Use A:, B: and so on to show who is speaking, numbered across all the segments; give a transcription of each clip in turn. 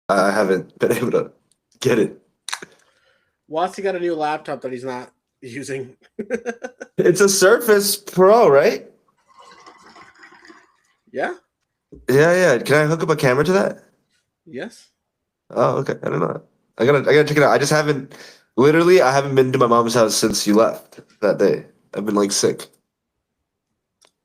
A: I haven't been able to get it.
B: Watsy got a new laptop that he's not using.
A: It's a Surface Pro, right?
B: Yeah.
A: Yeah, yeah. Can I hook up a camera to that?
B: Yes.
A: Oh, okay. I don't know. I gotta check it out. I haven't been to my mom's house since you left that day. I've been like sick.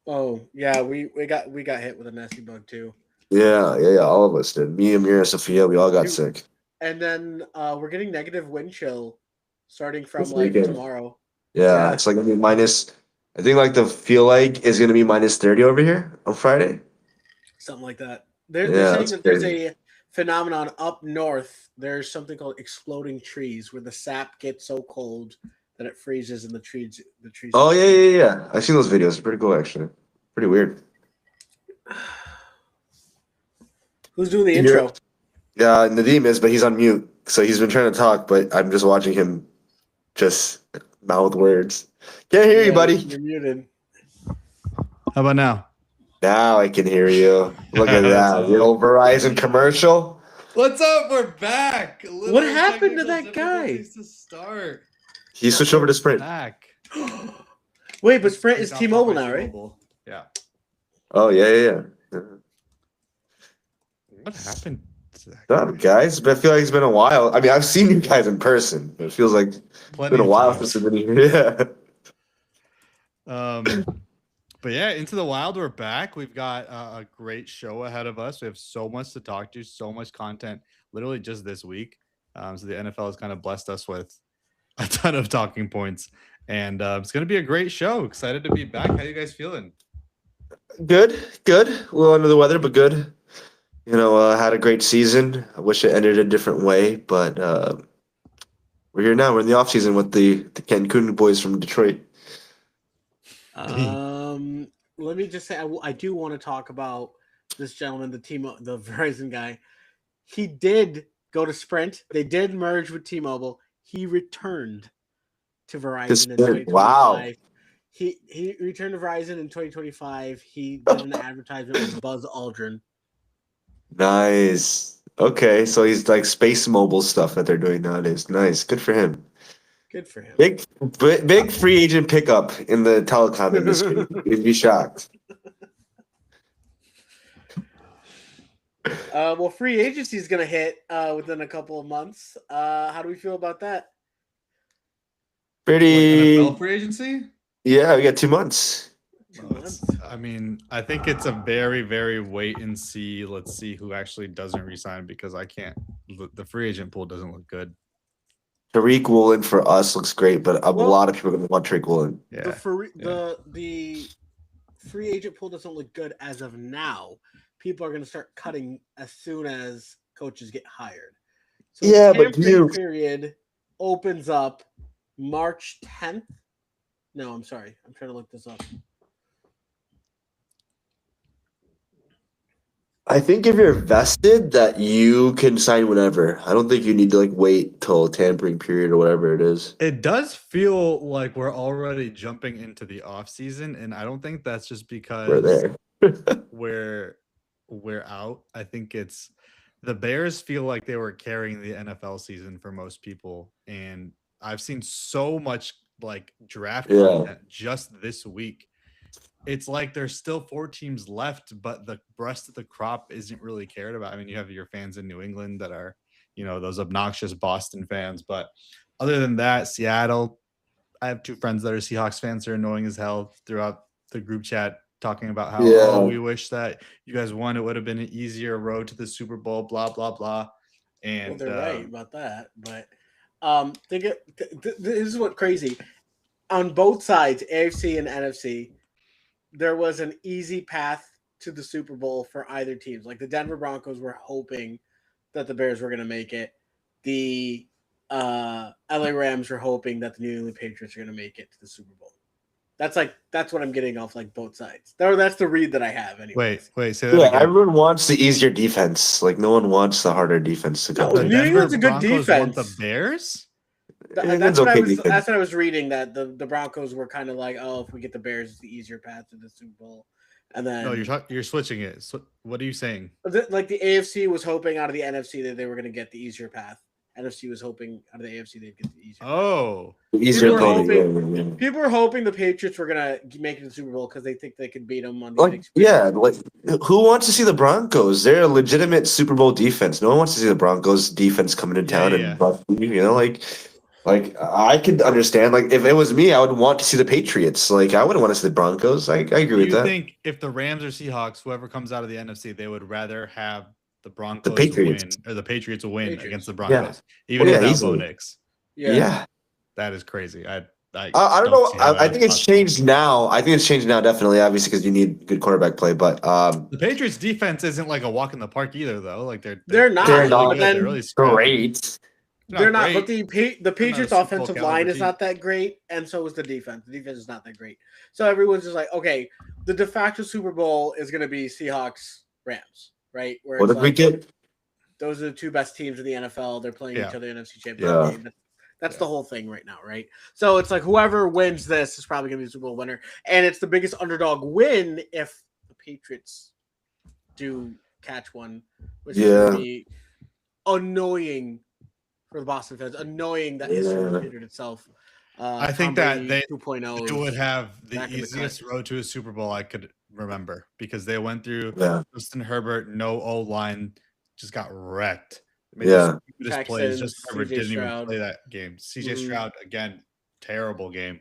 B: Oh yeah, we got hit with a nasty bug too.
A: Yeah, yeah, yeah. All of us did. Me, Amir, Sophia, we all got
B: Dude,
A: sick
B: and then we're getting negative wind chill starting from
A: this
B: like
A: weekend.
B: tomorrow.
A: Yeah,
B: Yeah,
A: it's like gonna be minus. I think like the feel like is gonna be -30 over here on Friday.
B: something like that. They're
A: Yeah,
B: saying
A: that's
B: that there's
A: crazy.
B: a phenomenon up north. There's something called exploding trees where the sap gets so cold that it freezes and the trees
A: Oh yeah,
B: explode.
A: yeah, yeah, yeah. I've seen those videos. It's pretty cool, actually. Pretty weird.
B: Who's doing the
A: You hear?
B: intro?
A: Yeah, Nadeem is, but he's on mute, so he's been trying to talk, but I'm just watching him just mouth words. Can't hear you,
B: Yeah,
A: buddy.
B: you're muted.
C: How about now?
A: Now I can hear you. Look at
C: What's
A: that. The
C: up?
A: old Verizon commercial.
C: What's up? We're back.
B: What happened to that guy?
C: To start.
A: He switched over to Sprint.
C: Back.
B: Wait, but Sprint
C: He
B: is
C: got
B: T-Mobile
C: bought by
B: now, right?
C: T-Mobile. Yeah.
A: Oh yeah, yeah, yeah.
C: What happened to that
A: What's up, guys? But I feel like it's been a while. I mean, I've seen you guys in person, but it feels like it's
C: Plenty
A: been a
C: of
A: while
C: times.
A: since I've been here. Yeah.
C: But yeah, Into the Wild, we're back. We've got a great show ahead of us. We have so much to talk to, so much content, literally just this week. So the NFL has kind of blessed us with a ton of talking points, and it's going to be a great show. Excited to be back. How you guys feeling?
A: Good, good. A little under the weather, but good. You know, had a great season. I wish it ended a different way, but we're here now. We're in the off season with the Cancun boys from Detroit.
B: Let me just say, I do want to talk about this gentleman, the Verizon guy. He did go to Sprint. They did merge with T-Mobile. He returned to Verizon in
A: Wow,
B: 2025. He returned to Verizon in 2025. He did an advertisement with Buzz Aldrin.
A: nice. Okay, so he's like space mobile stuff that they're doing nowadays. Nice, good for him.
B: Good for him.
A: Big free agent pickup in the telecom industry. You'd be shocked.
B: Well, free agency is going to hit within a couple of months. How do we feel about that?
A: Pretty.
C: NFL free agency?
A: Yeah, we got 2 months.
C: I mean, I think it's a very, very wait and see. Let's see who actually doesn't resign because I can't. The free agent pool doesn't look good.
A: Tariq Woolen for us looks great, but a lot of people are going to want Tariq Woolen.
C: Yeah.
B: The free agent pool doesn't look good as of now. People are going to start cutting as soon as coaches get hired. So
A: Yeah,
B: the
A: but
B: tampering period opens up March 10th. No, I'm sorry. I'm trying to look this up.
A: I think if you're vested, that you can sign whenever. I don't think you need to like wait till tampering period or whatever it is.
C: It does feel like we're already jumping into the off season, and I don't think that's just because
A: We're there.
C: we're out. I think it's the Bears feel like they were carrying the NFL season for most people, and I've seen so much like draft content just this week. It's like there's still 4 teams left, but the rest of the crop isn't really cared about. I mean, you have your fans in New England that are, those obnoxious Boston fans. But other than that, Seattle, I have 2 friends that are Seahawks fans. They're annoying as hell throughout the group chat talking about how, we wish that you guys won. It would have been an easier road to the Super Bowl, blah, blah, blah. And
B: they're right about that. But this is what crazy. On both sides, AFC and NFC, there was an easy path to the Super Bowl for either teams. Like the Denver Broncos were hoping that the Bears were going to make it. The LA Rams were hoping that the New England Patriots are going to make it to the Super Bowl. That's what I'm getting off like both sides. That's the read that I have anyway.
C: Wait, say that again.
A: Everyone wants the easier defense. Like no one wants the harder defense to go.
B: No, New England's a good
C: Broncos
B: defense.
C: Want the Bears?
B: That's what I was reading, that the Broncos were kind of like, oh, if we get the Bears, it's the easier path to the Super Bowl. And then
C: No, you're switching it. So what are you saying?
B: like the AFC was hoping out of the NFC that they were going to get the easier path. NFC was hoping out of the AFC they'd get the easier path.
C: Oh,
A: Easier
B: People were
A: opponent.
B: hoping-
A: Yeah, yeah, yeah.
B: People were hoping the Patriots were going to make it to the Super Bowl because they think they could beat them on the
A: Like,
B: big stage.
A: yeah, like who wants to see the Broncos? They're a legitimate Super Bowl defense. No one wants to see the Broncos defense coming to town
C: Yeah,
A: and buff you. You know, like I could understand. Like if it was me, I would want to see the Patriots. Like I wouldn't want to see the Broncos. I agree
C: Do
A: with
C: you
A: that.
C: think if the Rams or Seahawks, whoever comes out of the NFC, they would rather have the Broncos
A: Patriots.
C: win or the Patriots win
B: Patriots.
C: against the Broncos, even
A: Well, yeah,
C: without Bo
A: easily.
C: Nix?
A: Yeah.
C: That is crazy. I
A: I don't know.
C: see how
A: I think it's changed now. I think it's changed now, definitely, obviously, because you need good quarterback play. But
C: The Patriots defense isn't like a walk in the park either, though. Like
B: They're not,
A: They're
C: really
A: not.
B: but
C: good.
B: then
C: They're really scrappy.
A: great.
B: they're not.
C: great.
B: But the Patriots
C: Super Bowl
B: offensive
C: caliber
B: line is
C: team.
B: not that great, and so is the defense. The defense is not that great. So everyone's just like, okay, the de facto Super Bowl is going to be Seahawks Rams, right? Where
A: What
B: it's
A: if we
B: like,
A: get?
B: those are the two best teams in the NFL. They're playing
C: Yeah.
B: each other in the NFC Championship
A: Yeah.
B: game. That's the whole thing right now, right? So it's like whoever wins this is probably going to be the Super Bowl winner, and it's the biggest underdog win if the Patriots do catch one, which is going to be annoying for the Boston fans. Annoying that history
A: Yeah.
B: repeated itself.
C: I think
B: Tom
C: that
B: Brady
C: they
B: 2.0
C: would
B: is
C: have the
B: back in the
C: easiest road to a Super Bowl I could remember because they went through
A: Yeah.
C: Justin Herbert, no O line, just got wrecked. They made
A: Yeah.
C: the stupidest plays.
B: Texans,
C: Justin Herbert
B: CJ
C: didn't even
B: Stroud.
C: play that game. CJ
B: Mhm.
C: Stroud again, terrible game.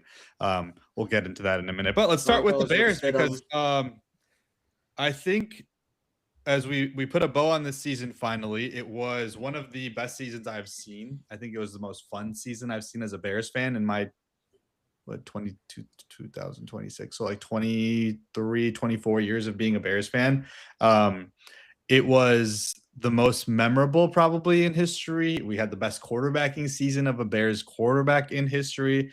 C: We'll get into that in a minute, but let's start with the
B: Broncos
C: Bears
B: would sit 'em.
C: because I think as we put a bow on this season finally, it was one of the best seasons I've seen. I think it was the most fun season I've seen as a Bears fan in my 2026, so like 23 24 years of being a Bears fan. It was the most memorable probably in history. We had the best quarterbacking season of a Bears quarterback in history,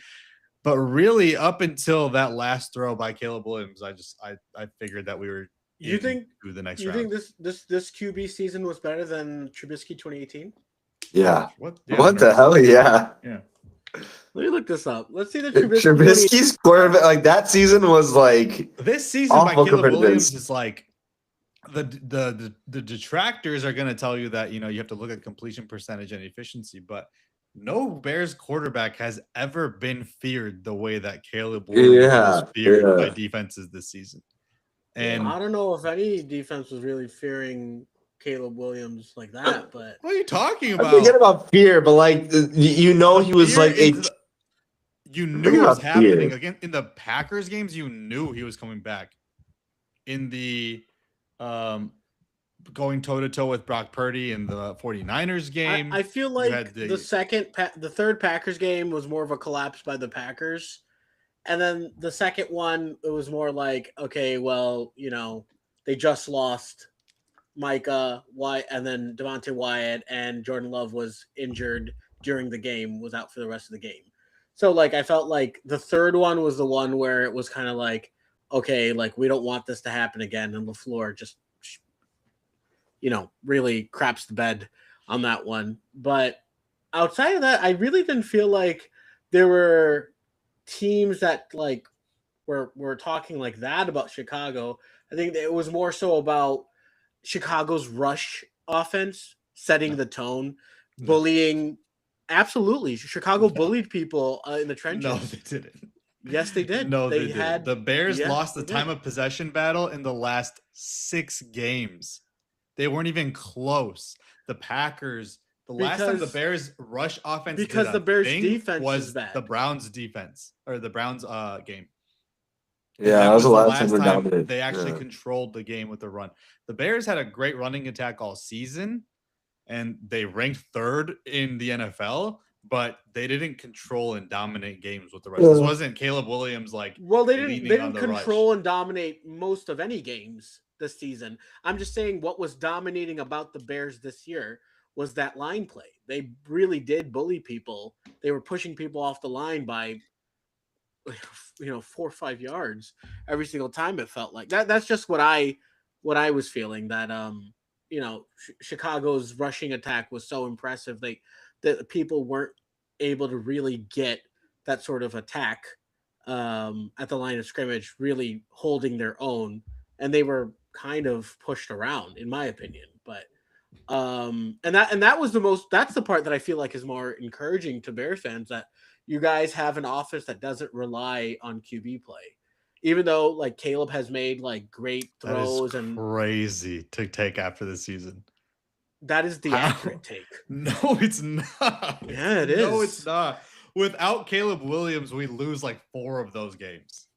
C: but really up until that last throw by Caleb Williams, I figured that we were
B: You think
C: to the next
B: you
C: round.
B: think this QB season was better than Trubisky 2018?
A: Yeah.
C: What
A: What the hell? Yeah.
C: Yeah.
B: Let me look this up. Let's see the Trubisky.
A: Trubisky's quarterback, like that season was like
C: This season by
A: awful
C: Caleb
A: compared to
C: Williams
A: this.
C: is like the detractors are going to tell you that you have to look at completion percentage and efficiency, but no Bears quarterback has ever been feared the way that Caleb Williams was feared by defenses this season. And
B: I don't know if any defense was really fearing Caleb Williams like that, but
C: what are you talking
A: I
C: about?
A: forget about fear, but like he was
C: Fear
A: like a
C: is you knew
A: Forget
C: it was
A: about
C: happening
A: fear.
C: again in the Packers games. You knew he was coming back. In the going toe to toe with Brock Purdy in the 49ers game,
B: I feel
C: you
B: like
C: had
B: the third Packers game was more of a collapse by the Packers, and then the second one it was more like, okay, well, they just lost Micah Wyatt, and then Devontae Wyatt, and Jordan Love was injured during the game, was out for the rest of the game. So like I felt like the third one was the one where it was kind of like, okay, like we don't want this to happen again, and LaFleur just really craps the bed on that one. But outside of that, I really didn't feel like there were teams that like were talking like that about Chicago. I think it was more so about Chicago's rush offense setting the tone, bullying. Absolutely, Chicago bullied people in the trenches.
C: No, they didn't.
B: Yes, they did.
C: No, they
B: had
C: didn't. The Bears
B: yes,
C: lost the
B: they
C: time
B: did.
C: of possession battle in the last 6 games. They weren't even close. The Packers, the last time the
B: Because-
C: Bears rush offense did
B: because
C: a
B: the Bears
C: thing
B: defense
C: was
B: is bad.
C: the Browns defense or the Browns game.
A: yeah, that was the last time
C: last
A: we're
C: time
A: dominant.
C: they actually
A: Yeah.
C: controlled the game with the run. The Bears had a great running attack all season, and they ranked 3rd in the NFL, but they didn't control and dominate games with the rush. This
A: Yeah.
C: wasn't Caleb Williams like
B: Well, they
C: leaning
B: didn't
C: on the
B: control
C: rush.
B: and dominate most of any games this season. I'm just saying what was dominating about the Bears this year was that line play. They really did bully people. They were pushing people off the line by 4 or 5 yards every single time. It felt like that. That's just what I was feeling, that Chicago's rushing attack was so impressive. That people weren't able to really get that sort of attack at the line of scrimmage, really holding their own and they were kind of pushed around, in my opinion. But that was that's the part that I feel like is more encouraging to Bears fans, that you guys have an offense that doesn't rely on QB play. Even though like Caleb has made like great
C: That is
B: throws, and
C: crazy to take after the season.
B: that is the
C: How?
B: accurate take.
C: No, it's not.
B: Yeah, it
C: No,
B: is.
C: it's not. Without Caleb Williams, we lose like 4 of those games.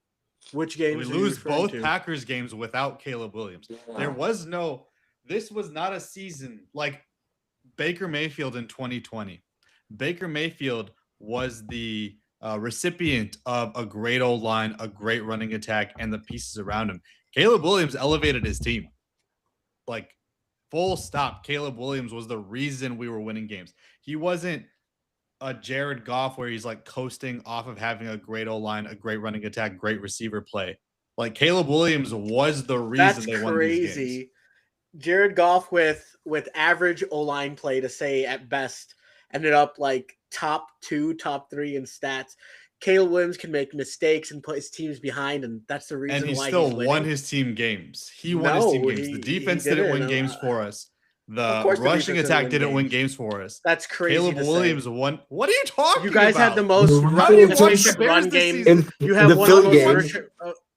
B: Which games
C: We
B: are you
C: lose
B: referring
C: both
B: to?
C: Packers games without Caleb Williams. There was no, this was not a season like Baker Mayfield in 2020. Baker Mayfield was the recipient of a great old line, a great running attack, and the pieces around him. Caleb Williams elevated his team. Like, full stop. Caleb Williams was the reason we were winning games. He wasn't a Jared Goff where he's like coasting off of having a great old line, a great running attack, great receiver play. Like, Caleb Williams was the reason
B: That's
C: they won these games.
B: crazy. Jared Goff with average O-line play, to say at best, ended up like top 2, top 3 in stats. Caleb Williams can make mistakes and put his teams behind, and that's the reason
C: And he
B: why
C: still
B: he's winning.
C: won his team games. He won his team
B: No,
C: games. The
B: he
C: defense
B: didn't.
C: didn't win games for us. The
B: course the
C: rushing
B: defense
C: attack
B: win
C: didn't win
B: games.
C: games for us.
B: That's crazy.
C: Caleb
B: to say.
C: Williams won. What are you talking
B: You guys
C: about?
B: had the most
A: How do you watch
B: efficient
C: the Bears
B: run
C: this
B: game.
C: season?
B: You have
A: the
B: one of the
A: Philly
B: most
A: game.
B: efficient,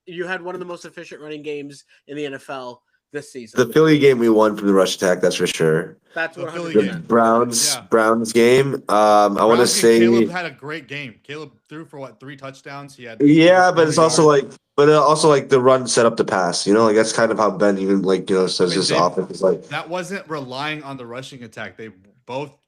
B: you had one of the most efficient running games in the NFL this season.
A: The Philly game we won from the rush attack, that's for sure.
B: That's
C: The Philly
B: 100%.
C: game.
A: The Browns
C: Yeah.
A: Browns game. I want to
C: Browns game,
A: say
C: Caleb had a great game. Caleb threw for 3 touchdowns. He had
A: yeah, but it's
C: 30
A: also
C: yards.
A: like the run set up the pass. Like that's kind of how Ben even says
C: Wait,
A: this
C: they-
A: offense is like.
C: that wasn't relying on the rushing attack. They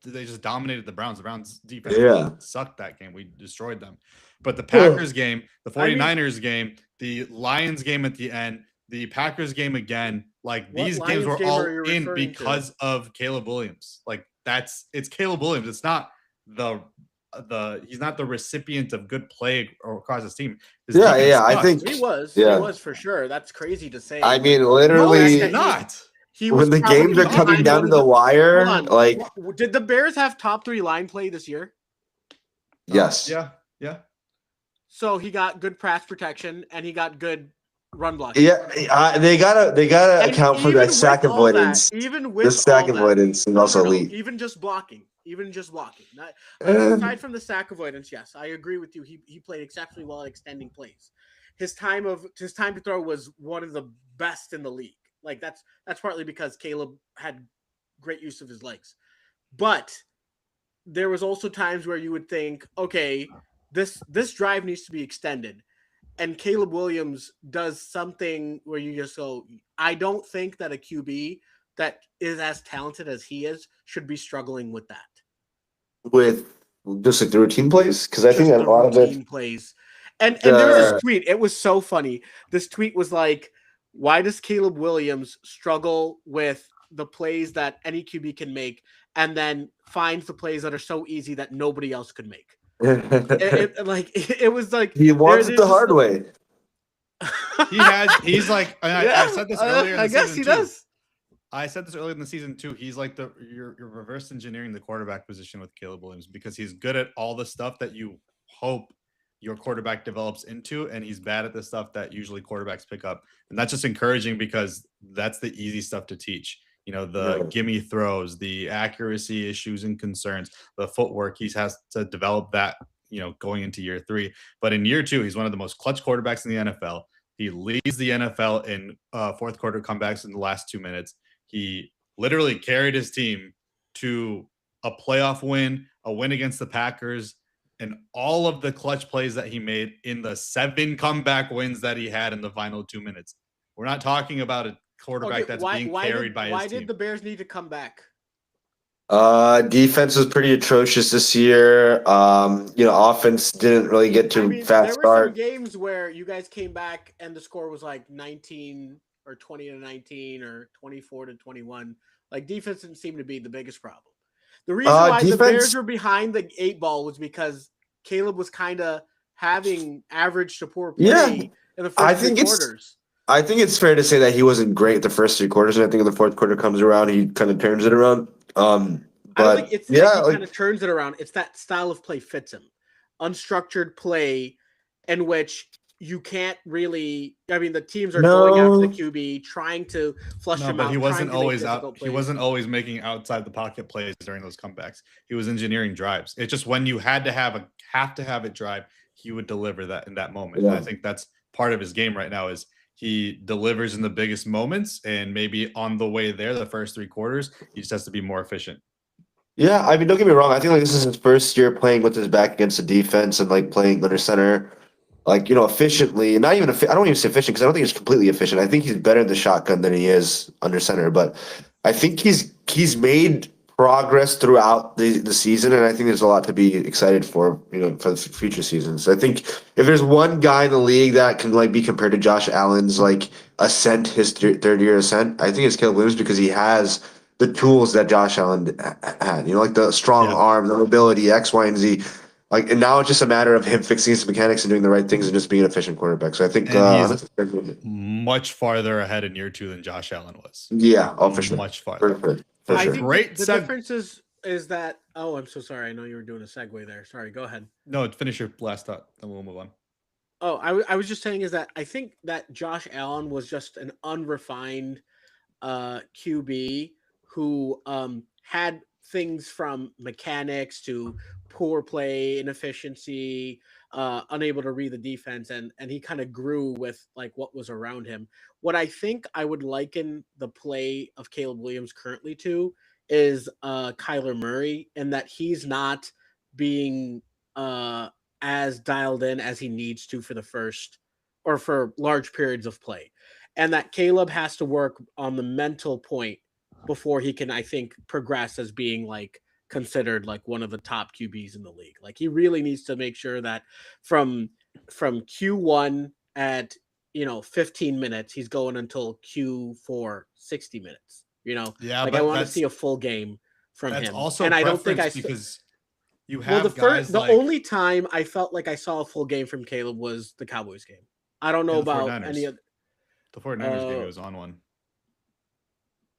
C: just dominated the Browns. The Browns defense
A: Yeah.
C: sucked that game. We destroyed them. But the Packers game, the
B: I mean-
C: 49ers game, the Lions game at the end, the Packers game again, like
B: What
C: these
B: Lions
C: games were
B: game
C: all
B: are you
C: in
B: referring to?
C: because of Caleb Williams. Like it's Caleb Williams. It's not he's not the recipient of good play across his team. His
A: Yeah,
C: defense
A: yeah, I
C: sucked.
A: think-
B: He was.
A: Yeah.
B: He was for sure. That's crazy to say.
A: I mean,
C: No,
A: literally,
C: it's not.
B: He was
A: when the
B: probably
A: games are
B: behind
A: coming down
B: one
A: to
B: of
A: the wire,
B: Hold on.
A: like
B: Did the Bears have top 3 line play this year?
A: yes,
C: Yeah.
B: So he got good pass protection and he got good run blocking.
A: yeah, they gotta
B: And
A: account for
B: even
A: that
B: with
A: sack
B: all that-
A: avoidance.
B: even with
A: The sack
B: all that-
A: avoidance is also elite.
B: Even just blocking. Not,
A: Um,
B: aside from the sack avoidance, yes, I agree with you. He played exceptionally well at extending plays. His time to throw was one of the best in the league. Like that's partly because Caleb had great use of his legs. But there was also times where you would think, okay, this drive needs to be extended. And Caleb Williams does something where you just go, I don't think that a QB that is as talented as he is should be struggling with that.
A: With just like the routine plays, because I think
B: Just
A: a
B: the
A: lot of
B: routine
A: it.
B: plays. And there was
A: The-
B: this tweet. It was so funny. This tweet was like, why does Caleb Williams struggle with the plays that any QB can make and then finds the plays that are so easy that nobody else could make? It was like
A: he wants
B: there-
A: it the
B: there's
A: hard
B: just-
A: way.
C: He's like, and I said this earlier in the
B: I guess
C: season
B: he
C: too.
B: does.
C: I said this earlier in the season too. He's like you're reverse engineering the quarterback position with Caleb Williams because he's good at all the stuff that you hope your quarterback develops into, and he's bad at the stuff that usually quarterbacks pick up. And that's just encouraging because that's the easy stuff to teach. The
A: Yeah.
C: gimme throws, the accuracy issues and concerns, the footwork. He has to develop that, going into year 3. But in year 2, he's one of the most clutch quarterbacks in the NFL. He leads the NFL in fourth quarter comebacks in the last 2 minutes. He literally carried his team to a playoff win, a win against the Packers, and all of the clutch plays that he made in the 7 comeback wins that he had in the final 2 minutes. We're not talking about a quarterback that's being carried by his
B: why
C: team.
B: did the Bears need to come back?
A: Defense was pretty atrocious this year. Offense didn't really get to fast
B: there were some
A: start.
B: games where you guys came back and the score was like 19 or 20-19 or 24-21. Like defense didn't seem to be the biggest problem. The reason why the
A: defense-
B: Bears were behind the 8 ball was because Caleb was kind of having average to poor play
A: Yeah,
B: in the first
A: I
B: 3
A: think it's-
B: quarters.
A: I think it's fair to say that he wasn't great the first 3 quarters, and I think when the fourth quarter comes around, he kind of turns it around.
B: I don't
A: But
B: think it's
A: yeah,
B: that he kind of turns it around. It's that style of play fits him. Unstructured play in which you can't really. I mean, the teams are going after the QB, trying to flush
C: No,
B: him
C: but
B: out.
C: he wasn't
B: trying to make
C: always out.
B: difficult
C: He
B: plays.
C: wasn't always making outside the pocket plays during those comebacks. He was engineering drives. It's just when you had to have it drive, he would deliver that in that moment. And I think that's part of his game right now is he delivers in the biggest moments, and maybe on the way there, the first 3 quarters, he just has to be more efficient.
A: Yeah, I mean, don't get me wrong. I think like this is his first year playing with his back against the defense and like playing under center, like efficiently. Not even I don't even say efficient because I don't think he's completely efficient. I think he's better in the shotgun than he is under center. But I think he's made progress throughout the season, and I think there's a lot to be excited for for the future seasons. I think if there's one guy in the league that can like be compared to Josh Allen's like ascent, his third year ascent, I think it's Caleb Williams because he has the tools that Josh Allen had, like the strong arm, the mobility, X, Y, and Z. Like, and now it's just a matter of him fixing his mechanics and doing the right things and just being an efficient quarterback. So I think
C: he's much farther ahead in year 2 than Josh Allen was.
A: Yeah, for sure.
C: Much farther.
A: For
B: I
A: sure.
B: think
C: Great
B: the difference is that. Oh, I'm so sorry. I know you were doing a segue there. Sorry. Go ahead.
C: No, finish your last thought, then we'll move on.
B: Oh, I was just saying is that I think that Josh Allen was just an unrefined QB who had things from mechanics to poor play, inefficiency, unable to read the defense, and he kind of grew with like what was around him. What I think I would liken the play of Caleb Williams currently to is Kyler Murray, in that he's not being as dialed in as he needs to for the first or for large periods of play, and that Caleb has to work on the mental point before he can, I think, progress as being like considered like one of the top QBs in the league. Like he really needs to make sure that from Q1 at 15 minutes, he's going until Q4 60 minutes.
C: Yeah,
B: like I want to see a full game from him.
C: Also,
B: and I don't think
C: because you have
B: the only time I felt like I saw a full game from Caleb was the Cowboys game. I don't know about any of
C: the 49ers game. It was on one.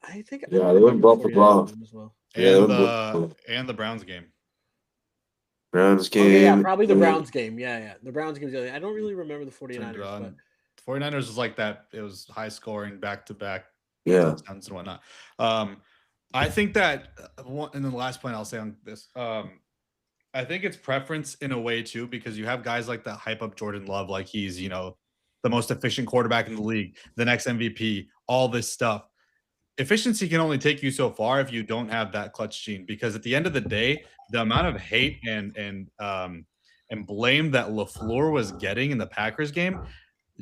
B: I think
A: they went ball for ball
B: as well.
C: And the Browns game.
A: Browns game.
B: Okay, yeah, probably the Browns game. Yeah. The Browns game. I don't really remember the 49ers. But...
C: The 49ers was like that. It was high scoring, back to back.
A: Yeah.
C: And whatnot. I think that, and then the last point I'll say on this, I think it's preference in a way too, because you have guys like that hype up Jordan Love like he's, the most efficient quarterback in the league, the next MVP, all this stuff. Efficiency can only take you so far if you don't have that clutch gene, because at the end of the day, the amount of hate and blame that LaFleur was getting in the Packers game,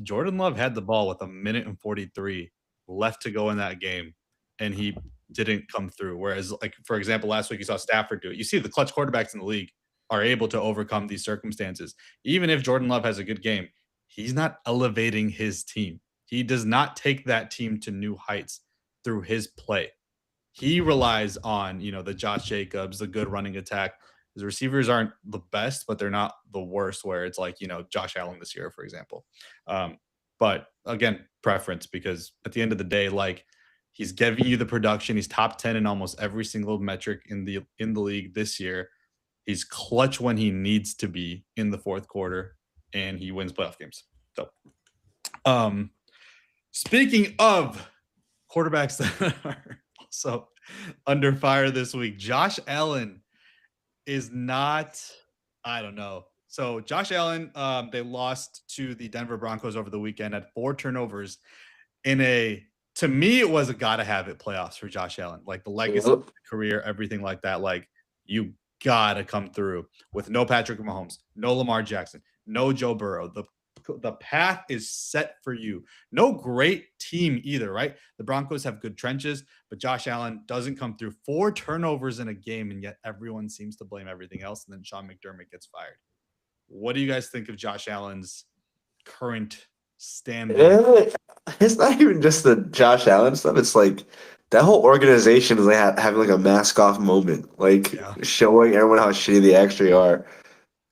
C: Jordan Love had the ball with 1:43 left to go in that game, and he didn't come through. Whereas, like, for example, last week you saw Stafford do it. You see the clutch quarterbacks in the league are able to overcome these circumstances. Even if Jordan Love has a good game, he's not elevating his team. He does not take that team to new heights through his play. He relies on, the Josh Jacobs, the good running attack. His receivers aren't the best, but they're not the worst, where it's like, Josh Allen this year, for example. But again, preference, because at the end of the day, like, he's giving you the production. He's top 10 in almost every single metric in the league this year. He's clutch when he needs to be in the fourth quarter, and he wins playoff games. So, speaking of quarterbacks that are also under fire this week, Josh Allen is not, I don't know. So Josh Allen, they lost to the Denver Broncos over the weekend, had 4 turnovers to me, it was a gotta have it playoffs for Josh Allen. Like the legacy of the career, everything like that. Like, you gotta come through with no Patrick Mahomes, no Lamar Jackson, no Joe Burrow. The path is set for you. No great team either, right? The Broncos have good trenches, but Josh Allen doesn't come through. 4 turnovers in a game, and yet everyone seems to blame everything else, and then Sean McDermott gets fired. What do you guys think of Josh Allen's current standing?
A: It's not even just the Josh Allen stuff. It's like that whole organization is like having like a mask off moment, like showing everyone how shitty they actually are.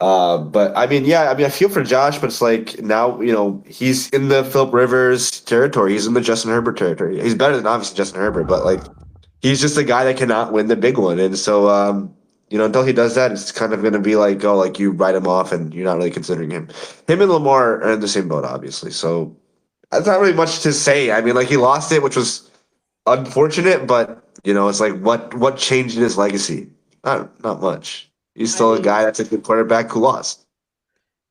A: But I feel for Josh, but it's like now, he's in the Philip Rivers territory. He's in the Justin Herbert territory. He's better than obviously Justin Herbert, but like he's just a guy that cannot win the big one. And so until he does that, it's kind of going to be like, oh, like you write him off and you're not really considering him. Him and Lamar are in the same boat, obviously. So that's not really much to say. I mean, like he lost it, which was unfortunate, but it's like what changed in his legacy? Not much. He's still a guy that's a good quarterback who lost.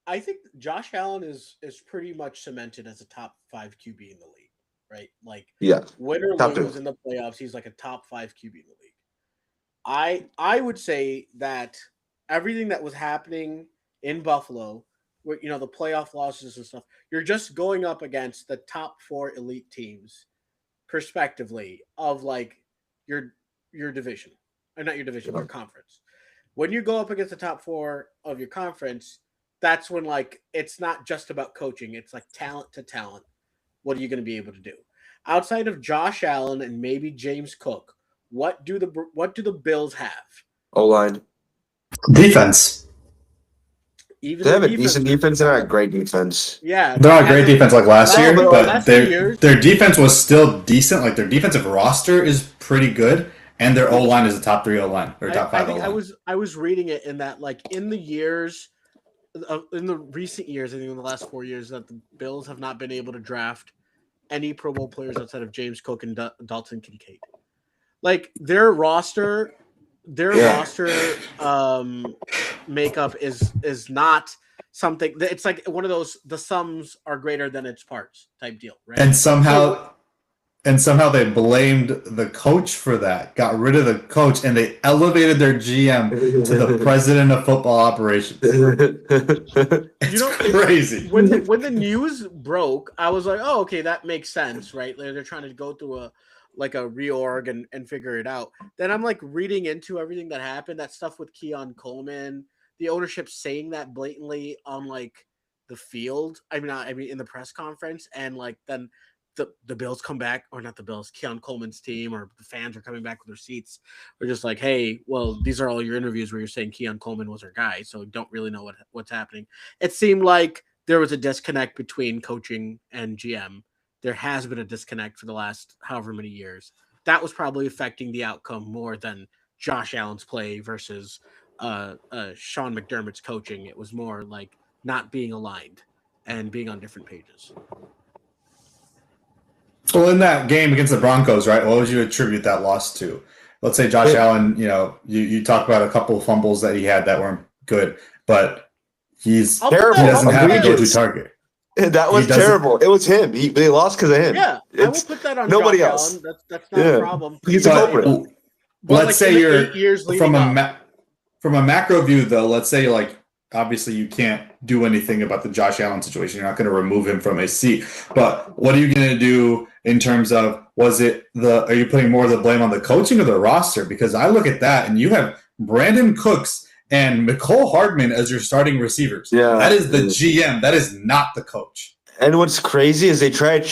B: I think Josh Allen is pretty much cemented as a top 5 QB in the league, right? Like,
A: Yeah,
B: win or
A: top
B: lose
A: 2.
B: in the playoffs, he's like a top 5 QB in the league. I would say that everything that was happening in Buffalo, where the playoff losses and stuff, you're just going up against the top 4 elite teams, prospectively, of like your division, or not your division, your conference. When you go up against the top 4 of your conference, that's when like it's not just about coaching, it's like talent to talent. What are you going to be able to do? Outside of Josh Allen and maybe James Cook, what do the Bills have?
A: O-line.
D: Defense.
B: Even
A: They have
B: their
A: a decent defense. They're not a great defense.
B: Yeah,
D: They're not a great defense like last year,
B: but
D: but
B: last 2 years,
D: their defense was still decent. Like their defensive roster is pretty good, and their O line is a top 3 O line or top 5 O line.
B: I was reading it in that like in the recent years, I think in the last 4 years, that the Bills have not been able to draft any Pro Bowl players outside of James Cook and Dalton Kincaid. Like their roster makeup is not something. It's like one of those, the sums are greater than its parts type deal, right?
D: And somehow they blamed the coach for that. Got rid of the coach, and they elevated their GM to the president of football operations. It's crazy.
B: When the news broke, I was like, oh, okay, that makes sense, right? They're trying to go through a reorg and figure it out. Then I'm like reading into everything that happened, that stuff with Keon Coleman, the ownership saying that blatantly on like the field. I mean in the press conference, and like then the Bills come back, or not the Bills, Keon Coleman's team, or the fans are coming back with their seats. We're just like, hey, well, these are all your interviews where you're saying Keon Coleman was our guy, so don't really know what's happening. It seemed like there was a disconnect between coaching and GM. There has been a disconnect for the last however many years. That was probably affecting the outcome more than Josh Allen's play versus Sean McDermott's coaching. It was more like not being aligned and being on different pages.
D: Well, in that game against the Broncos, right, what would you attribute that loss to? Let's say Josh Allen, you talk about a couple of fumbles that he had that weren't good, but he doesn't have a go-to target.
A: That was terrible. It was him. They lost because of him.
B: Yeah, I will put that on
A: nobody
B: Josh
A: else.
B: Allen. That's not a problem.
A: He's a culprit.
D: Let's say you're from a macro view, though. Let's say like obviously you can't do anything about the Josh Allen situation. You're not going to remove him from a seat. But what are you going to do in terms of are you putting more of the blame on the coaching or the roster? Because I look at that and you have Brandon Cooks and Mecole Hardman as your starting receivers.
A: Yeah,
D: that is the GM. That is not the coach.
A: And what's crazy is they tried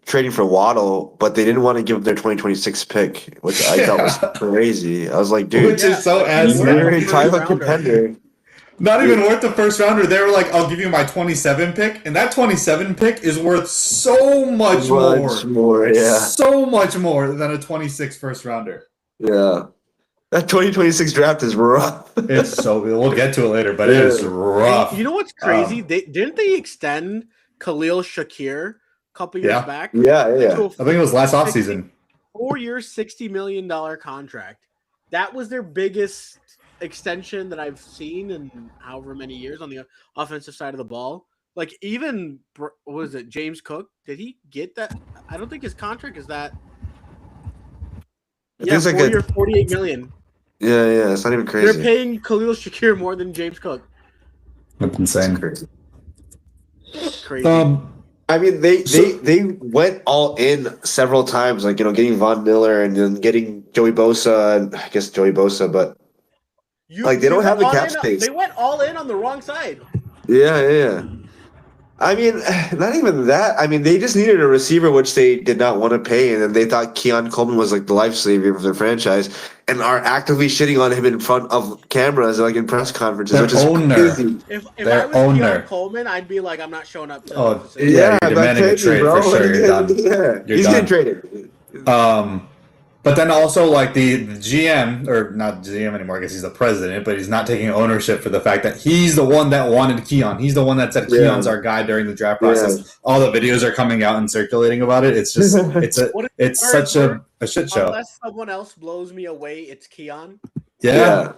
A: trading for Waddle, but they didn't want to give up their 2026 pick, which I thought was crazy. I was like, dude,
D: which is so ass.
A: You're a title contender.
D: Not even worth the first rounder. They were like, I'll give you my 27 pick. And that 27 pick is worth so much more.
A: Yeah.
D: So much more than a 26 first rounder.
A: Yeah. That 2026 draft is rough.
D: We'll get to it later, but it is rough.
B: You know what's crazy? Didn't they extend Khalil Shakir a couple years back?
A: Yeah.
D: I think it was last offseason.
B: 4-year, $60 million contract. That was their biggest extension that I've seen in however many years on the offensive side of the ball. Like even, what was it, James Cook? Did he get that? I don't think his contract is that. Yeah, 4-year, $48 million.
A: Yeah, it's not even crazy.
B: They're paying Khalil Shakir more than James Cook.
D: That's insane.
B: Crazy.
A: I mean, they went all in several times, like getting Von Miller and then getting Joey Bosa, and I guess Joey Bosa, but they don't have the cap space.
B: They went all in on the wrong side.
A: Yeah. I mean, not even that. I mean, they just needed a receiver, which they did not want to pay, and then they thought Keon Coleman was like the life savior of their franchise, and are actively shitting on him in front of cameras, like in press conferences, which is crazy.
B: If I was Keon Coleman, I'd be like, I'm not showing up.
D: You're demanding a trade for sure. You're done.
A: He's getting traded.
D: But then also, like the GM, or not GM anymore, I guess he's the president, but he's not taking ownership for the fact that he's the one that wanted Keon. He's the one that said Keon's our guy during the draft process. All the videos are coming out and circulating about it. It's just it's such a shit show.
B: Unless someone else blows me away, it's Keon.
D: Yeah.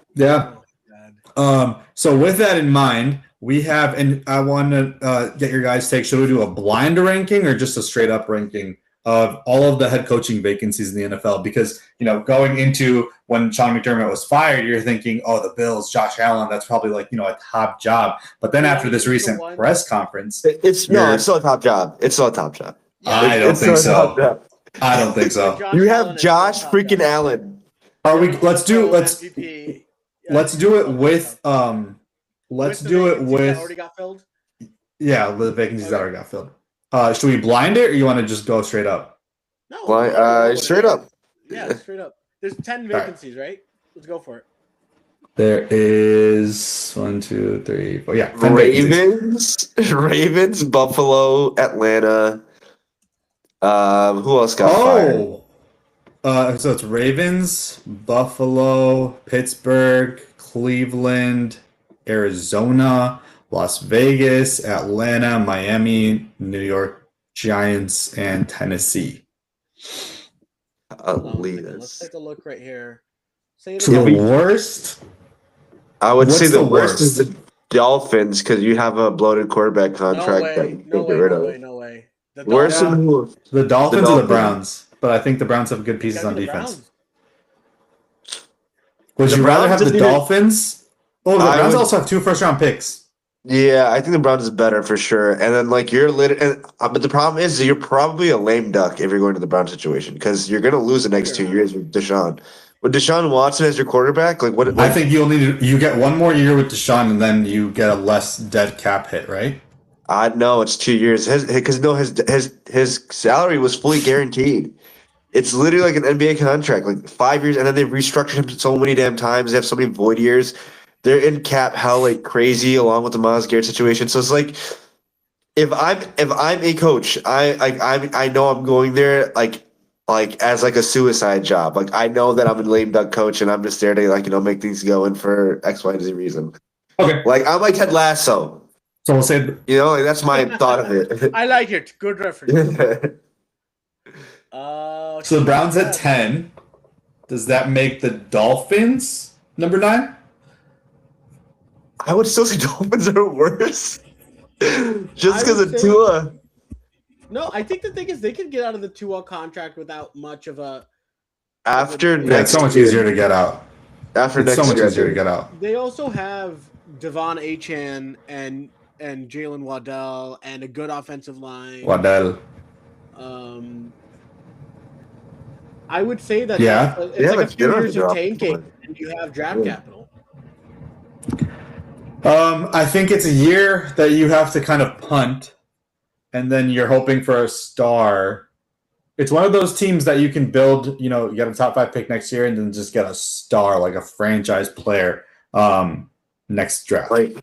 B: Oh,
D: So with that in mind, we have, and I want to get your guys' take. Should we do a blind ranking or just a straight up ranking of all of the head coaching vacancies in the NFL? Because, going into when Sean McDermott was fired, you're thinking, oh, the Bills, Josh Allen, that's probably like, a top job. But then after this recent press conference,
A: it's still a top job. It's still a top job.
D: I don't think so. I don't think so.
A: You have Josh freaking Allen.
D: Let's do it with
B: already got filled.
D: Yeah, the vacancies that already got filled. Should we blind it, or you want to just go straight up?
B: No,
A: straight up.
B: Yeah, straight up. There's 10 vacancies, right? Let's go for it.
D: There is 1, 2, 3, 4. Yeah, 10 vacancies.
A: Ravens, Buffalo, Atlanta. Who else got fired?
D: So it's Ravens, Buffalo, Pittsburgh, Cleveland, Arizona, Las Vegas, Atlanta, Miami, New York Giants, and Tennessee.
B: Let's take a look right here. Say it
D: So
B: again.
D: the worst?
A: I would say
D: What's
A: the
D: the
A: worst is
D: worst?
A: the Dolphins because you have a bloated quarterback contract that you can't get rid of.
B: No way. The
A: Worse than who?
D: The Dolphins or the
A: Dolphins.
D: Browns? But I think the Browns have good pieces on
B: the
D: defense.
B: Browns.
D: Would
A: The
D: you rather
A: Browns
D: have the
A: didn't even-
D: Dolphins? Oh, the
A: I
D: Browns
A: would-
D: also have 2 first-round picks.
A: Yeah, I think the Browns is better for sure. And then but the problem is that you're probably a lame duck if you're going to the Browns situation because you're going to lose the next 2 years with Deshaun. With Deshaun Watson as your quarterback,
D: I think you get 1 more year with Deshaun, and then you get a less dead cap hit, right?
A: I know it's 2 years his salary was fully guaranteed. It's literally like an NBA contract, like 5 years, and then they've restructured him so many damn times. They have so many void years. They're in cap hell like crazy, along with the Myles Garrett situation. So it's like, if I'm a coach, I know I'm going there like as like a suicide job. Like I know that I'm a lame duck coach, and I'm just there to make things going for X, Y, and Z reason.
D: Okay.
A: Like I'm like Ted Lasso.
D: So we'll say
A: That's my thought of it.
B: I like it. Good reference.
D: so the Browns at 10. Does that make the Dolphins number 9?
A: I would still say Dolphins are worse. Just because
B: would
A: of
B: say-
A: Tua.
B: No, I think the thing is they could get out of the Tua contract without much of a.
A: After
B: Yeah,
D: Yeah,
A: next
D: it's so much
A: year.
D: easier to get out.
A: After
D: It's
A: next
D: so much
A: year,
D: easier to get out.
B: They also have Devon Achane and Jalen Waddell and a good offensive line.
D: Waddell.
B: I would say that
D: Yeah.
B: it's
A: Yeah,
B: like a
A: but
B: few
A: they don't
B: years
A: have
B: of
A: a
B: tanking,
A: offensive
B: and you have draft
A: Yeah.
B: capital.
D: I think it's a year that you have to kind of punt, and then you're hoping for a star. It's one of those teams that you can build, you get a top 5 pick next year and then just get a star, like a franchise player, next draft.
A: Like,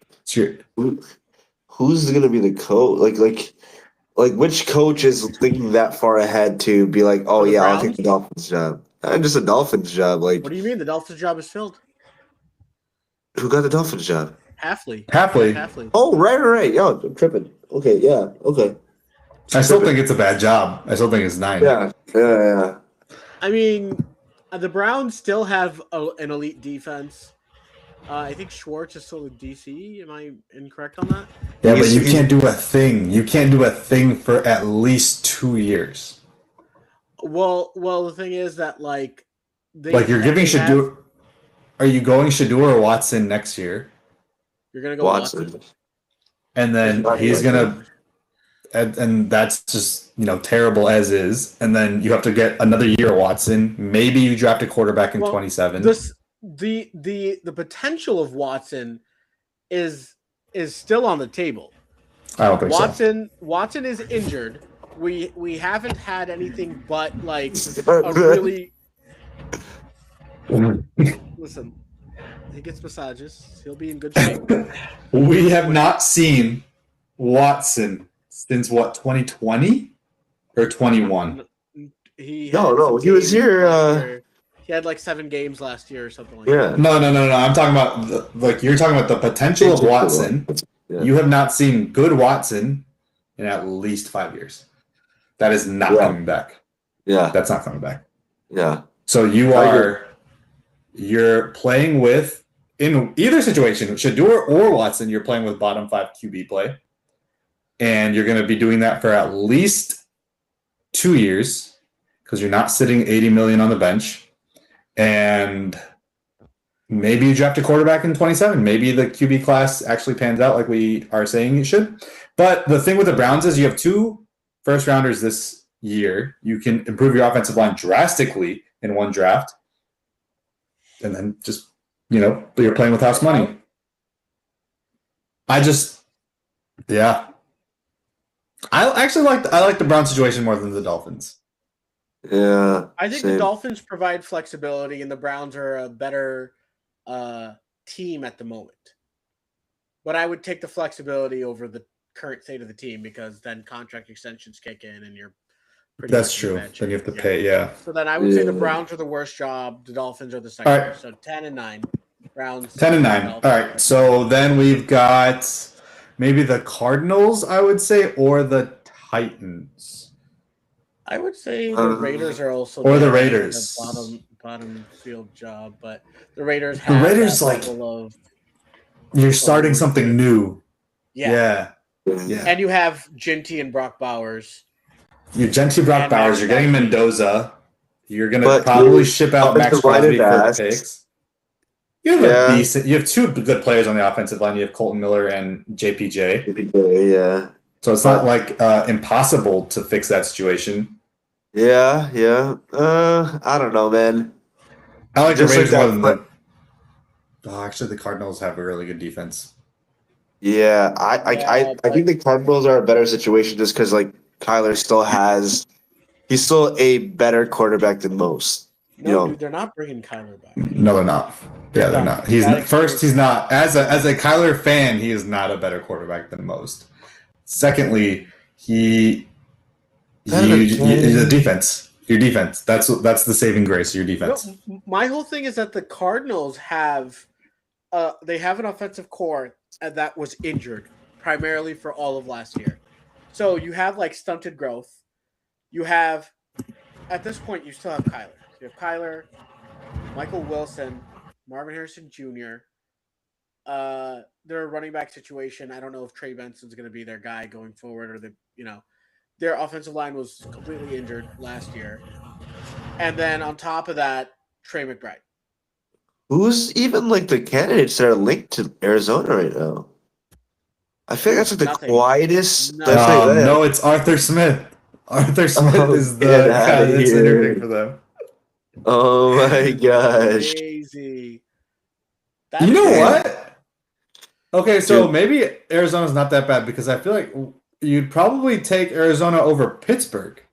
A: who's going to be the coach? Like which coach is thinking that far ahead to be like, oh
B: For the
A: yeah, I'll
B: Browns?
A: take the Dolphins job. Not just a Dolphins job. Like,
B: What do you mean the Dolphins' job is filled?
A: who got the Dolphins job?
B: Halfley.
D: Halfley.
A: Oh, right. Yo, I'm tripping. Okay, yeah, okay.
D: I still think it's a bad job. I still think it's 9.
A: Yeah.
B: I mean, the Browns still have an elite defense. I think Schwartz is still a DC. Am I incorrect on that?
D: Yeah, but
A: He's-
D: you can't do a thing. You can't do a thing for at least 2 years.
B: Well, the thing is that
D: You're giving Shador. Are you going Shador or Watson next year?
B: You're gonna go
A: Watson.
B: Watson.
D: And then he's gonna, and that's just terrible as is. And then you have to get another year Watson. Maybe you draft a quarterback in 27.
B: The potential of Watson is still on the table.
D: I don't think so.
B: Watson is injured. We haven't had anything but a really listen. He gets massages. He'll be in good shape.
D: We have not seen Watson since 2020 or 21?
B: He
A: No,
B: had
A: no,
B: some
A: he was
B: games
A: here.
B: last year. He had like 7 games last year or something like
A: Yeah.
B: that.
D: No. I'm talking about like you're talking about the potential of Watson.
A: Yeah.
D: You have not seen good Watson in at least 5 years. That is not coming back.
A: Yeah.
D: That's not coming back.
A: Yeah.
D: So you're playing with, in either situation, Shedeur or Watson, you're playing with bottom 5 QB play. And you're going to be doing that for at least 2 years because you're not sitting 80 million on the bench. And maybe you draft a quarterback in 27. Maybe the QB class actually pans out like we are saying it should. But the thing with the Browns is you have 2 first rounders this year. You can improve your offensive line drastically in one draft. And then just, you're playing with house money. I actually like the Browns situation more than the Dolphins.
A: Yeah.
B: I think the Dolphins provide flexibility, and the Browns are a better team at the moment. But I would take the flexibility over the current state of the team because then contract extensions kick in, and you're pretty.
D: That's true. Then you have to pay. Yeah.
B: So then I would say the Browns are the worst job. The Dolphins are the second.
D: All right.
B: So 10-9. Browns
D: 10-9. All right. So then we've got maybe the Cardinals, I would say, or the Titans.
B: I would say the Raiders are also
D: or the Raiders.
B: Bottom field job, but the Raiders
D: have you're starting something new.
B: Yeah. And you have Ginty and Brock Bowers.
D: You're Ginty, Brock Bowers. You're getting Mendoza. You're gonna probably ship out Max Crosby for picks. You have 2 good players on the offensive line. You have Colton Miller and JPJ.
A: Yeah.
D: So it's not like impossible to fix that situation.
A: Yeah. I don't know, man.
D: I like the Raiders more than the. Oh, actually, the Cardinals have a really good defense.
A: Yeah, I think the Cardinals are a better situation just because like Kyler he's still a better quarterback than most.
B: Dude, they're not bringing Kyler back.
D: No, they're not. Yeah, they're not. He's not as a Kyler fan. He is not a better quarterback than most. Secondly, he's a defense. Your defense. That's the saving grace. Your defense.
B: No, my whole thing is that the Cardinals have they have an offensive core that was injured primarily for all of last year. So you have like stunted growth. You have at this point you still have Kyler. You have Kyler, Michael Wilson, Marvin Harrison Jr. Their running back situation. I don't know if Trey Benson's going to be their guy going forward, or their offensive line was completely injured last year. And then on top of that, Trey McBride.
A: Who's even like the candidates that are linked to Arizona right now? I feel like that's like the quietest.
D: No, it's Arthur Smith. Arthur Smith is the guy that's interviewing for them.
A: Oh my gosh.
B: Crazy.
D: You know what? Okay, so maybe Arizona's not that bad because I feel like you'd probably take Arizona over Pittsburgh.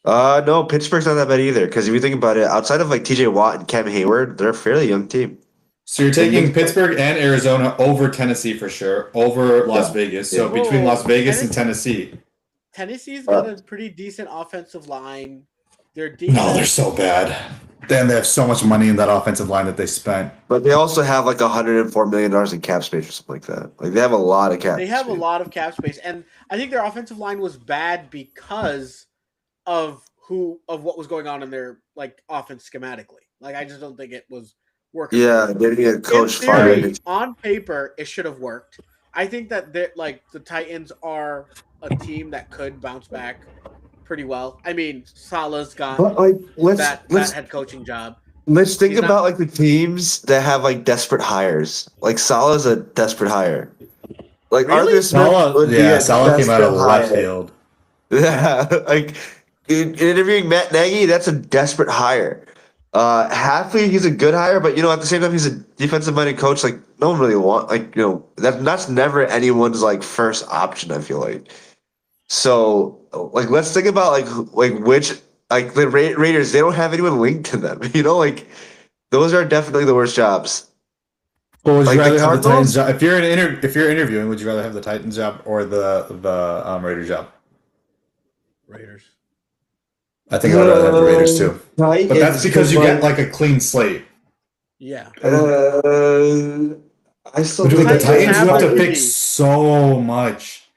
A: No, Pittsburgh's not that bad either. Because if you think about it, outside of like T.J. Watt and Cam Hayward, they're a fairly young team.
D: So you're taking Pittsburgh and Arizona over Tennessee for sure, over Las Vegas. So between Las Vegas and Tennessee.
B: Tennessee's got a pretty decent offensive line.
D: No, they're so bad. Then they have so much money in that offensive line that they spent.
A: But they also have like $104 million in cap space or something like that. Like they have a lot of cap space.
B: They have a lot of cap space. And I think their offensive line was bad because of what was going on in their like offense schematically. Like I just don't think it was working.
A: Yeah, they didn't get coach fired.
B: On paper, it should have worked. I think that the Titans are a team that could bounce back pretty well. I mean, Salah's got that head coaching job.
A: Let's think about like the teams that have like desperate hires. Like Salah's a desperate hire. Like
B: really?
A: Arthur Smith,
D: Salah came out of left field.
A: Yeah, like interviewing Matt Nagy, that's a desperate hire. Hafley, he's a good hire, but at the same time, he's a defensive-minded coach. Like no one really that's never anyone's like first option. I feel like. So like let's think about like which like the Raiders, they don't have anyone linked to them. Like those are definitely the worst jobs.
D: Well, would you rather have the Titans job? If you're interviewing, would you rather have the Titans job or the Raiders job?
B: Raiders.
D: I think I'd rather have the Raiders too.
A: Titans,
D: But that's because you get like a clean slate.
B: Yeah.
A: I still
D: With
A: think
D: the
B: Titans
D: Titans, you have to
B: have
D: fix
B: to-
D: so much.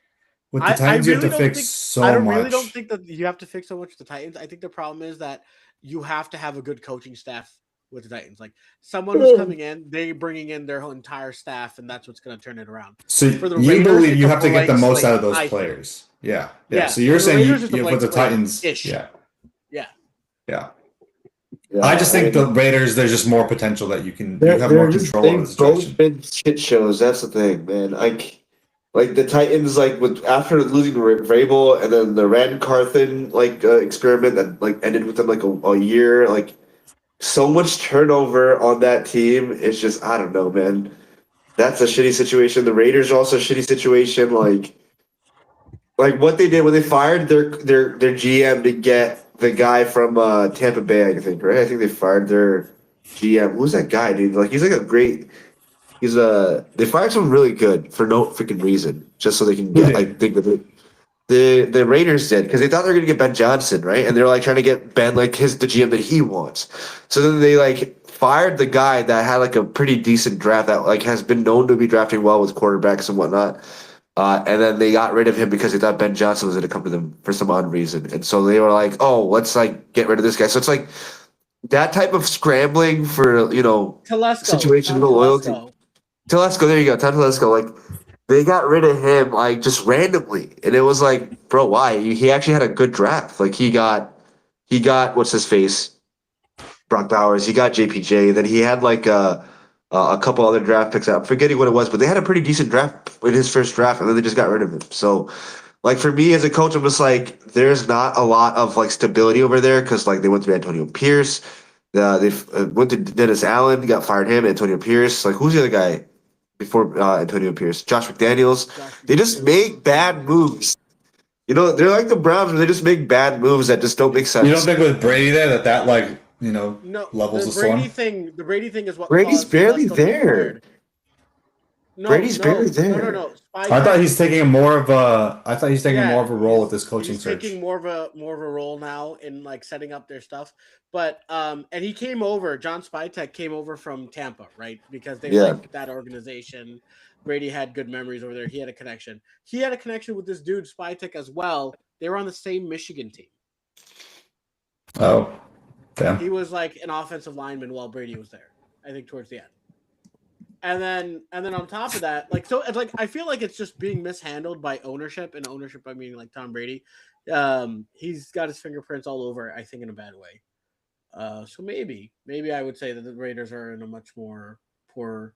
D: With the Titans, you have to fix so much.
B: I really don't think that you have to fix so much with the Titans. I think the problem is that you have to have a good coaching staff with the Titans. Like someone who's coming in, they bringing in their whole entire staff, and that's what's going to turn it around.
D: So
B: For the
D: you
B: Raiders,
D: believe
B: it's
D: you
B: a
D: have to get the
B: blank
D: most
B: slate,
D: out of those
B: I think.
D: players. Yeah.
B: Yeah,
D: So you're
B: for the
D: saying
B: Raiders, it's a
D: you
B: blank
D: with the
B: slate
D: Titans.
B: ish.
D: Yeah.
B: Yeah.
D: Yeah.
A: Yeah,
D: I just think the Raiders, there's just more potential that you have more control over the
A: they've both
D: situation.
A: been shit shows. That's the thing, man. Like the Titans, like with after losing Vrabel and then the Rand Carthen experiment that like ended with them like a year, like so much turnover on that team. It's just I don't know, man. That's a shitty situation. The Raiders are also a shitty situation. Like what they did when they fired their GM to get the guy from Tampa Bay, I think, right? I think they fired their GM. Who's that guy, dude? Like he's like a great. They fired someone really good for no freaking reason, just so they can get the Raiders did because they thought they were gonna get Ben Johnson, right? And they're like trying to get Ben like the GM that he wants. So then they like fired the guy that had like a pretty decent draft that like has been known to be drafting well with quarterbacks and whatnot. And then they got rid of him because they thought Ben Johnson was going to come to them for some odd reason. And so they were like, oh, let's like get rid of this guy. So it's like that type of scrambling for, situational loyalty. Telesco, there you go. Tom Telesco. Like they got rid of him like just randomly. And it was like, bro, why? He actually had a good draft. Like he got what's his face? Brock Bowers. He got JPJ. Then he had like a couple other draft picks. I'm forgetting what it was, but they had a pretty decent draft in his first draft, and then they just got rid of him. So, like for me as a coach, I'm just like, there's not a lot of like stability over there because like they went through Antonio Pierce, they went to Dennis Allen, got fired him. Antonio Pierce, like who's the other guy before Antonio Pierce? Josh McDaniels. They just make bad moves. They're like the Browns, where they just make bad moves that just don't make sense.
D: You don't think with Brady there that like
B: no,
D: levels
B: the
D: the storm?
B: The Brady thing is what
A: Brady's barely
B: Telesco
A: there. Brady's barely there.
B: No.
D: I thought he's taking more of a. I thought he's taking more of a role with this coaching search.
B: Taking more of a role now in like setting up their stuff. But and he came over. John Spytek came over from Tampa, right? Because they liked that organization. Brady had good memories over there. He had a connection. He had a connection with this dude Spytek as well. They were on the same Michigan team.
D: Oh, damn.
B: He was like an offensive lineman while Brady was there. I think towards the end. And then on top of that, like so, it's like I feel like it's just being mishandled by ownership, and ownership I mean like Tom Brady. He's got his fingerprints all over, I think, in a bad way. So maybe I would say that the Raiders are in a much more poor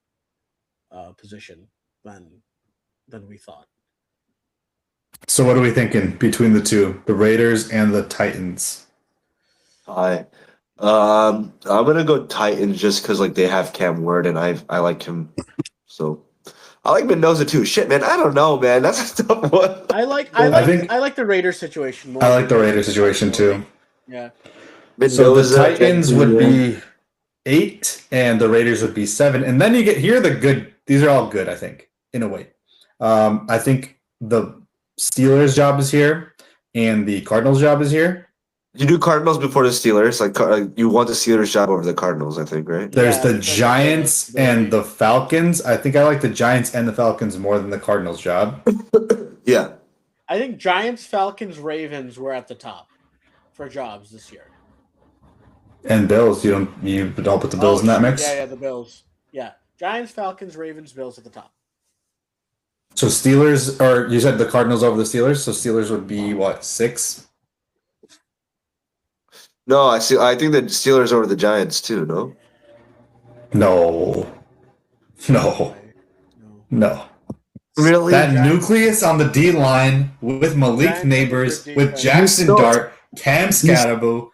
B: position than we thought.
D: So what are we thinking between the two, the Raiders and the Titans?
A: I'm gonna go Titans just because like they have Cam Ward and I like him, so I like Mendoza too. Shit, man, I don't know, man. That's a tough one.
B: I like the Raiders situation more.
D: I like the Raiders situation too.
B: Yeah.
A: Mendoza,
D: so the Titans would be 8 and the Raiders would be 7, and then here are the good. These are all good, I think, in a way. I think the Steelers' job is here, and the Cardinals' job is here.
A: You do Cardinals before the Steelers. Like you want the Steelers job over the Cardinals, I think, right?
D: There's the Giants and the Falcons. I think I like the Giants and the Falcons more than the Cardinals job.
A: Yeah.
B: I think Giants, Falcons, Ravens were at the top for jobs this year.
D: And Bills, you don't put the Bills in that mix?
B: Yeah, the Bills. Yeah. Giants, Falcons, Ravens, Bills at the top.
D: So Steelers, or you said the Cardinals over the Steelers, so Steelers would be what, 6?
A: No, I think the Steelers over the Giants too. No. Really?
D: That nucleus on the D line with Malik Neighbors, with Jackson Dart, Cam Scatterbo,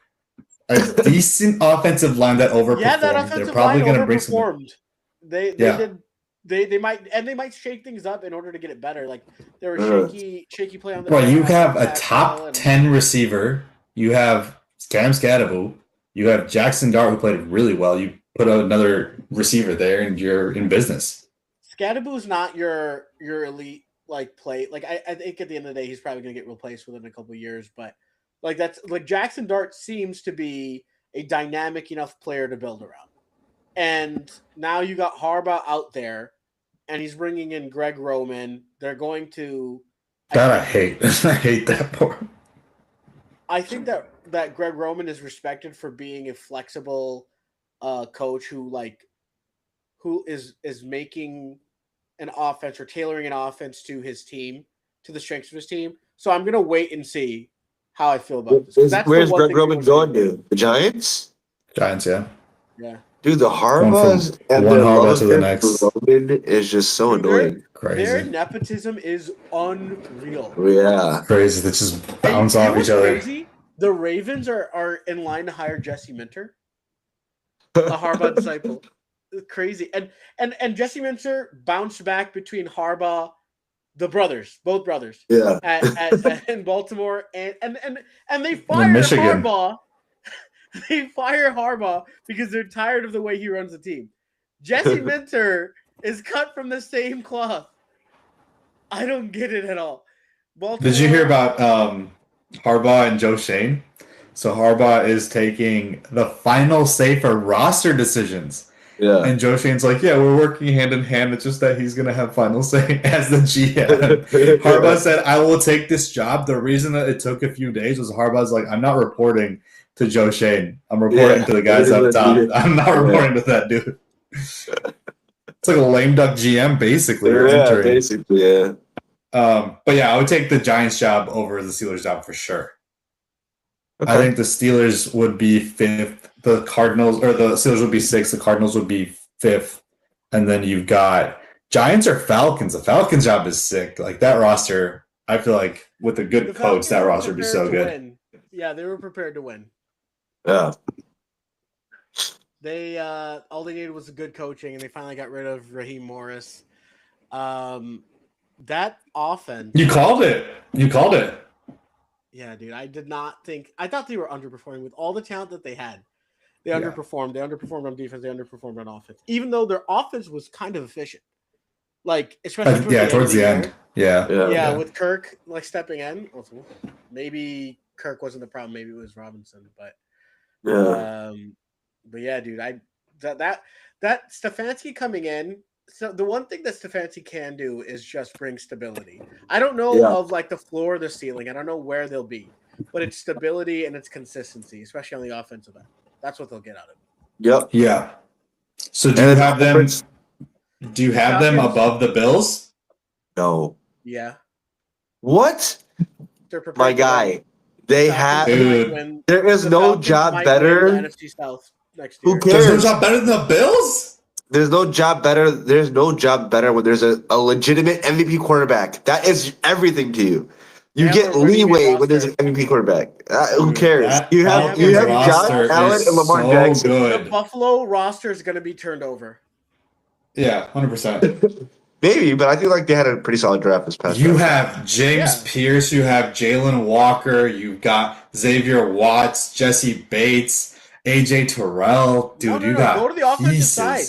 D: a decent offensive line that overperformed.
B: Yeah, that offensive
D: They're probably
B: line
D: going to bring
B: overperformed. They might shake things up in order to get it better. Like there were shaky play on the.
D: Well, you have a top 10 receiver. You have Cam Scatterbo. You have Jackson Dart, who played really well. You put another receiver there, and you're in business.
B: Scatterbo's not your elite like play. Like I think at the end of the day, he's probably going to get replaced within a couple of years. But Like that's like Jackson Dart seems to be a dynamic enough player to build around. And now you got Harbaugh out there, and he's bringing in Greg Roman. They're going to.
D: I hate. I hate that part.
B: I think that Greg Roman is respected for being a flexible coach who is making an offense or tailoring an offense to his team, to the strengths of his team. So I'm gonna wait and see how I feel about this.
A: Where's Greg Roman going to? The Giants?
D: Giants, yeah.
B: Yeah.
A: Dude, the Harbaughs and
D: one
A: their
D: Harbaugh
A: love
D: to the
A: for
D: next.
A: Roman is just so annoying.
D: Crazy.
B: Their nepotism is unreal.
A: Yeah.
D: Crazy. They just bounce off each other.
B: Crazy? The Ravens are in line to hire Jesse Minter, a Harbaugh disciple. Crazy. And Jesse Minter bounced back between Harbaugh, the brothers, both brothers.
A: Yeah.
B: In Baltimore and they fired Harbaugh. They fire Harbaugh because they're tired of the way he runs the team. Jesse Minter is cut from the same cloth. I don't get it at all. Baltimore,
D: did you hear about Harbaugh and Joe Shane? So Harbaugh is taking the final say for roster decisions.
A: Yeah.
D: And Joe Shane's like, yeah, we're working hand in hand. It's just that he's going to have final say as the GM. Harbaugh said, I will take this job. The reason that it took a few days was Harbaugh's like, I'm not reporting to Joe Shane. I'm reporting to the guys up top. I'm not reporting to that dude. It's like a lame duck GM, basically.
A: Yeah, basically, yeah.
D: But yeah, I would take the Giants job over the Steelers job for sure. Okay. I think the Steelers would be 5th. The Cardinals or the Steelers would be 6th. The Cardinals would be 5th. And then you've got Giants or Falcons. The Falcons job is sick. Like that roster, I feel like with a good coach, that roster would be so good.
B: Win. Yeah, they were prepared to win.
A: Yeah.
B: They all they needed was a good coaching, and they finally got rid of Raheem Morris. That offense.
D: You called it.
B: Yeah, dude. I did not think. I thought they were underperforming with all the talent that they had. They underperformed. They underperformed on defense. They underperformed on offense, even though their offense was kind of efficient. Like especially
D: towards the end.
B: Yeah, with Kirk like stepping in. Maybe Kirk wasn't the problem. Maybe it was Robinson, but. But yeah, dude, that Stefanski coming in. So the one thing that Stefanski can do is just bring stability. I don't know of like the floor or the ceiling. I don't know where they'll be, but it's stability and it's consistency, especially on the offensive end. That's what they'll get out of it.
A: Yep.
D: Yeah. So do you have them? Do you have them above the Bills?
A: No.
B: Yeah.
A: What? My guy. They have. There is no job better.
B: NFC South next year.
A: Who cares?
D: There's no job better than the Bills.
A: There's no job better. There's no job better when there's a legitimate MVP quarterback. That is everything to you. You get leeway when there's an MVP quarterback. Who cares? You have Josh Allen and Lamar Jackson.
B: The Buffalo roster is going to be turned over.
D: Yeah, 100%.
A: Maybe, but I feel like they had a pretty solid draft this past.
D: You have James Pierce, you have Jalen Walker, you've got Xavier Watts, Jesse Bates, AJ Terrell. Dude, you got
B: go to the offensive side.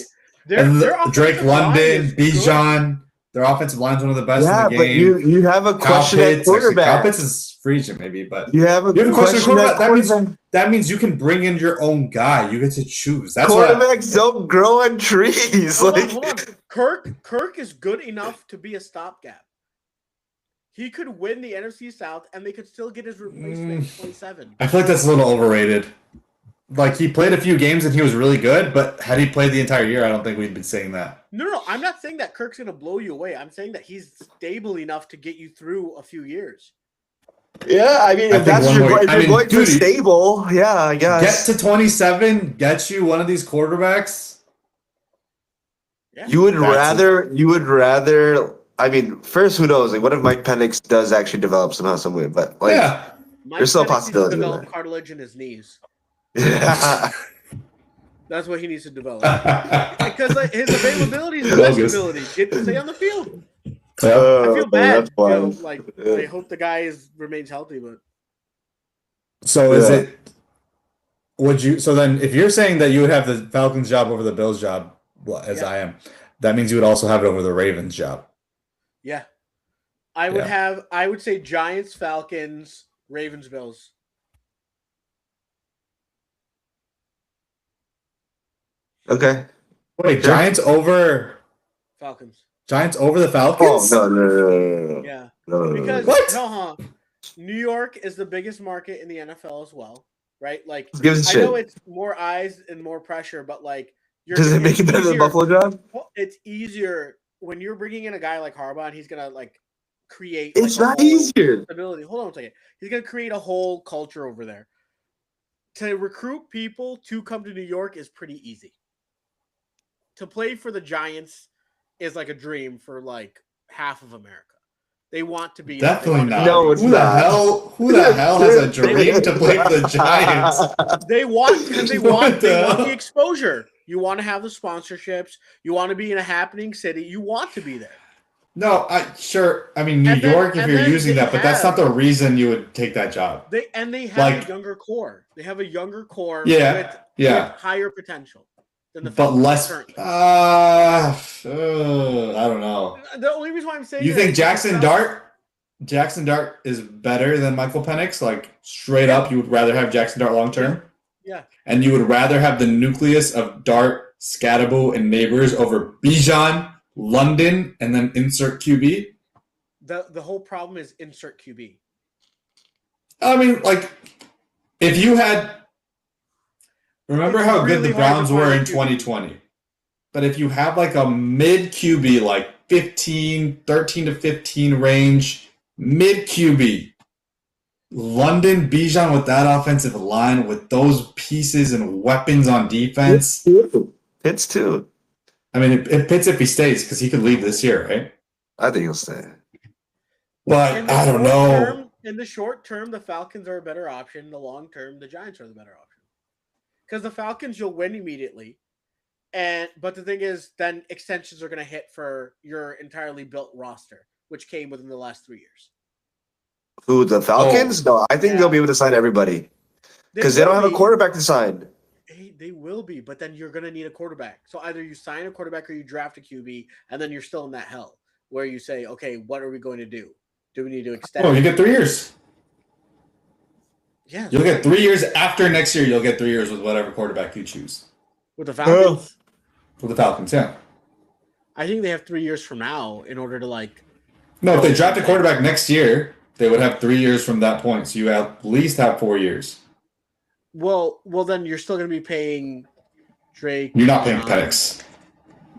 D: Drake London, Bijan. Their offensive line is one of the best in the game.
A: But you have a question at quarterback.
D: Kyle Pitts is free agent, maybe, but
A: you have a question at quarterback.
D: That means you can bring in your own guy. You get to choose. That's
A: quarterbacks don't grow on trees.
B: Hold on. Kirk is good enough to be a stopgap. He could win the NFC South, and they could still get his replacement in 27.
D: I feel like that's a little overrated. Like, he played a few games and he was really good, but had he played the entire year, I don't think we'd been saying that.
B: No, I'm not saying that Kirk's going to blow you away. I'm saying that he's stable enough to get you through a few years.
A: Yeah, I mean, if you're going to stable, yeah, I guess.
D: Get to 27, get you one of these quarterbacks.
A: Yeah. You would rather. I mean, first, who knows? Like, what if Mike Penix does actually develop somehow, some way? But like, there's still a possibility.
B: Develop cartilage in his knees.
A: Yeah.
B: That's what he needs to develop. Because like, his availability is the best ability. Get to stay on the field. I feel bad. I hope the guy remains healthy, but.
D: So is it? Would you? So then, if you're saying that you would have the Falcons job over the Bills job, I am, that means you would also have it over the Ravens job.
B: Yeah, I would have. I would say Giants, Falcons, Ravens, Bills.
A: Okay.
D: Wait, Giants over
B: Falcons.
D: the
A: Oh
D: Falcons?
A: no.
B: Yeah.
A: No.
B: Because
D: What?
B: New York is the biggest market in the NFL as well, right? Like
A: Who gives a
B: I
A: shit?
B: know it's more eyes and more pressure, but like
A: Does it make it better than the Buffalo job?
B: It's easier when you're bringing in a guy like Harbaugh, and he's gonna like create.
A: It's
B: like,
A: not easier.
B: Ability. Hold on a second. He's gonna create a whole culture over there. To recruit people to come to New York is pretty easy. To play for the Giants is like a dream for like half of America. They want to be
D: Definitely not.
A: No, it's
D: who
A: not.
D: Who the hell has a dream to play for the Giants?
B: They want because they want
D: hell?
B: the exposure. You want to have the sponsorships. You want to be in a happening city. You want to be there.
D: No, sure. I mean, New
B: And then-
D: York, if
B: and
D: you're
B: then
D: using
B: they
D: that, but that's not
B: have-
D: the reason you would take that job.
B: They have
D: Like-
B: a younger core. They have a younger core
D: Yeah,
B: with
D: yeah.
B: higher potential than the
D: But
B: Falcons
D: less.
B: currently.
D: I don't know.
B: The only reason why I'm saying
D: You
B: that
D: think
B: is
D: Jackson
B: because-
D: Dart is better than Michael Penix? Like straight up, you would rather have Jackson Dart long term?
B: Yeah.
D: And you would rather have the nucleus of Dart, Scatterbo, and Neighbors over Bijan, London, and then insert QB?
B: The whole problem is insert QB.
D: I mean, like, if you had. Remember
B: It's
D: how good
B: really
D: the
B: hard to
D: Browns were
B: find
D: in
B: a QB.
D: 2020. But if you have like a mid QB, like 13 to 15 range, mid QB, London, Bijan with that offensive line, with those pieces and weapons on defense.
A: Pitts too.
D: I mean, it Pitts if he stays, because he could leave this year, right?
A: I think he'll stay.
D: But
B: In the
D: I don't
B: short
D: know.
B: term- in the short term, the Falcons are a better option. In the long term, the Giants are the better option. Because the Falcons, you'll win immediately. But the thing is, then extensions are going to hit for your entirely built roster, which came within the last 3 years.
A: Who, the Falcons? No, I think
B: Yeah.
A: they'll be able to sign everybody because they don't
B: will
A: have a
B: be.
A: quarterback to sign.
B: They will be, but then you're going to need a quarterback. So either you sign a quarterback or you draft a QB, and then you're still in that hell where you say, okay, what are we going to do? Do we need to extend?
D: Oh, you get 3 years.
B: Yeah.
D: You'll get 3 years after next year. You'll get 3 years with whatever quarterback you choose.
B: With the Falcons?
D: With the Falcons, yeah.
B: I think they have 3 years from now in order to like.
D: No, if they draft a quarterback next year, they would have 3 years from that point. So you at least have 4 years.
B: Well, then you're still going to be paying Drake.
D: You're not paying
B: John.
D: Penix.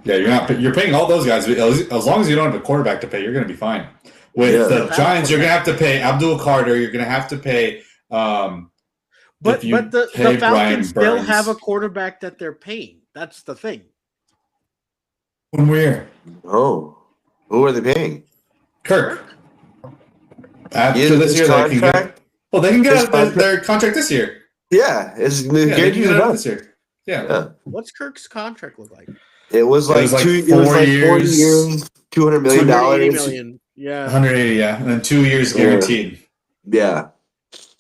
D: Yeah, you're not. You're paying all those guys. As long as you don't have a quarterback to pay, you're going to be fine. With the Giants, you're going to have to pay Abdul Carter. You're going to have to pay.
B: But the
D: pay Brian
B: Falcons still
D: Burns.
B: have a quarterback that they're paying. That's the thing.
D: When we're
A: Oh, who are they paying?
D: Kirk. After
A: His
D: this year, they can
A: contract?
D: get. Well, they can
A: His
D: get
A: contract?
D: their contract this year.
A: Yeah, it's
D: Yeah, they can
A: guaranteed
D: get it
A: enough.
D: this year. Yeah.
A: Yeah,
B: What's Kirk's contract look like?
A: it was
D: It
A: like
D: was like
A: 2 it
D: 4
A: was like 4
D: years.
A: years, $200 million.
B: 280 million. Yeah.
D: 180, yeah, and then 2 years
A: Yeah.
D: guaranteed.
A: Yeah,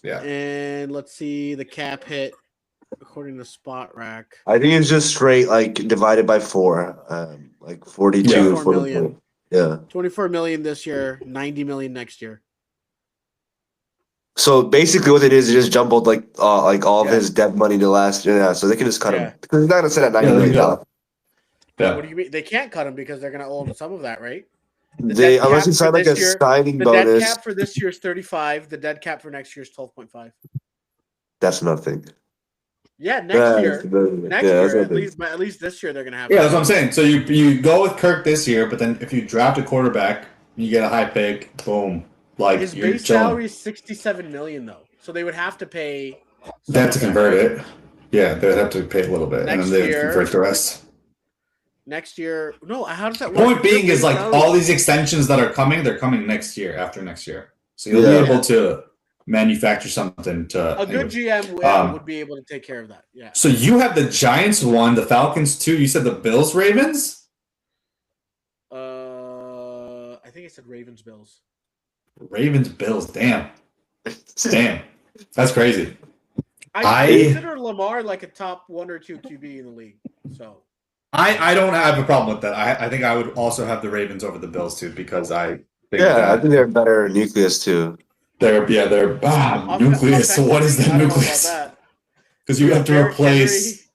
D: Yeah.
B: And let's see the cap hit according to Spot Rack.
A: I think it's just straight like divided by 4, like 42,
D: Yeah.
B: 4 million.
A: 44. Yeah.
B: 24 million this year, 90 million next year.
A: So basically, what it is just jumbled like all of
B: Yeah.
A: his dead money to last year. Yeah, so they can just cut
B: Yeah.
A: him because he's not gonna sit at $90
D: Yeah,
A: million.
D: yeah. Yeah.
B: What do you mean? They can't cut him because they're going to owe him some of that, right?
A: They
B: dead
A: unless
B: cap
A: you
B: for
A: sign like a
B: this year-
A: signing
B: The dead
A: bonus,
B: cap for this year is 35. The dead cap for next year is 12.5.
A: that's nothing.
B: Yeah, next year. Next
A: Yeah, that's
B: year, at
A: nothing.
B: least this year they're going to have.
D: Yeah, that's what I'm saying. So you go with Kirk this year, but then if you draft a quarterback, you get a high pick, boom. Like
B: His
D: you're
B: base
D: chilling.
B: salary is 67 million though, so they would have to pay.
D: They have to convert it. Yeah, they'd have to pay a little bit, and
B: Next
D: then they
B: year-
D: convert the rest.
B: Next year, no. How does that work?
D: Point being is like
B: Salary-
D: all these extensions that are coming, they're coming next year, after next year. So you'll
A: Yeah.
D: be able to manufacture something to.
B: a good GM would be able to take care of that. Yeah.
D: So you have the Giants 1, the Falcons 2. You said the Bills, Ravens.
B: I think I said Ravens Bills.
D: Ravens, Bills. Damn, that's crazy.
B: I
D: I-
B: consider Lamar like a top 1 or 2 QB in the league. So
D: I don't have a problem with that. I think I would also have the Ravens over the Bills too, because I think
A: Yeah, I
D: that
A: think they're better nucleus too.
D: they're nucleus. So what is the
B: I don't know about
D: nucleus?
B: that.
D: Because you have to
B: Derrick
D: replace.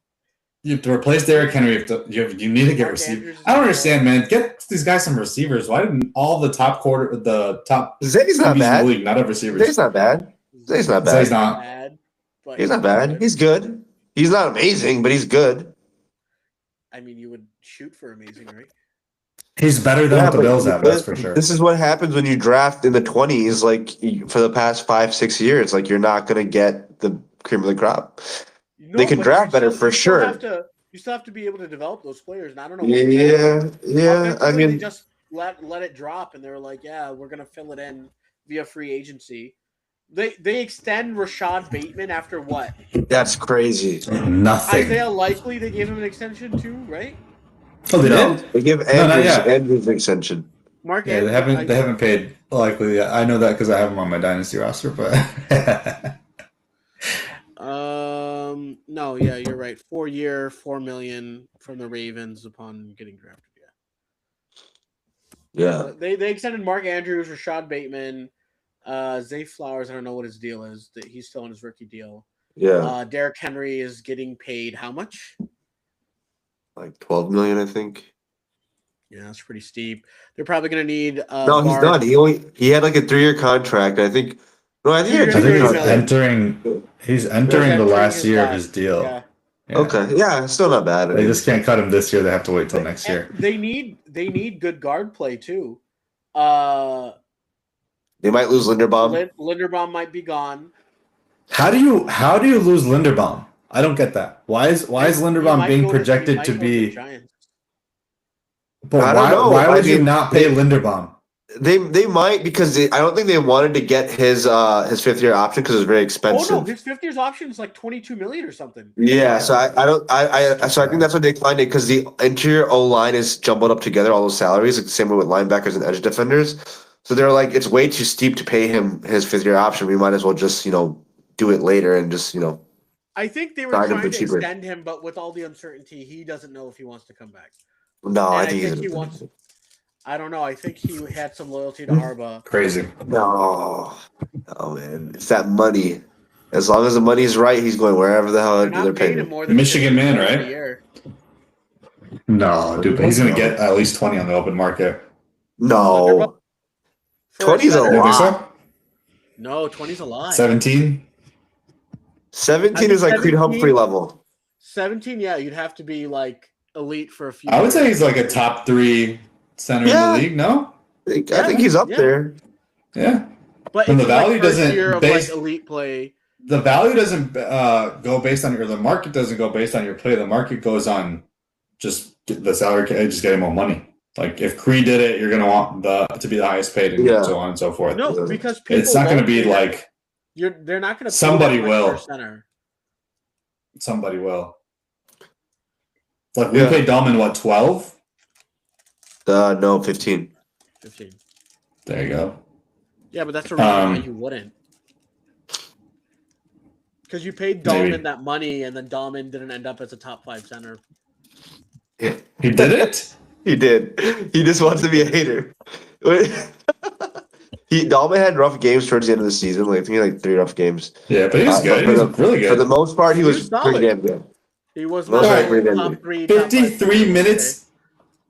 D: You have to replace Derrick Henry. You need to get
B: Mark
D: receivers.
B: Andrews is
D: I don't
B: a
D: understand, man. Get these guys some receivers. Why didn't all the top
A: Zay's not
D: QBs in
A: bad.
D: the league not have receivers?
A: Zay's not bad. Zay's not
D: Zay's
A: bad.
D: not.
B: bad, but
A: He's not bad. He's good. He's not amazing, but he's good.
B: I mean, you would shoot for amazing, right?
D: He's better than what the
A: but
D: Bills have. That's for sure.
A: This is what happens when you draft in the 20s. Like for the past 5-6 years, like you're not going to get the cream of the crop.
B: No,
A: They can
B: but
A: draft
B: you
A: better
B: still-
A: for
B: you still
A: sure.
B: you still have to be able to develop those players, and I don't know.
A: Yeah. I
B: Offensively,
A: mean,
B: they just let it drop, and they were like, "Yeah, we're gonna fill it in via free agency." They extend Rashad Bateman after what?
A: that's crazy.
D: Nothing.
B: Isaiah Likely, they gave him an extension too, right?
D: Oh, they
A: No,
D: did.
A: they give
D: not
A: Andrews
D: yet.
A: Andrews an extension.
B: Mark,
D: Yeah, they
B: Andrews,
D: haven't paid Likely yet. I know that because I have him on my dynasty roster. But
B: no, yeah, you're right. 4-year, $4 million from the Ravens upon getting drafted.
A: Yeah.
B: They extended Mark Andrews, Rashad Bateman, Zay Flowers. I don't know what his deal is. He's still on his rookie deal.
A: Yeah.
B: Derrick Henry is getting paid how much?
A: Like 12 million, I think.
B: Yeah, that's pretty steep. They're probably going to need.
A: No, he's
B: guard.
A: done. He had like a 3-year contract. I think. No, I think he had a
B: I think
A: 2-year
B: he's
A: contract.
D: He's entering the last
B: his
D: year of
B: last-
D: his deal.
B: Yeah.
D: Yeah.
A: Okay. Yeah, still not bad.
D: They just can't cut him this year. They have to wait till next year.
B: And they need good guard play too.
A: They might lose Linderbaum.
B: Linderbaum might be gone.
D: How do you lose Linderbaum? I don't get that. Why is
B: He
D: Linderbaum
B: might
D: being
B: go he
D: projected
B: might
D: to
B: go
D: be?
B: the Giants.
D: But
A: I don't know.
D: why would
A: I
D: you
A: mean,
D: not pay Linderbaum?
A: They might because I don't think they wanted to get his 5th-year option because it was very expensive.
B: Oh no, his 5th year's option is like $22 million or something.
A: Yeah, so I think that's what they declined it because the interior O line is jumbled up together, all those salaries, like the same way with linebackers and edge defenders. So they're like, it's way too steep to pay him his 5th-year option. We might as well just do it later and just
B: I think they were
A: Signed him
B: trying
A: for
B: to
A: cheaper.
B: extend him, but with all the uncertainty, he doesn't know if he wants to come back.
A: no.
B: And
A: I think
B: he wants. I don't know. I think he had some loyalty to Harbaugh.
D: Crazy.
A: no, man, it's that money. As long as the money's right, he's going wherever the hell
B: They're
A: they're
B: not
A: paying
B: paying him
A: him.
B: more than
D: Michigan man, right?
B: a year.
D: No, dude, but he's gonna get at least 20 on the open market.
A: No,
B: For
A: 20 is a
B: center.
D: You think
A: lot.
D: so?
B: No, 20's a lot.
D: 17?
A: 17
B: I
A: is like
B: think
A: Creed
B: 17
A: Humphrey level.
B: 17, yeah, you'd have to be like elite for a few.
D: I would say
B: years.
D: he's like a top 3 center
A: Yeah.
D: in the league. No?
A: I think he's up
B: Yeah.
A: there.
D: Yeah.
B: But
D: and
B: if
D: the
B: it's,
D: value
B: first
D: doesn't
B: year of
D: base-
B: like elite play.
D: The value doesn't go based on the market doesn't go based on your play. The market goes on just the salary, just getting more money. Like if Creed did it, you're going to want to be the highest paid and
A: Yeah.
D: so on and so forth.
B: No, because people
D: It's not going to
B: won't
D: be
B: pay that-
D: like
B: they're not going to.
D: Somebody
B: pay that
D: will.
B: much per center.
D: somebody will. Like we
A: Yeah.
D: paid Dahlman, what, 12?
A: No, 15.
B: 15.
D: There you go.
B: Yeah, but that's the reason why
D: Um,
B: you wouldn't. Because you paid
D: Maybe.
B: Dahlman that money, and then Dahlman didn't end up as a top 5 center.
D: He did it?
A: He did. He just wants to be a hater. Dahlman had rough games towards the end of the season. Like I think he had like 3 rough games.
D: Yeah, but he was good. He
A: for
D: was really
A: For the
D: good.
A: most part, he
B: He
A: was
B: was
A: pretty
B: solid.
A: damn good.
B: He was
A: Well,
B: not
A: alright,
B: a
A: we're
B: top
A: gonna
B: 3. top 5
D: 53
B: center.
D: minutes.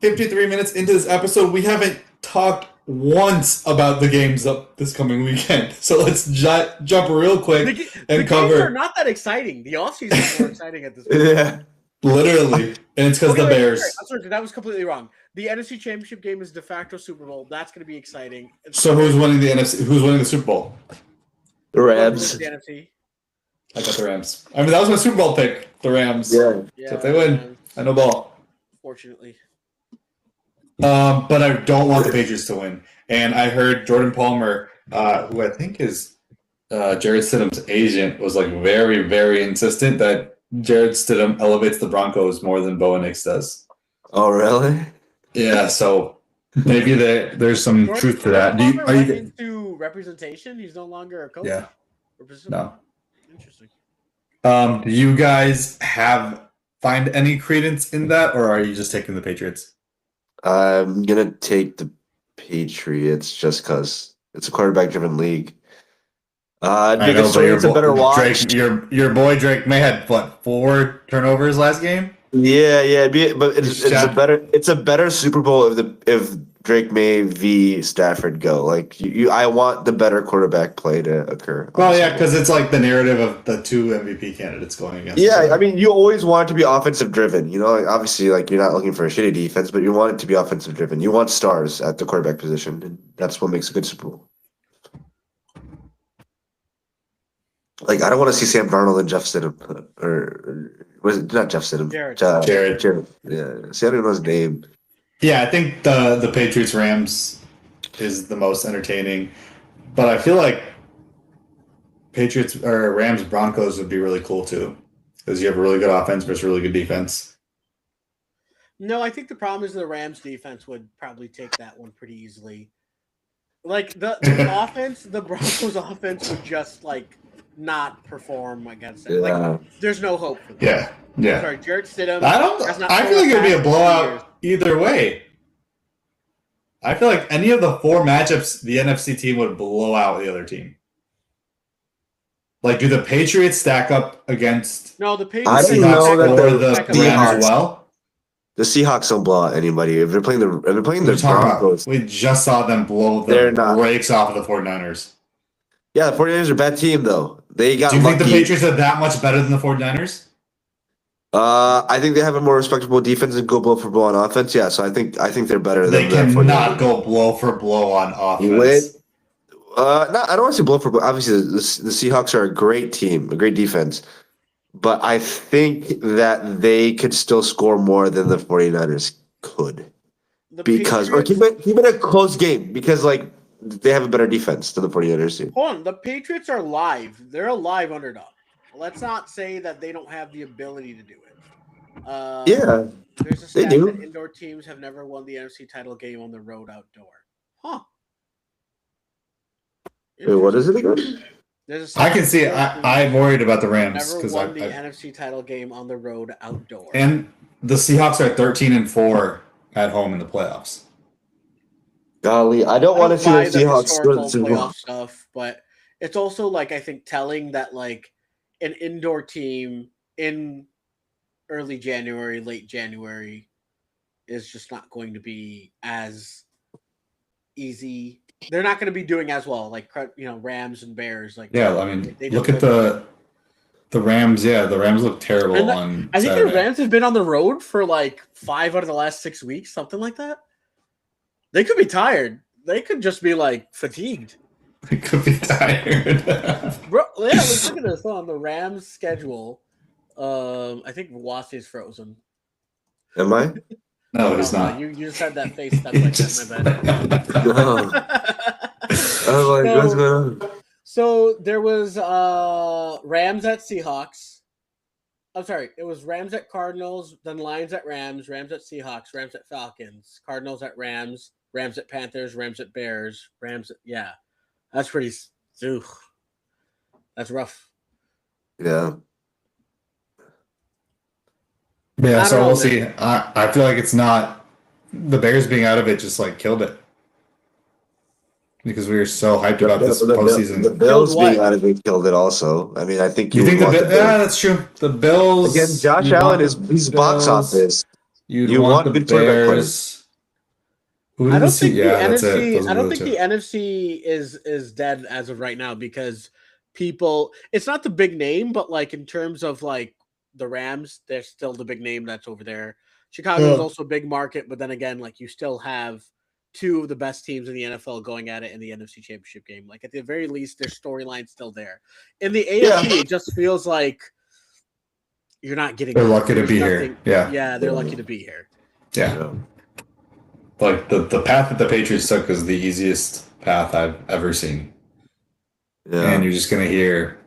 D: 53 minutes into this episode, we haven't talked once about the games up this coming weekend. So let's jump real quick
B: The
D: and
B: games
D: cover
B: are not that exciting. The offseason is more exciting at this point.
A: Yeah.
D: literally, and it's because
B: Okay,
D: the
B: wait,
D: Bears.
B: sorry, that was completely wrong. The NFC Championship game is de facto Super Bowl. That's going to be exciting.
D: So who's winning the NFC? Who's winning the Super Bowl?
A: The Rams.
B: The NFC.
D: I got the Rams. I mean, that was my Super Bowl pick. The Rams.
A: Yeah.
B: Yeah,
D: So if they win, I know ball.
B: Fortunately.
D: But I don't want the Patriots to win. And I heard Jordan Palmer, who I think is Jared Stidham's agent, was like very, very insistent that Jared Stidham elevates the Broncos more than Bo Nix does.
A: Oh, really?
D: Yeah, so maybe there's some
B: Jordan-
D: truth to that.
B: Jordan Palmer
D: Are
B: went
D: you?
B: into representation? He's no longer a coach?
D: Yeah. No.
B: Interesting.
D: Do you guys find any credence in that, or are you just taking the Patriots?
A: I'm gonna take the Patriots just because it's a quarterback-driven league. I think
D: but
A: it's a better watch.
D: Drake, your boy Drake May had what, 4 turnovers last game?
A: Yeah, but
D: Shaq.
A: it's a better Super Bowl if Drake May v Stafford go. Like I want the better quarterback play to occur.
D: Well, yeah, because it's like the narrative of the two MVP candidates going against.
A: Yeah,
D: each other.
A: I mean, you always want it to be offensive driven. You know, like, obviously, like you're not looking for a shitty defense, but you want it to be offensive driven. You want stars at the quarterback position, and that's what makes a good Super Bowl. Like, I don't want to see Sam Darnold and Jeff Stidham, or was it not Jeff Stidham?
D: Jared.
A: Yeah, see, I don't even know his name.
D: Yeah, I think the Patriots Rams is the most entertaining, but I feel like Patriots or Rams Broncos would be really cool too, because you have a really good offense versus really good defense.
B: No, I think the problem is the Rams defense would probably take that one pretty easily. Like the offense, the Broncos offense would just like not perform against it.
A: Yeah.
B: Like there's no hope for them.
D: Yeah.
B: Sorry, Jared Stidham.
D: I feel like it'd be a blowout either way. I feel like any of the four matchups, the NFC team would blow out the other team. Like, do the Patriots stack up against?
B: No, the Patriots.
A: I don't know that
D: or the Rams well.
A: The Seahawks don't blow out anybody. If they're playing the Broncos,
D: we just saw them blow the brakes off of the 49ers.
A: Yeah, the 49ers are a bad team though. They got.
D: Do you
A: lucky.
D: think the Patriots are that much better than the 49ers?
A: I think they have a more respectable defense and go blow for blow on offense. Yeah, so I think they're better than the 49ers.
D: They cannot go blow for blow on offense.
A: No, I don't want to say blow for blow. Obviously, the Seahawks are a great team, a great defense. But I think that they could still score more than the 49ers could. Or keep it a close game because, like, they have a better defense than the 49ers do.
B: Hold on. The Patriots are live. They're a live underdog. Let's not say that they don't have the ability to do it.
A: Yeah,
B: there's a stat that indoor teams have never won the NFC title game on the road outdoor. Huh.
A: Wait, what is it again?
D: I can see it. I'm worried about the Rams
B: because I won the NFC title game on the road outdoor.
D: And the Seahawks are 13-4 at home in the playoffs.
A: Golly, I don't want to see the Seahawks
B: playoff stuff, but it's also like I think telling that like an indoor team in early January, late January is just not going to be as easy. They're not going to be doing as well, like Rams and Bears. Like
D: I mean, look at the Rams. Yeah, the Rams look terrible on.
B: I think the Rams have been on the road for like 5 out of the last 6 weeks, something like that. They could be tired. They could just be like fatigued.
D: They could be tired.
B: Bro, yeah, let's look at this on the Rams schedule. I think Wasi is frozen.
A: Am I?
D: No, it's not.
B: You just had that face stuck like that. My bad.
A: No. I'm like, what's going on?
B: So there was Rams at Seahawks. I'm sorry, it was Rams at Cardinals, then Lions at Rams, Rams at Seahawks, Rams at Falcons, Cardinals at Rams, Rams at Panthers, Rams at Bears, That's pretty. That's rough.
A: Yeah.
D: Yeah, so we'll see. I feel like it's not the Bears being out of it just like killed it. Because we were so hyped about this postseason.
A: The Bills being out of it killed it also. I mean, I think
D: you think the Bills. Yeah, that's true. The Bills.
A: Again, Josh Allen he's box office.
D: You want the Bears.
B: I don't think the NFC. I don't think the NFC is dead as of right now because people. It's not the big name, but like in terms of like the Rams, they're still the big name that's over there. Chicago is also a big market, but then again, like you still have two of the best teams in the NFL going at it in the NFC Championship game. Like at the very least, their storyline's still there. In the AFC, it just feels like you're not getting.
D: They're lucky to be here.
B: Yeah, they're lucky to be here.
D: Yeah. Like the path that the Patriots took is the easiest path I've ever seen. Yeah. And you're just gonna hear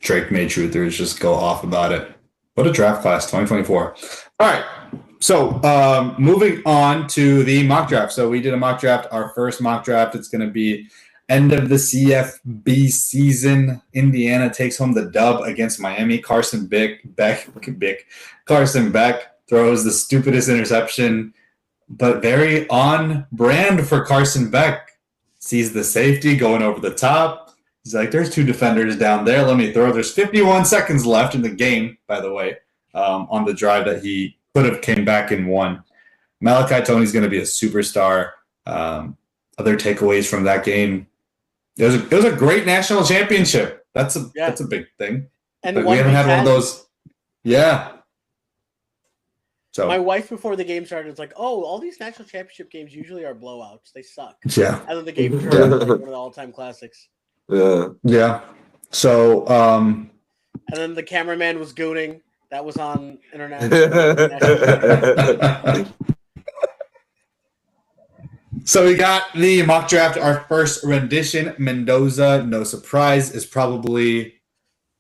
D: Drake May truthers just go off about it. What a draft class, 2024. All right. So moving on to the mock draft. So we did a mock draft, our first mock draft. It's going to be end of the CFB season. Indiana takes home the dub against Miami. Carson Beck throws the stupidest interception, but very on brand for Carson Beck. Sees the safety going over the top. He's like, there's two defenders down there. Let me throw. There's 51 seconds left in the game, by the way. on the drive that he could have came back and won. Malachi Tony's going to be a superstar. Other takeaways from that game. It was a great national championship. That's a big thing.
B: And
D: but we haven't had one of those. Yeah. So
B: my wife before the game started was like, "Oh, all these national championship games usually are blowouts. They suck."
D: Yeah.
B: And then the game turned into one of the all-time classics.
A: Yeah.
D: Yeah. So
B: and then the cameraman was gooning. That was on internet.
D: So we got the mock draft, our first rendition. Mendoza, no surprise, is probably.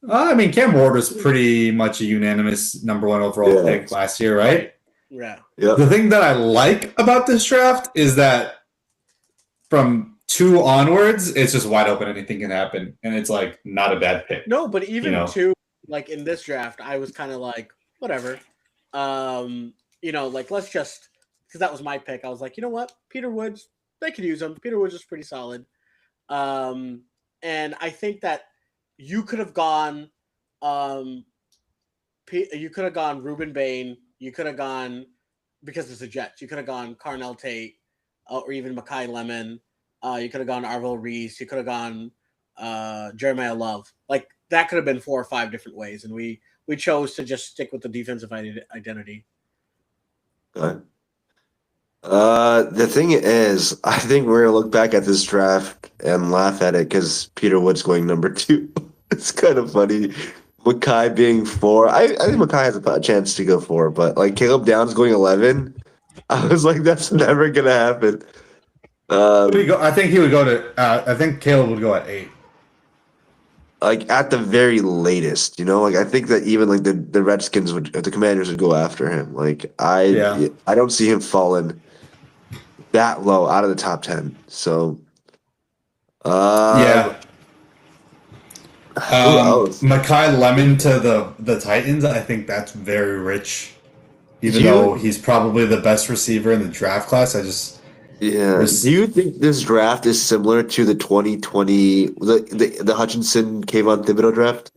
D: Cam Ward was pretty much a unanimous number one overall pick last year, right?
B: Yeah.
A: Yep.
D: The thing that I like about this draft is that from 2 onwards, it's just wide open. Anything can happen, and it's like not a bad pick.
B: No, but even 2, like in this draft, I was kind of like, whatever. Let's just, because that was my pick. I was like, you know what, Peter Woods, they could use him. Peter Woods is pretty solid, and I think that. You could have gone, Ruben Bain. You could have gone, because it's the Jets. You could have gone Carnell Tate, or even Makai Lemon. You could have gone Arvil Reese. You could have gone Jeremiah Love. Like that could have been 4 or 5 different ways, and we chose to just stick with the defensive identity.
A: The thing is, I think we're gonna look back at this draft and laugh at it because Peter Wood's going number 2. It's kind of funny. Makai being 4. I think Makai has a chance to go 4, but like Caleb Downs going 11, I was like, that's never gonna happen.
D: I think he would go to. I think Caleb would go at 8.
A: Like at the very latest, like I think that even like the Redskins the Commanders would go after him. Like I don't see him falling that low out of the top 10. So
D: Makai Lemon to the Titans, I think that's very rich. Even though he's probably the best receiver in the draft class,
A: do you think this draft is similar to the 2020 the Hutchinson Kayvon Thibodeau draft?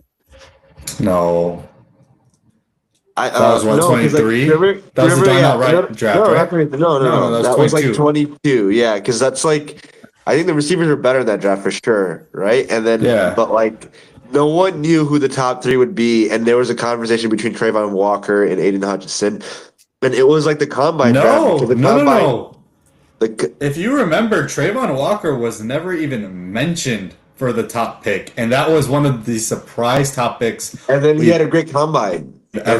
D: No. That was 23? That was the Darnell Wright draft, right?
A: No, that was like 22. Yeah, because that's like, I think the receivers are better in that draft for sure, right? And then, but like, no one knew who the top 3 would be, and there was a conversation between Trayvon Walker and Aiden Hutchinson, and it was like the combine draft.
D: No. If you remember, Trayvon Walker was never even mentioned for the top pick, and that was one of the surprise top picks.
A: And then he had a great combine.
B: I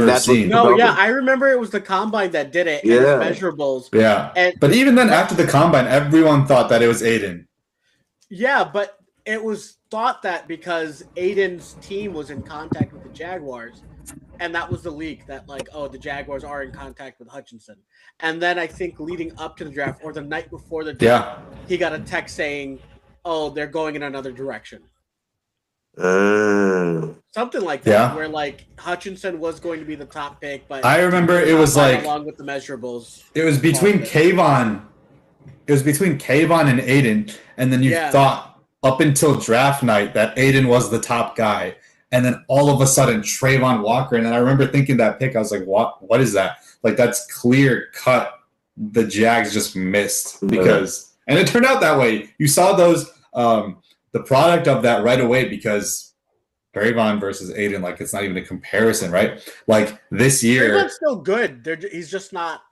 B: remember it was the combine that did it.
A: Yeah,
B: and measurables.
D: Yeah, but even then, after the combine, everyone thought that it was Aiden.
B: Yeah, but it was thought that because Aiden's team was in contact with the Jaguars, and that was the leak that the Jaguars are in contact with Hutchinson. And then I think leading up to the draft or the night before the draft, he got a text saying, "Oh, they're going in another direction." Something like that, where Hutchinson was going to be the top pick, but
D: I remember it was
B: along with the measurables.
D: It was between Kayvon. It was between Kayvon and Aiden, and then you thought up until draft night that Aiden was the top guy, and then all of a sudden Trayvon Walker, and then I remember thinking that pick, I was like, "What is that? Like that's clear cut." The Jags just missed because, and it turned out that way. You saw those. The product of that right away because Trayvon versus Aiden, it's not even a comparison, right? Like this year,
B: Trayvon's still good. He's just not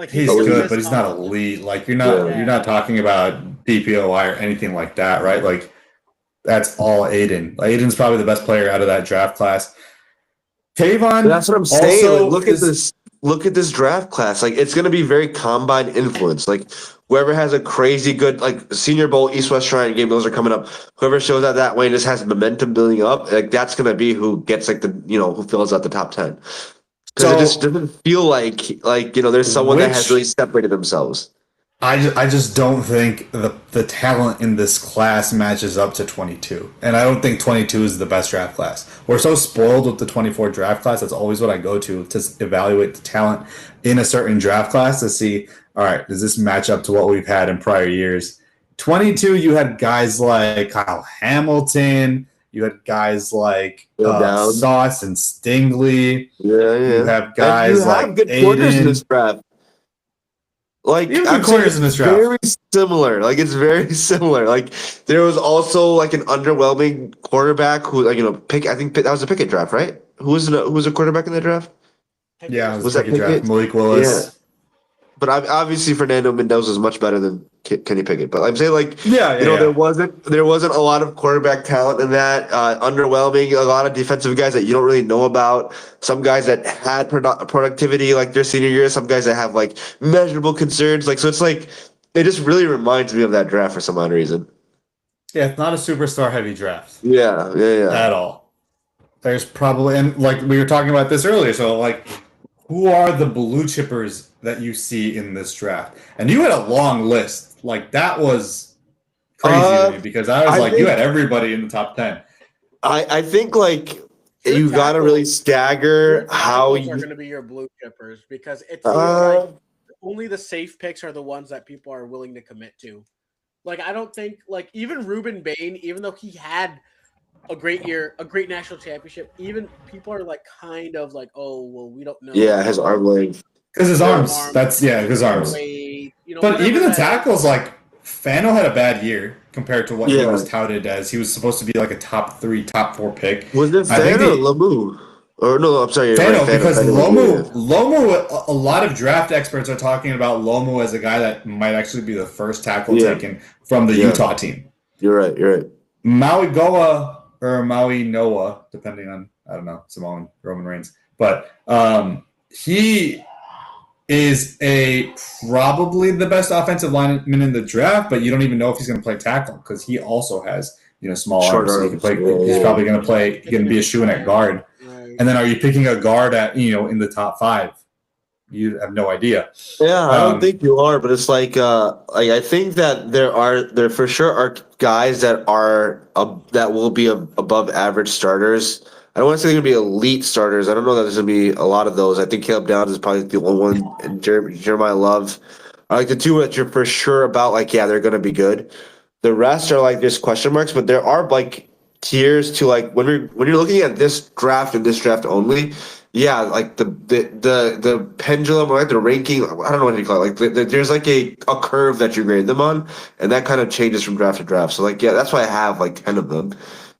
D: he's good, but he's not elite. You're not talking about DPOI or anything like that, right? That's all Aiden. Aiden's probably the best player out of that draft class. Kayvon,
A: that's what I'm saying. Look at this draft class. It's going to be very combine influence. Whoever has a crazy good, Senior Bowl, East-West Shrine game, those are coming up. Whoever shows out that way and just has momentum building up, that's going to be who gets who fills out the top 10. Because it just doesn't feel like there's someone that has really separated themselves.
D: I just don't think the talent in this class matches up to 22. And I don't think 22 is the best draft class. We're so spoiled with the 24 draft class. That's always what I go to evaluate the talent in a certain draft class to see, all right, does this match up to what we've had in prior years? 22, you had guys like Kyle Hamilton. You had guys like
A: Downs.
D: Sauce and Stingley.
A: Yeah.
D: You have guys
A: you have
D: like
A: good corners in
D: Aiden.
A: this draft. Like
D: You have
A: I'm
D: good
A: saying,
D: corners in this
A: it's
D: draft.
A: very similar. Like it's very similar. Like there was also like an underwhelming quarterback who, like I think that was a Pickett draft, right? Who was a quarterback in that draft?
D: Yeah, it
A: Was
D: was a
A: that
D: Pickett draft.
A: Pickett?
D: Malik Willis.
A: But obviously Fernando Mendoza is much better than Kenny Pickett. But I'm saying like
D: Yeah.
A: there wasn't a lot of quarterback talent in that. Underwhelming. A lot of defensive guys that you don't really know about. Some guys that had productivity like their senior year. Some guys that have like measurable concerns. Like so, it's like it just really reminds me of that draft for some odd reason.
D: Yeah, it's not a superstar heavy draft.
A: Yeah.
D: At all. There's probably, and like we were talking about this earlier, so like who are the blue chippers that you see in this draft? And you had a long list. Like that was crazy to me because I was you had everybody in the top 10.
A: I think like
B: Your
A: you got to really stagger how
B: are
A: you
B: going to be your blue chippers because it feels like only the safe picks are the ones that people are willing to commit to. Like I don't think like even Ruben Bain, even though he had a great year, a great national championship, even people are like kind of like, oh well, we don't know.
A: Yeah, his arm length.
D: Because his arms. That's his arms.
B: Weight,
D: but even the tackles, like Fano had a bad year compared to what he was touted as. He was supposed to be like a top 3, top 4 pick.
A: Was it Fano or Lomu? Or no, I'm sorry.
D: Fano,
A: right,
D: because
A: Fano.
D: Lomu, a lot of draft experts are talking about Lomu as a guy that might actually be the first tackle taken from the Utah team.
A: You're right.
D: Maui Goa or Maui Noah, depending on, I don't know, Samoan, Roman Reigns. But he is probably the best offensive lineman in the draft, but you don't even know if he's going to play tackle because he also has small arms. So he can play, he's probably going to be a shoe-in at guard. Right. And then are you picking a guard at in the top 5? You have no idea.
A: Yeah, I don't think you are, but it's like I think that there for sure are guys that that will be above average starters. I don't want to say they're going to be elite starters. I don't know that there's going to be a lot of those. I think Caleb Downs is probably the only one, and Jeremiah Love are like the two that you're for sure about. Like, yeah, they're going to be good. The rest are like just question marks, but there are like tiers to like when you're looking at this draft and this draft only. Yeah, like the pendulum or like the ranking. I don't know what you call it. Like there's like a curve that you grade them on, and that kind of changes from draft to draft. So like, yeah, that's why I have like 10 of them.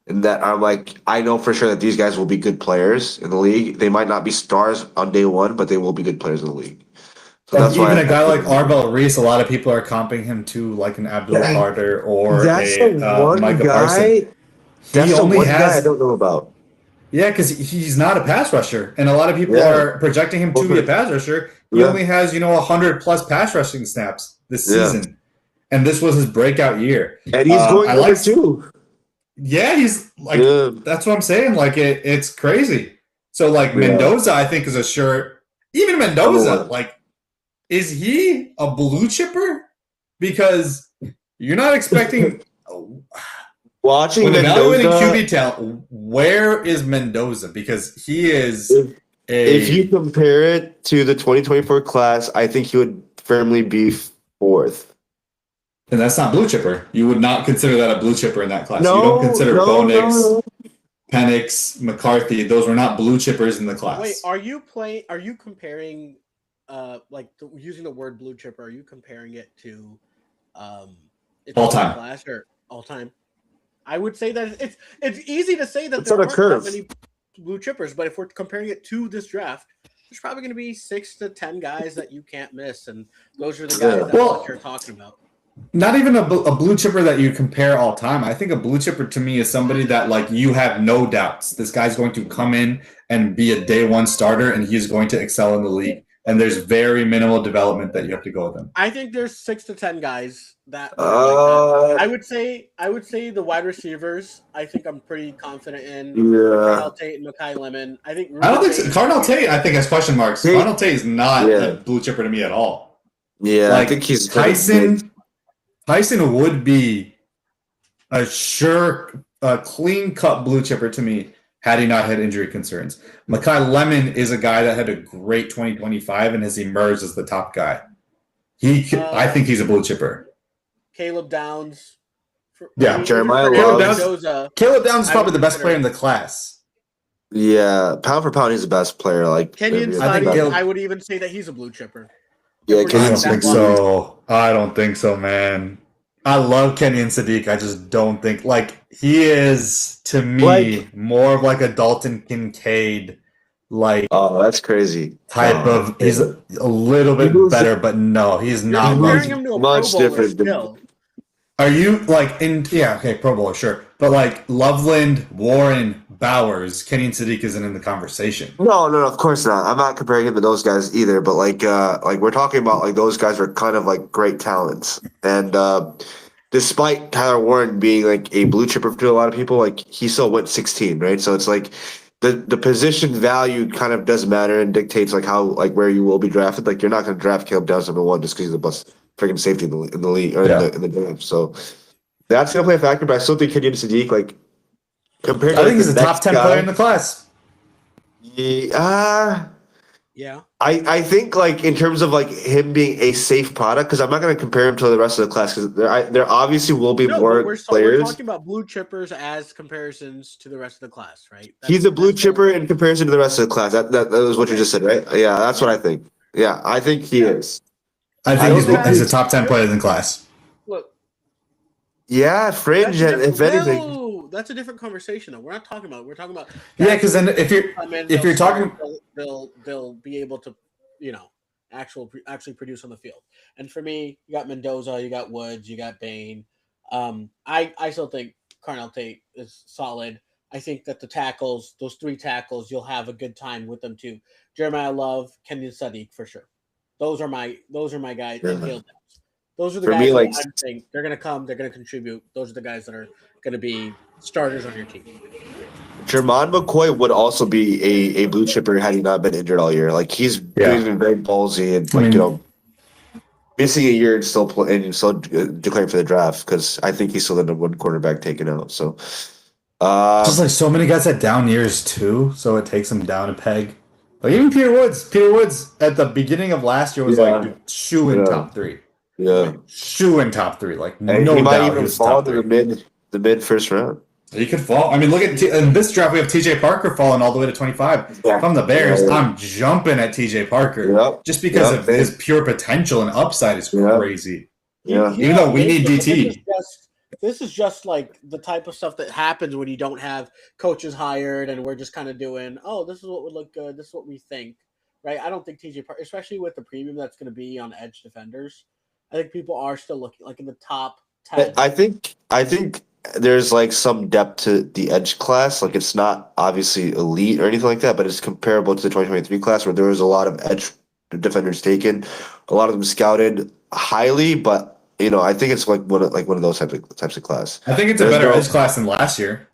A: And that I'm like, I know for sure that these guys will be good players in the league. They might not be stars on day one, but they will be good players in the league. So
D: that's even a guy like Arbel Reese, a lot of people are comping him to like an Abdul Carter or Micah Parsons.
A: That's the one guy I don't know about.
D: Yeah, because he's not a pass rusher, and a lot of people are projecting him to be a pass rusher. He only has 100+ pass rushing snaps this season, and this was his breakout year.
A: And he's going over too.
D: Yeah, he's like that's what I'm saying. Like it's crazy. So like Mendoza, I think is a sure. Even Mendoza, like, is he a blue chipper? Because you're not expecting.
A: Watching
D: when evaluating
A: Mendoza,
D: QB talent, where is Mendoza? Because he is.
A: If you compare it to the 2024 class, I think he would firmly be 4th.
D: And that's not blue chipper. You would not consider that a blue chipper in that class. You don't consider Bonix, Penix, McCarthy. Those were not blue chippers in the class.
B: Wait, are you comparing, using the word blue chipper? Are you comparing it to,
D: all time
B: class or all time? I would say that it's easy to say that
A: it's
B: there
A: on a curve.
B: That many blue chippers, but if we're comparing it to this draft, there's probably going to be 6 to 10 guys that you can't miss, and those are the guys that you're talking about.
D: Not even a blue chipper that you compare all time. I think a blue chipper to me is somebody that like you have no doubts. This guy's going to come in and be a day one starter, and he's going to excel in the league. And there's very minimal development that you have to go with him.
B: I think there's 6 to 10 guys that. I would say the wide receivers. I think I'm pretty confident in. Cardinal Tate and Makai Lemon. I think.
D: I don't think so. Cardinal Tate. I think has question marks. Cardinal Tate is not a blue chipper to me at all.
A: Yeah,
D: like,
A: I think he's
D: Tyson. Tyson would be a clean cut blue chipper to me had he not had injury concerns. Makai Lemon is a guy that had a great 2025 and has emerged as the top guy. I think he's a blue chipper.
B: Caleb Downs,
D: Yeah,
A: Jeremiah
D: Caleb
A: Love.
D: Downs. Caleb Downs is probably the best
B: consider-
D: player in the class.
A: Yeah, pound for pound, he's the best player. Like
B: Kenyon
A: maybe-
D: I think
B: Sadiq,
D: Caleb-
B: I would even say that he's a blue chipper.
A: Yeah,
B: If we're
A: Kenyon
D: I
B: not
D: don't
B: that
D: think
A: Sadiq.
D: so. I don't think so, man. I love Kenyon Sadiq. I just don't think he is to me more of like a Dalton Kincaid
A: Oh, that's crazy.
D: type
A: Oh,
D: of. He's a little bit
A: moves-
D: better, but no, he's
B: You're
D: not.
B: comparing him to a
A: much
B: Pro Bowler
A: different than-
B: still.
D: Are you Pro Bowler, sure, but like Loveland, Warren, Bowers, Kenyon Sadiq isn't in the conversation.
A: No, of course not. I'm not comparing him to those guys either. But like we're talking about like those guys are kind of like great talents, and despite Tyler Warren being like a blue chipper to a lot of people, like he still went 16, right? So it's like the position value kind of does matter and dictates like how like where you will be drafted. Like you're not going to draft Caleb Downs #1 just because he's the best freaking safety in the league or in the draft. So that's going to play a factor. But I still think Kenyon Sadiq like compared to
D: I think
A: like,
D: he's
A: the
D: a top
A: next
D: 10
A: guy,
D: player in the class.
A: Yeah.
B: Yeah.
A: I think like in terms of like him being a safe product, because I'm not going to compare him to the rest of the class because there obviously will be
B: No,
A: more
B: but we're
A: players.
B: talking about blue chippers as comparisons to the rest of the class, right?
A: He's a blue
B: that's
A: chipper in comparison to the rest of the class. That was what you just said, right? Yeah, that's what I think. Yeah, I think he is.
D: I
A: I
D: think
A: don't
D: he's a top 10 player in the class.
B: Look,
A: Yeah, fringe. If anything,
B: no, that's a different conversation. Though we're not talking about. We're talking about.
D: Yeah, because then if you're
B: they'll
D: talking-
B: start, they'll be able to, actually produce on the field. And for me, you got Mendoza, you got Woods, you got Bain. I still think Carnell Tate is solid. I think that those three tackles, you'll have a good time with them too. Jeremiah Love, Kenyon Sadiq for sure. Those are my guys.
A: Yeah.
B: And Caleb Downs. Those are the
A: For
B: guys
A: me,
B: that
A: like-
B: I'm saying they're going to come. They're going to contribute. Those are the guys that are going to be starters on your team.
A: Jermon McCoy would also be a blue chipper had he not been injured all year. Like he's been very ballsy and like missing a year and still declaring for the draft because I think he's still the #1 quarterback taken out. So
D: just like so many guys had down years too, so it takes them down a peg. Like even Peter Woods at the beginning of last year was shoe in top 3.
A: Yeah,
D: Shoe in top 3. Like
A: and
D: no
A: he might
D: doubt
A: even
D: he was
A: fall
D: top
A: to
D: 3.
A: the mid first round.
D: He could fall. I mean, look at in this draft we have TJ Parker falling all the way to 25.
A: Yeah.
D: From the Bears,
A: Yeah.
D: I'm jumping at TJ Parker just because of
A: Yep.
D: his pure potential and upside is
A: Yeah.
D: crazy.
A: Yeah.
D: Even though we need DT.
B: This is just like the type of stuff that happens when you don't have coaches hired and we're just kind of doing, this is what would look good. This is what we think, right? I don't think TJ Parker, especially with the premium that's going to be on edge defenders, I think people are still looking like in the top 10.
A: I think there's like some depth to the edge class. Like it's not obviously elite or anything like that, but it's comparable to the 2023 class where there was a lot of edge defenders taken, a lot of them scouted highly, but I think it's like one of those types of class.
D: I think it's a better edge class than last year.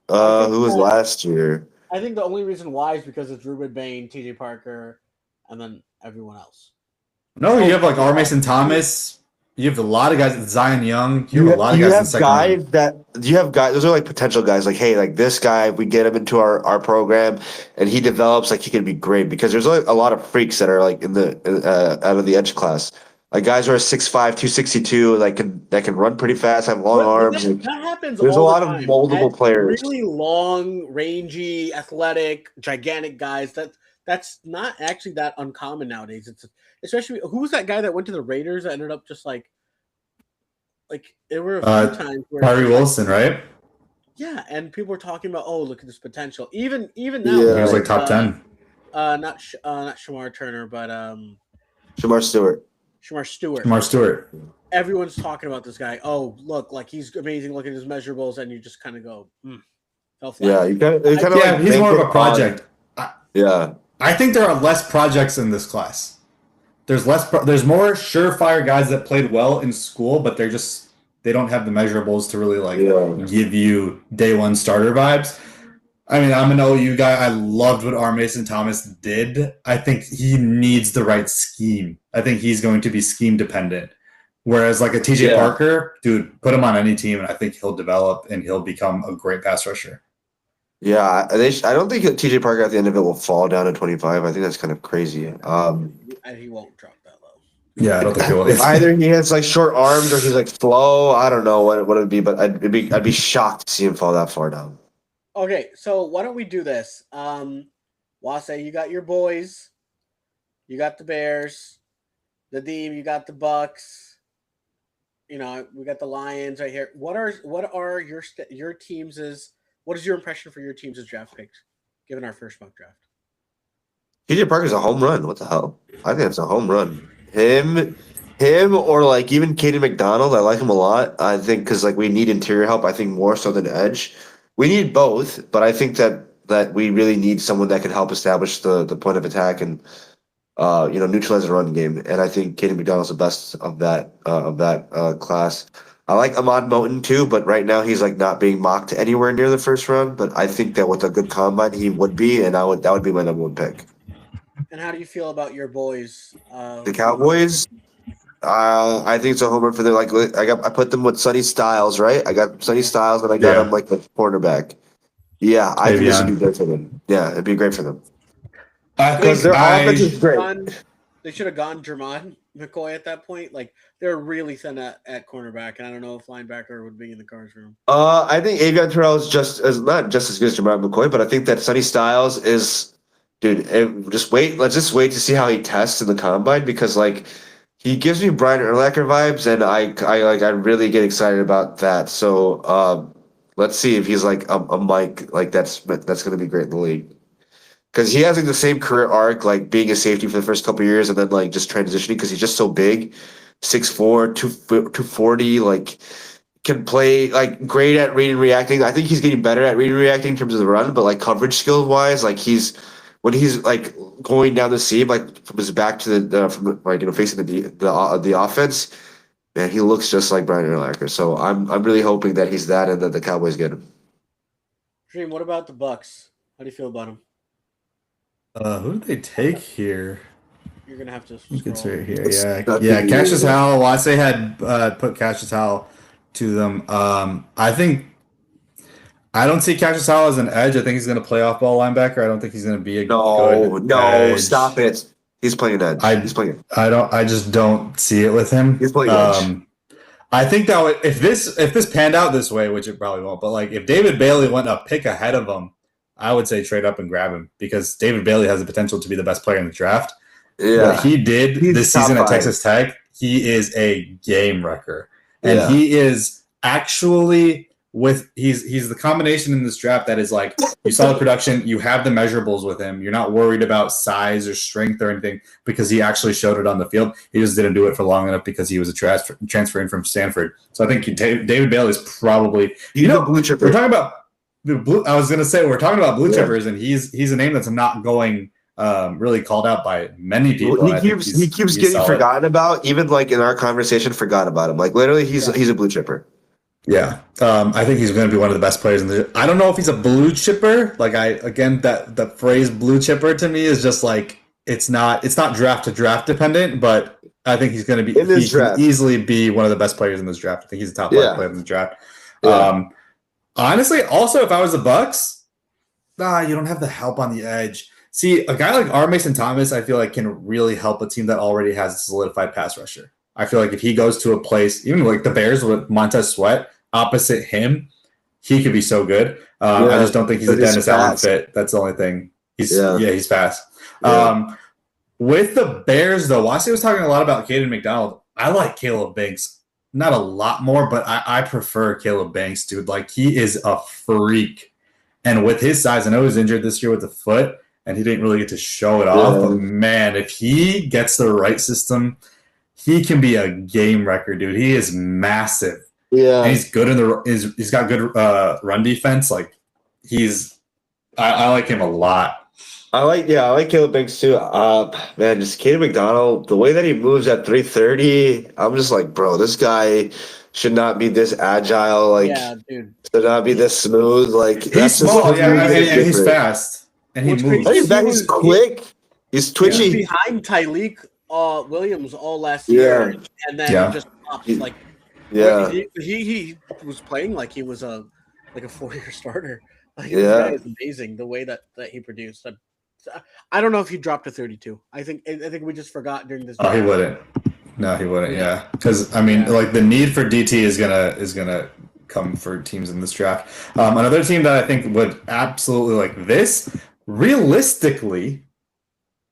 A: Who was last year?
B: I think the only reason why is because it's Ruben Bain, TJ Parker, and then everyone else.
D: No, you have like R. Mason Thomas. You have a lot of guys. Zion Young. You have a lot of guys in the second round.
A: You have guys. Those are like potential guys. Like, hey, like this guy, if we get him into our program, and he develops, like he can be great. Because there's like a lot of freaks that are like in the out of the edge class. Like guys who are 6'5", 262, that can run pretty fast, have long arms.
B: That happens.
A: There's
B: all
A: a lot
B: the
A: of
B: time.
A: moldable players.
B: Really long, rangy, athletic, gigantic guys. That's not actually that uncommon nowadays. It's especially who was that guy that went to the Raiders that ended up just like there were a few times where
D: Tyree Wilson, right?
B: Yeah, and people were talking about look at this potential. Even now,
D: He was like top 10.
B: Not Shamar Turner, but
A: Shamar Stewart.
D: Shamar Stewart.
B: Everyone's talking about this guy. Oh, look, like he's amazing. Look at his measurables, and you just kind of go, fell flat.
A: Yeah, you kind of
D: Yeah, he's more of a project.
A: Yeah,
D: I think there are less projects in this class. There's there's more surefire guys that played well in school, but they don't have the measurables to really give you day one starter vibes. I mean, I'm an OU guy. I loved what R. Mason Thomas did. I think he needs the right scheme. I think he's going to be scheme dependent. Whereas like a TJ Parker, dude, put him on any team, and I think he'll develop and he'll become a great pass rusher.
A: Yeah, I don't think TJ Parker at the end of it will fall down to 25. I think that's kind of crazy.
B: And he won't drop that low.
D: Yeah, I don't think he will.
A: Either he has like short arms or he's like slow. I don't know what it would be, but I'd be shocked to see him fall that far down.
B: Okay, so why don't we do this? Wase, you got your boys, you got the Bears, the Deem, you got the Bucks. You know, we got the Lions right here. What are your teams' what is your impression for your teams' draft picks, given our first mock draft?
A: PJ Parker's a home run. What the hell? I think it's a home run. Him, or like even Kaden McDonald. I like him a lot. I think because like we need interior help. I think more so than edge. We need both, but I think that we really need someone that can help establish the point of attack and neutralize the run game. And I think Kaden McDonald's the best of that class. I like Ahmad Moten too, but right now he's like not being mocked anywhere near the first round. But I think that with a good combine, he would be, and that would be my number one pick.
B: And how do you feel about your boys?
A: The Cowboys. I think it's a home run for them. Like I put them with Sonny Styles, right? I got Sonny Styles, and I got him like the cornerback. Yeah, I think this would be great for them. Yeah, it'd be great for them. Because their offense is great.
B: They should have gone Jermon McCoy at that point. Like they're really thin at cornerback, and I don't know if linebacker would be in the cards for him.
A: I think Avion Terrell is not just as good as Jermon McCoy, but I think that Sonny Styles is, dude. Let's just wait to see how he tests in the combine because like he gives me Brian Urlacher vibes, and I really get excited about that. So let's see if he's like a Mike. Like that's going to be great in the league. Because he has like the same career arc, like being a safety for the first couple of years and then like just transitioning because he's just so big, 6'4", 240, like can play like great at reading and reacting. I think he's getting better at reading and reacting in terms of the run, but like coverage skill wise, like when he's like going down the seam, like from his back to from like facing the offense, man, he looks just like Brian Urlacher. So I'm really hoping that he's that and that the Cowboys get him.
B: Dream, what about the Bucks? How do you feel about him?
D: Who did they take here?
B: You're gonna have to.
D: It's right here. Yeah. Cassius Howell. Wase had put Cassius Howell to them. I don't see Cassius Howell as an edge. I think he's going to play off ball linebacker. I don't think he's going to be a good edge.
A: Stop it. He's playing edge. He's playing.
D: I just don't see it with him.
A: He's playing edge.
D: I think that if this panned out this way, which it probably won't, but like if David Bailey went a pick ahead of him, I would say trade up and grab him because David Bailey has the potential to be the best player in the draft.
A: Yeah.
D: What he did this season at Texas Tech, he is a game wrecker. And he is actually he's the combination in this draft that is like you saw the production, you have the measurables with him. You're not worried about size or strength or anything because he actually showed it on the field. He just didn't do it for long enough because he was a transfer in from Stanford. So I think David Bailey is probably
A: blue chipper.
D: We're talking about I was gonna say we're talking about blue chippers, and he's a name that's not going really called out by many people.
A: He keeps getting forgotten about, even like in our conversation, forgot about him. Like literally, he's a blue chipper.
D: Yeah, I think he's going to be one of the best players in the. I don't know if he's a blue chipper. Like that phrase blue chipper to me is just like it's not draft to draft dependent, but I think he's going to be can easily be one of the best players in this draft. I think he's a top 5 player in this draft. Yeah. Honestly, also, if I was the Bucks, you don't have the help on the edge. See, a guy like R. Mason Thomas, I feel like can really help a team that already has a solidified pass rusher. I feel like if he goes to a place, even like the Bears with Montez Sweat opposite him, he could be so good. I just don't think he's a Dennis Allen fit. That's the only thing. He's fast. Yeah. With the Bears, though, Wase was talking a lot about Caden McDonald. I like Caleb Banks. Not a lot more, but I prefer Caleb Banks, dude. Like, he is a freak. And with his size, I know he was injured this year with the foot, and he didn't really get to show it off. But, man, if he gets the right system, he can be a game wrecker, dude. He is massive.
A: Yeah.
D: And he's good he's got good run defense. Like, I like him a lot.
A: I like Caleb Banks too. Man, just Caden McDonald, the way that he moves at 330, I'm just like, bro, this guy should not be this agile. Like,
B: dude,
A: should not be this smooth. Like,
D: he's small, and he's fast, and he moves.
A: He's quick. He's twitchy.
B: He was behind Tyleek Williams all last year, and then he just popped. Like, he was playing like he was a 4-year starter. Like, this guy is amazing. The way that he produced. I don't know if he dropped to 32. I think we just forgot during this.
D: Oh, he wouldn't. No, he wouldn't. Yeah, because I mean, like the need for DT is gonna come for teams in this draft. Another team that I think would absolutely like this, realistically,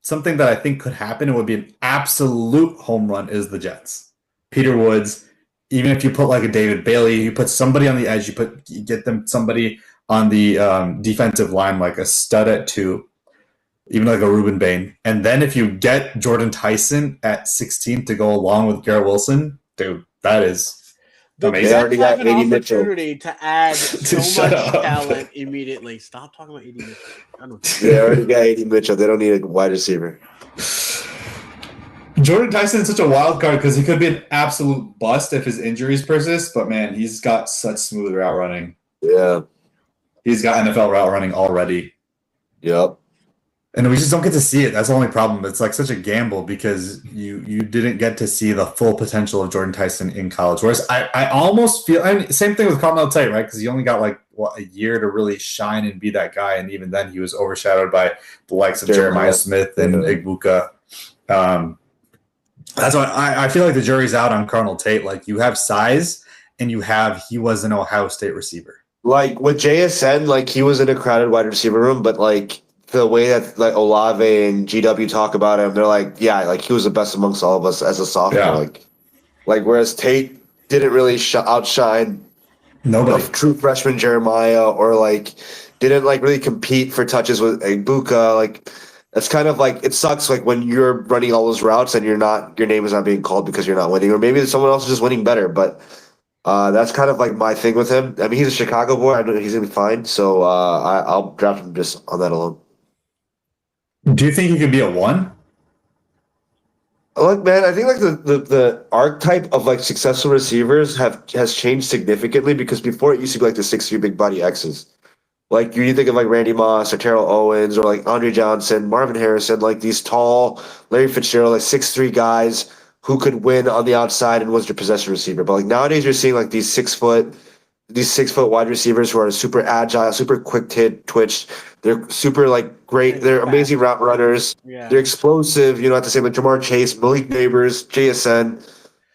D: something that I think could happen and would be an absolute home run is the Jets. Peter Woods. Even if you put like a David Bailey, you put somebody on the edge, you get them somebody on the defensive line, like a stud at 2, even like a Ruben Bain. And then if you get Jordan Tyson at 16 to go along with Garrett Wilson, dude, that is amazing.
B: They already got an opportunity to add so much talent immediately. Stop talking about AD Mitchell.
A: They already got AD Mitchell. They don't need a wide receiver.
D: Jordan Tyson is such a wild card because he could be an absolute bust if his injuries persist, but man, he's got such smooth route running.
A: Yeah.
D: He's got NFL route running already.
A: Yep.
D: And we just don't get to see it. That's the only problem. It's like such a gamble because you didn't get to see the full potential of Jordan Tyson in college. Whereas I almost feel, I mean, same thing with Carmel Tate, right? Because he only got like a year to really shine and be that guy, and even then he was overshadowed by the likes of Jeremiah Smith and Igbuka. That's why I feel like the jury's out on Carnell Tate. Like, you have size, and he was an Ohio State receiver.
A: Like with JSN, like he was in a crowded wide receiver room, but like the way that like Olave and GW talk about him, they're like, yeah, like he was the best amongst all of us as a sophomore. Yeah. Like whereas Tate didn't really outshine
D: nobody,
A: true freshman Jeremiah, or like didn't like really compete for touches with Igbuka. Like, it's kind of like, it sucks like when you're running all those routes and your name is not being called because you're not winning, or maybe someone else is just winning better. But that's kind of like my thing with him. I mean, he's a Chicago boy. I know he's gonna be fine. So I'll draft him just on that alone.
D: Do you think he could be a 1?
A: Look, man, I think like the archetype of like successful receivers has changed significantly, because before it used to be like the 6'3" big body X's. Like you think of like Randy Moss or Terrell Owens or like Andre Johnson, Marvin Harrison, like these tall Larry Fitzgerald, like 6'3" guys who could win on the outside and was your possession receiver. But like nowadays you're seeing like these 6 foot wide receivers who are super agile, super quick twitch. They're super like great. They're amazing route runners. Yeah. They're explosive. You know, at the same like Jamar Chase, Malik Neighbors, JSN.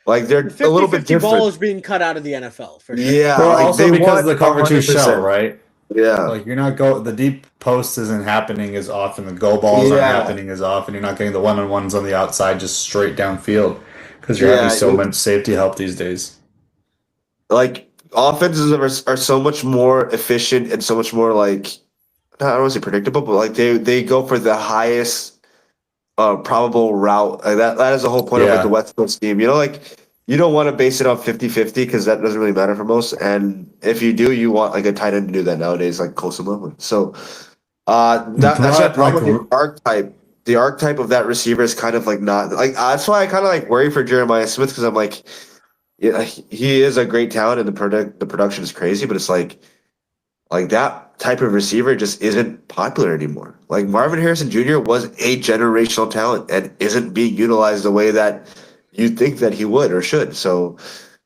A: Like they're a little bit different.
B: Ball is being cut out of the NFL for sure.
A: Yeah,
D: well, like also because of the cover 2 shell, right?
A: Yeah,
D: like you're not the deep post isn't happening as often. The go balls aren't happening as often. You're not getting the 1-on-1s on the outside just straight downfield because you're having so much safety help these days.
A: Like offenses are so much more efficient and so much more like, I don't want to say predictable, but like they go for the highest probable route. Like that is the whole point of like the West Coast scheme. You know, like you don't want to base it on 50-50 because that doesn't really matter for most. And if you do, you want like a tight end to do that nowadays, like Colson Loveland. So that's my problem with the archetype. The archetype of that receiver is kind of like not like, that's why I kind of like worry for Jeremiah Smith, because I'm like, yeah, he is a great talent and the production is crazy, but it's like that type of receiver just isn't popular anymore. Like Marvin Harrison Jr. was a generational talent and isn't being utilized the way that you'd think that he would or should. So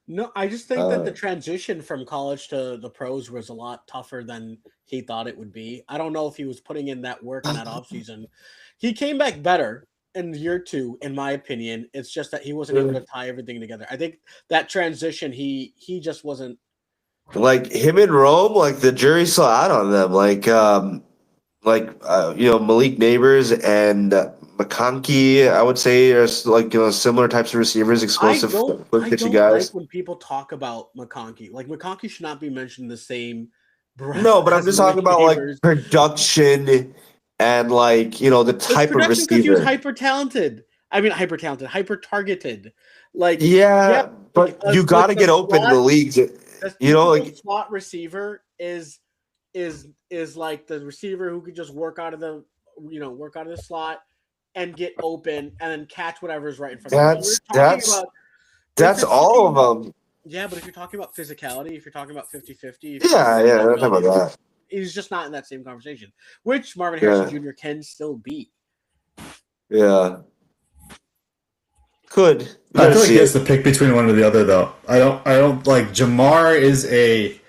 B: no, I just think that the transition from college to the pros was a lot tougher than he thought it would be. I don't know if he was putting in that work in that offseason. He came back better in year 2, in my opinion. It's just that he wasn't able to tie everything together. I think that transition, he just wasn't.
A: Like him in Rome, like the jury still out on them. Like you know, Malik Neighbors and McConkey, I would say, are like, you know, similar types of receivers, explosive, quick pitching guys.
B: Like when people talk about McConkey, like McConkey should not be mentioned the same breath.
A: No, but I'm just talking about like production and like, you know, the type of receiver.
B: Because he was hyper talented. I mean, hyper talented, hyper targeted. Like
A: but you got to get open in the league. You know, like
B: slot receiver is like the receiver who could just work out of the slot and get open and then catch whatever's right in front of them.
A: That's all of them.
B: Yeah, but if you're talking about physicality, if you're talking about 50-50,
A: I'm talking about that.
B: He's just not in that same conversation, which Marvin Harrison Jr. can still be.
A: Yeah. Could.
D: I feel like he has to pick between one or the other, though. I don't like Jamar is a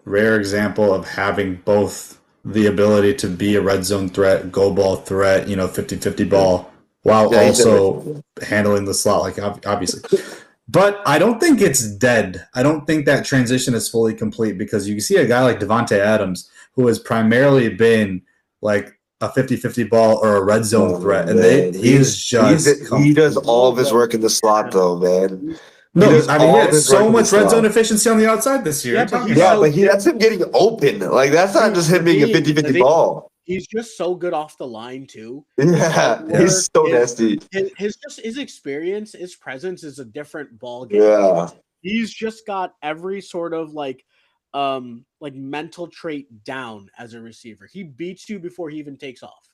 D: rare example of having both the ability to be a red zone threat, go ball threat, 50-50 ball, while
A: Yeah, he's
D: also handling the slot, like obviously. But I don't think it's dead. I don't think that transition is fully complete because you see a guy like Devontae Adams who has primarily been like a 50-50 ball or a red zone threat, and he
A: does all of his work in the slot though, man.
D: No, I mean he had so much red zone efficiency on the outside this year.
B: Yeah,
A: but that's him getting open. Like that's not just him being a 50-50 ball.
B: He's just so good off the line too.
A: Yeah, he's so nasty.
B: His experience, his presence is a different ball game.
A: Yeah,
B: he's just got every sort of like mental trait down as a receiver. He beats you before he even takes off.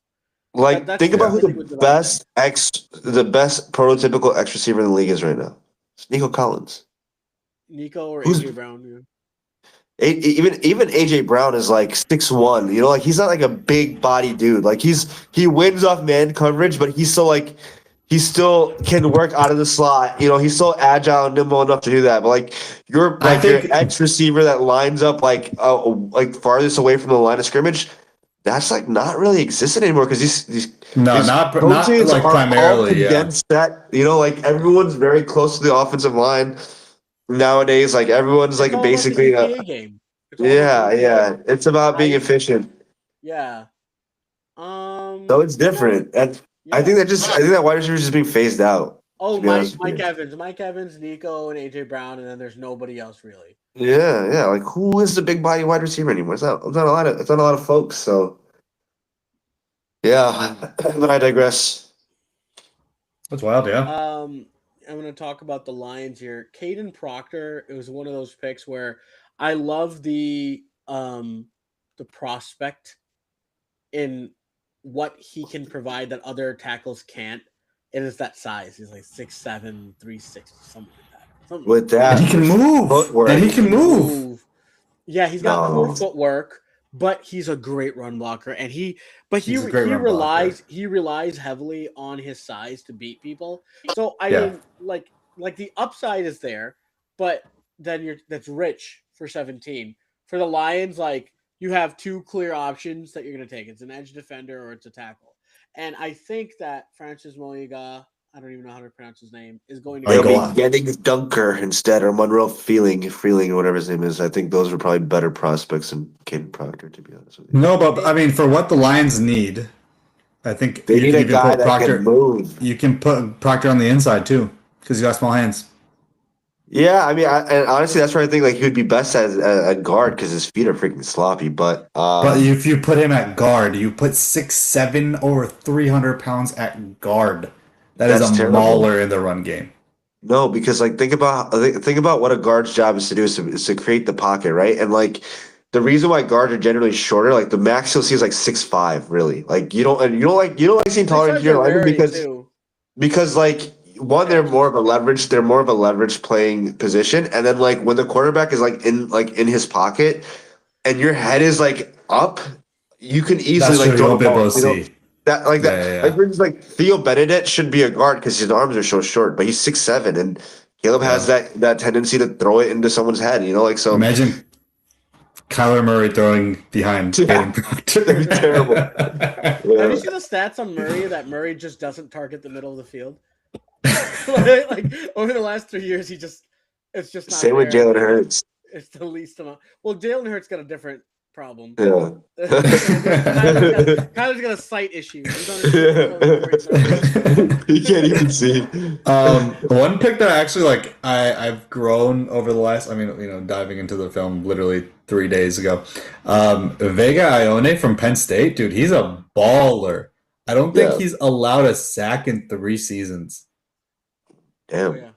A: Like think about who the best prototypical X receiver in the league is right now. It's Nico Collins.
B: Nico or AJ Brown. Yeah.
A: Even AJ Brown is like 6'1", you know, like he's not like a big body dude. Like he wins off man coverage, but he still can work out of the slot. You know, he's so agile and nimble enough to do that. But like your X receiver that lines up like farthest away from the line of scrimmage, that's like not really existent anymore because these
D: not like primarily
A: condensed that, you know, like everyone's very close to the offensive line. Nowadays, like everyone's like basically
B: a game.
A: It's about being efficient.
B: Yeah.
A: So it's different. And I think that wide receiver is just being phased out.
B: Oh, Mike Evans, Nico, and AJ Brown, and then there's nobody else really.
A: Yeah. Like who is the big body wide receiver anymore? It's not a lot of folks. So yeah, but I digress.
D: That's wild, yeah.
B: I'm going to talk about the Lions here. Caden Proctor, it was one of those picks where I love the prospect in what he can provide that other tackles can't. It is that size. He's like 6'7", 360, something like that.
A: With that,
D: and he can move.
A: Footwork.
D: And he can move.
B: Yeah, he's got poor footwork, but he's a great run blocker. And he relies heavily on his size to beat people. So I mean, like the upside is there, but then that's rich for 17. For the Lions, like you have two clear options that you're going to take. It's an edge defender or it's a tackle. And I think that Francis Moiga, I don't even know how to pronounce his name, is going to
A: be getting Dunker instead, or Monroe Freeling, or whatever his name is. I think those are probably better prospects than Caden Proctor, to be honest with you.
D: No, but I mean, for what the Lions need, I think
A: they need a guy that can move.
D: You can put Proctor on the inside too, because he's got small hands.
A: Yeah, I mean, and honestly, that's where I think like he would be best as a guard because his feet are freaking sloppy. But
D: if you put him at guard, you put 6'7", over 300 pounds at guard. That's a terrible. Mauler in the run game.
A: No, because like think about what a guard's job is to do is to create the pocket, right? And like the reason why guards are generally shorter, like the max you'll see is like 6'5", really. Like you don't like seeing taller interior linemen because like. One, they're more of a leverage playing position, and then like when the quarterback is like in his pocket, and your head is like up, you can easily like throw the ball. Like for instance, like Theo Benedict should be a guard because his arms are so short, but he's 6'7", and Caleb has that tendency to throw it into someone's head. You know, like so.
D: Imagine Kyler Murray throwing behind.
A: That'd be terrible.
B: Have you seen the stats on Murray that Murray just doesn't target the middle of the field? like over the last 3 years, it's just not
A: same with Jalen Hurts.
B: It's the least amount. Well, Jalen Hurts got a different problem.
A: Yeah,
B: Kyler's got a sight issue.
A: He can't even see.
D: One pick that actually I've grown over the last. I mean, diving into the film literally 3 days ago. Vega Ione from Penn State, dude, he's a baller. I don't think he's allowed a sack in 3 seasons.
A: Damn.
B: Oh, yeah.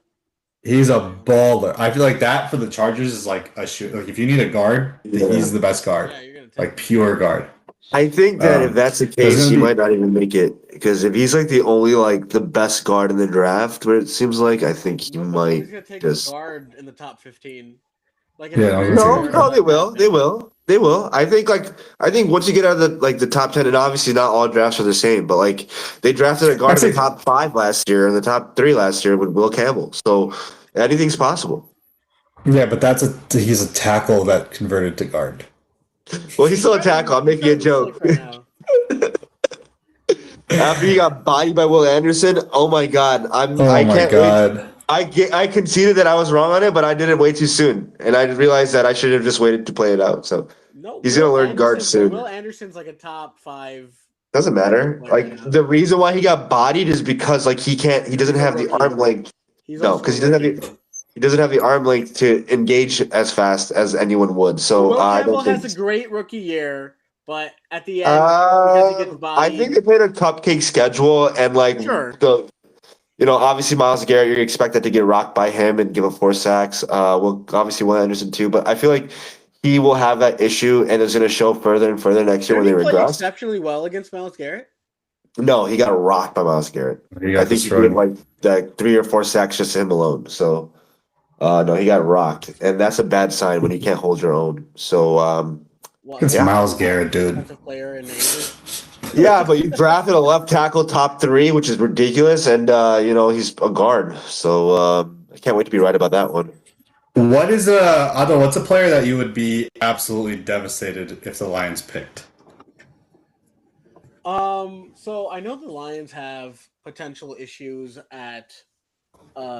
D: He's a baller. I feel like that for the Chargers is like a shoot. Like if you need a guard, he's the best guard. Yeah, like pure guard.
A: I think that if that's the case, he might not even make it because if he's like the only the best guard in the draft, where it seems like I think he might
B: he's gonna take a guard in the top 15. Like
A: no, they will. I think once you get out of the top 10, and obviously not all drafts are the same, but like they drafted a guard in the top 5 last year and the top 3 last year with Will Campbell. So anything's possible.
D: Yeah, but he's a tackle that converted to guard.
A: Well, he's still a tackle. I'm making a joke. After he got bodied by Will Anderson, oh my god, I
D: Oh my
A: can't wait.
D: god.
A: I conceded that I was wrong on it, but I did it way too soon, and I realized that I should have just waited to play it out. So
B: No,
A: he's gonna learn guard soon.
B: Will Anderson's like a top 5.
A: Doesn't matter. Like the reason why he got bodied is because like he doesn't have the arm length. No, because he doesn't have the arm length to engage as fast as anyone would. So
B: Will
A: I
B: Campbell
A: don't think
B: has a great rookie year, but at the end, because he gets
A: I
B: bodied.
A: think they played a cupcake schedule, and like
B: Sure.
A: obviously Myles Garrett, you're expected to get rocked by him and give up 4 sacks. Well, obviously Will Anderson too, but I feel like he will have that issue, and it's going to show further and further next year when they
B: Did he play
A: regress.
B: exceptionally well against Myles Garrett?
A: No, he got rocked by Myles Garrett. I think he did like 3 or 4 sacks just him alone. So, no, he got rocked, and that's a bad sign when you can't hold your own. So,
D: it's Myles Garrett, dude.
B: Defensive player in English.
A: Yeah, but you drafted a left tackle top 3, which is ridiculous, and he's a guard. So I can't wait to be right about that one.
D: What's a player that you would be absolutely devastated if the Lions picked?
B: So I know the Lions have potential issues at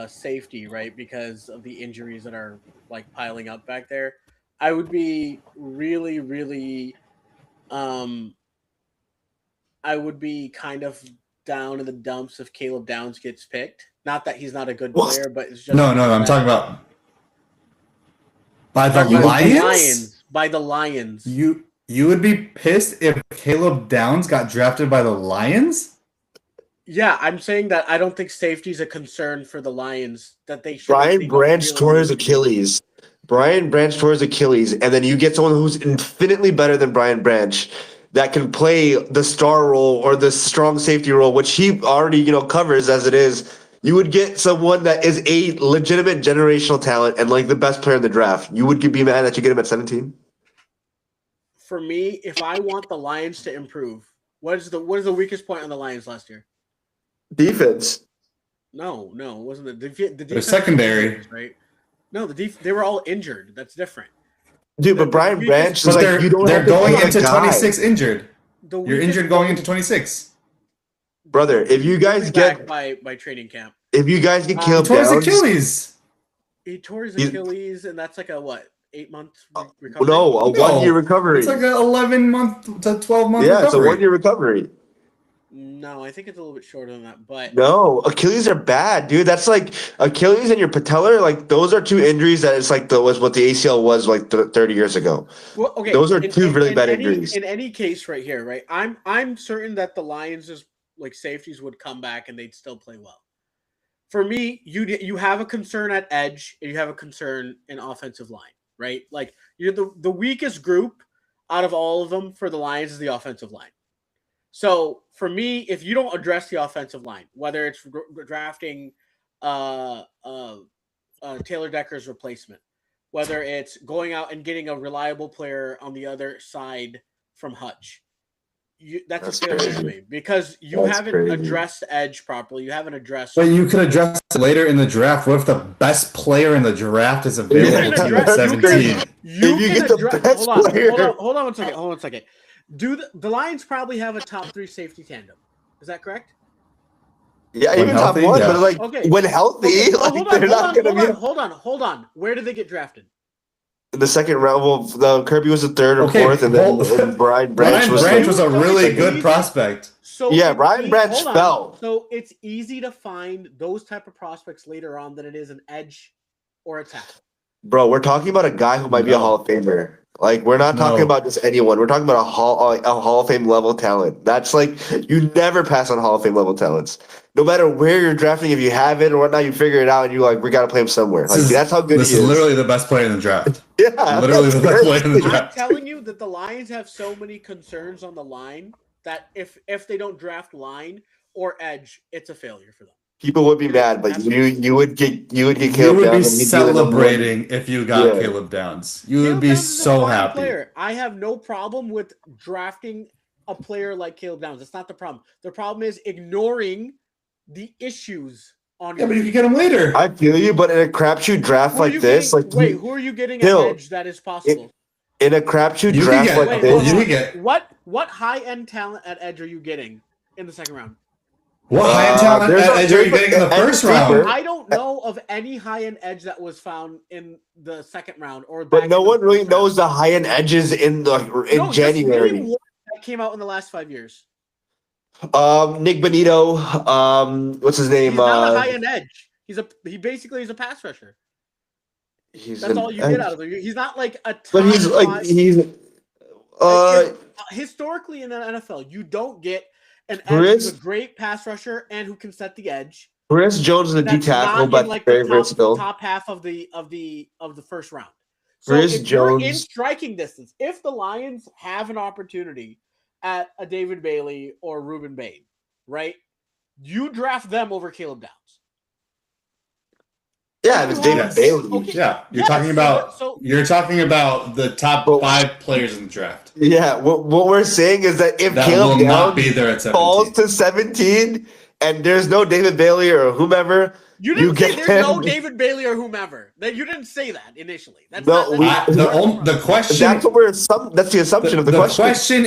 B: safety, right? Because of the injuries that are like piling up back there. I would be really, really I would be kind of down in the dumps if Caleb Downs gets picked. Not that he's not a good player, but it's just
D: no. I'm talking about by the Lions.
B: By the Lions.
D: You would be pissed if Caleb Downs got drafted by the Lions?
B: Yeah, I'm saying that I don't think safety is a concern for the Lions. That they should.
A: Brian Branch tore his Achilles. And then you get someone who's infinitely better than Brian Branch that can play the star role or the strong safety role, which he already covers as it is. You would get someone that is a legitimate generational talent and like the best player in the draft. You would be mad that you get him at 17?
B: For me, if I want the Lions to improve, what is the weakest point on the Lions last year?
A: Defense.
B: No, it wasn't the defense.
D: The secondary,
B: right? No, they were all injured. That's different.
A: Dude, but Brian Branch is
D: they're going into 26 injured. You're injured going into 26.
A: Brother, if you guys get
B: by training camp,
A: if you guys get Caleb
D: Downs,
A: Downs,
D: Achilles.
B: He tore his Achilles, and that's like a 8-month recovery?
A: No, a 1-year recovery.
D: It's like an 11-month to 12-month
A: recovery.
D: It's
A: a 1-year recovery.
B: No, I think it's a little bit shorter than that. But
A: no, Achilles are bad, dude. That's like Achilles and your patellar. Like those are 2 injuries that it's like was what the ACL was like 30 years ago.
B: Well, okay,
A: those are 2 really bad injuries.
B: In any case, right here, right? I'm certain that the Lions' like safeties would come back and they'd still play well. For me, you have a concern at edge and you have a concern in offensive line, right? Like you're the weakest group out of all of them for the Lions is the offensive line. So for me, if you don't address the offensive line, whether it's drafting Taylor Decker's replacement, whether it's going out and getting a reliable player on the other side from Hutch, that's a failure to me because you haven't addressed edge properly. You haven't addressed.
D: But you could address it later in the draft. What if the best player in the draft is available to you at 17?
B: Hold on one second. Do the Lions probably have a top 3 safety tandem? Is that correct?
A: Yeah, even top 1, yeah. But like when healthy,
B: Hold on. Where did they get drafted?
A: In the second round. Well, Kirby was the 3rd or 4th, and then Brian Branch
D: was a really good prospect.
B: So
A: yeah, Brian Branch fell.
B: So it's easy to find those type of prospects later on than it is an edge or a tackle.
A: Bro, we're talking about a guy who might be a Hall of Famer. Like, we're not talking about just anyone. We're talking about a Hall of Fame level talent. That's like, you never pass on Hall of Fame level talents. No matter where you're drafting, if you have it or whatnot, you figure it out and you're like, we got to play him somewhere. Like, that's how good he is.
D: This is literally the best player in the draft.
A: Yeah.
D: Literally the best player in the draft.
B: I'm telling you that the Lions have so many concerns on the line that if they don't draft line or edge, it's a failure for them.
A: People would be mad, but you would get Caleb Downs.
D: You would be celebrating if you got Caleb Downs. You would be so happy.
B: Player. I have no problem with drafting a player like Caleb Downs. That's not the problem. The problem is ignoring the issues on.
D: Yeah, but if you get him later,
A: I feel you. But in a crapshoot draft like this,
B: who are you getting at edge that is possible?
A: In a crapshoot draft like this,
B: what high end talent at edge are you getting in the second round.
D: What high-end talent edge are you getting in the first round?
B: I don't know of any high-end edge that was found in the second round or.
A: But no one really knows the high-end edges in January.
B: Just one that came out in the last 5 years.
A: Nick Bonito. What's his name?
B: He's not a high-end edge. He basically is a pass rusher. That's all you get out of him. He's not like a.
A: But he's
B: historically in the NFL, you don't get an edge who's a great pass rusher and who can set the edge.
A: Chris Jones is a D tackle, but very versatile.
B: Top half of the first round. So
A: Chris Jones
B: you're in striking distance. If the Lions have an opportunity at a David Bailey or Ruben Bain, right? You draft them over Caleb Downs.
A: Yeah, it's David Bailey.
D: Okay. Yeah, you're talking about the top 5 players in the draft.
A: Yeah, what we're saying is that if Caleb Downs falls to 17 and there's no David Bailey or whomever,
B: you didn't say there's no David Bailey or whomever. You didn't say that initially. That's
D: the question.
A: That's what that's the assumption of the question.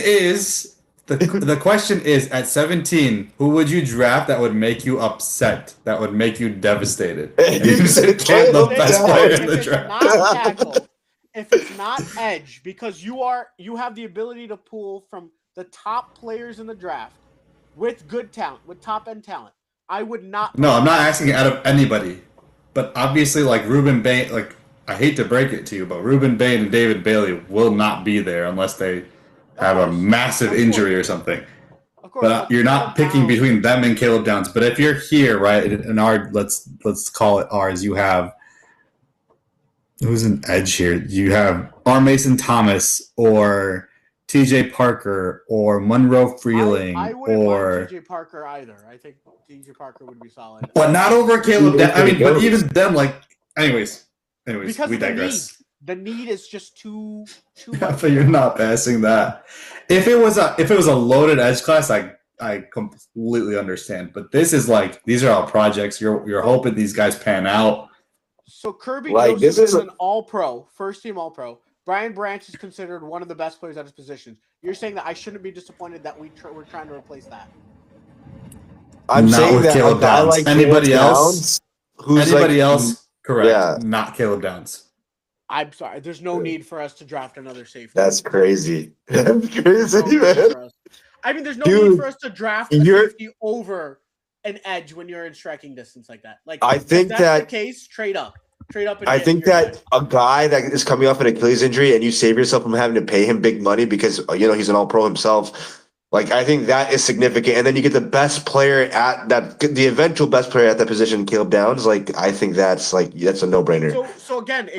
D: The question is at 17, who would you draft that would make you upset, that would make you devastated? You said the best player in the draft.
B: If it's not edge, because you have the ability to pull from the top players in the draft with good talent, with top end talent, I would not.
D: No, I'm not asking out of anybody, but obviously, like Ruben Bain, like I hate to break it to you, but Ruben Bain and David Bailey will not be there unless they have a massive injury or something. But you're not picking between them and Caleb Downs. But if you're here, right, in our let's call it ours, you have who's an edge here? You have R. Mason Thomas or TJ Parker or Monroe Freeling
B: I wouldn't mind TJ Parker either. I think TJ Parker would be solid.
D: But not over Caleb Downs. I mean, but even them, like anyways,
B: because
D: we digress.
B: The need is just too
D: much. But you're not passing that. If it was a loaded edge class, I completely understand. But this is like these are all projects. You're hoping these guys pan out.
B: So Kirby Joseph is an all-pro, first-team all-pro. Brian Branch is considered one of the best players at his position. You're saying that I shouldn't be disappointed that we're trying to replace that.
A: I'm
D: not
A: saying
D: with
A: that
D: Caleb Downs.
A: Like
D: anybody else?
A: Anybody
D: else? Correct.
A: Yeah.
D: Not Caleb Downs.
B: I'm sorry. There's no need for us to draft another safety.
A: That's crazy. That's crazy, man.
B: I mean, there's no need for us to draft a safety over an edge when you're in striking distance like that. Like,
A: I think
B: if that's the case, trade up.
A: I think that a guy that is coming off an Achilles injury and you save yourself from having to pay him big money because he's an all-pro himself. Like, I think that is significant. And then you get the best player the eventual best player at that position, Caleb Downs. Like, I think that's a no-brainer.
B: So again,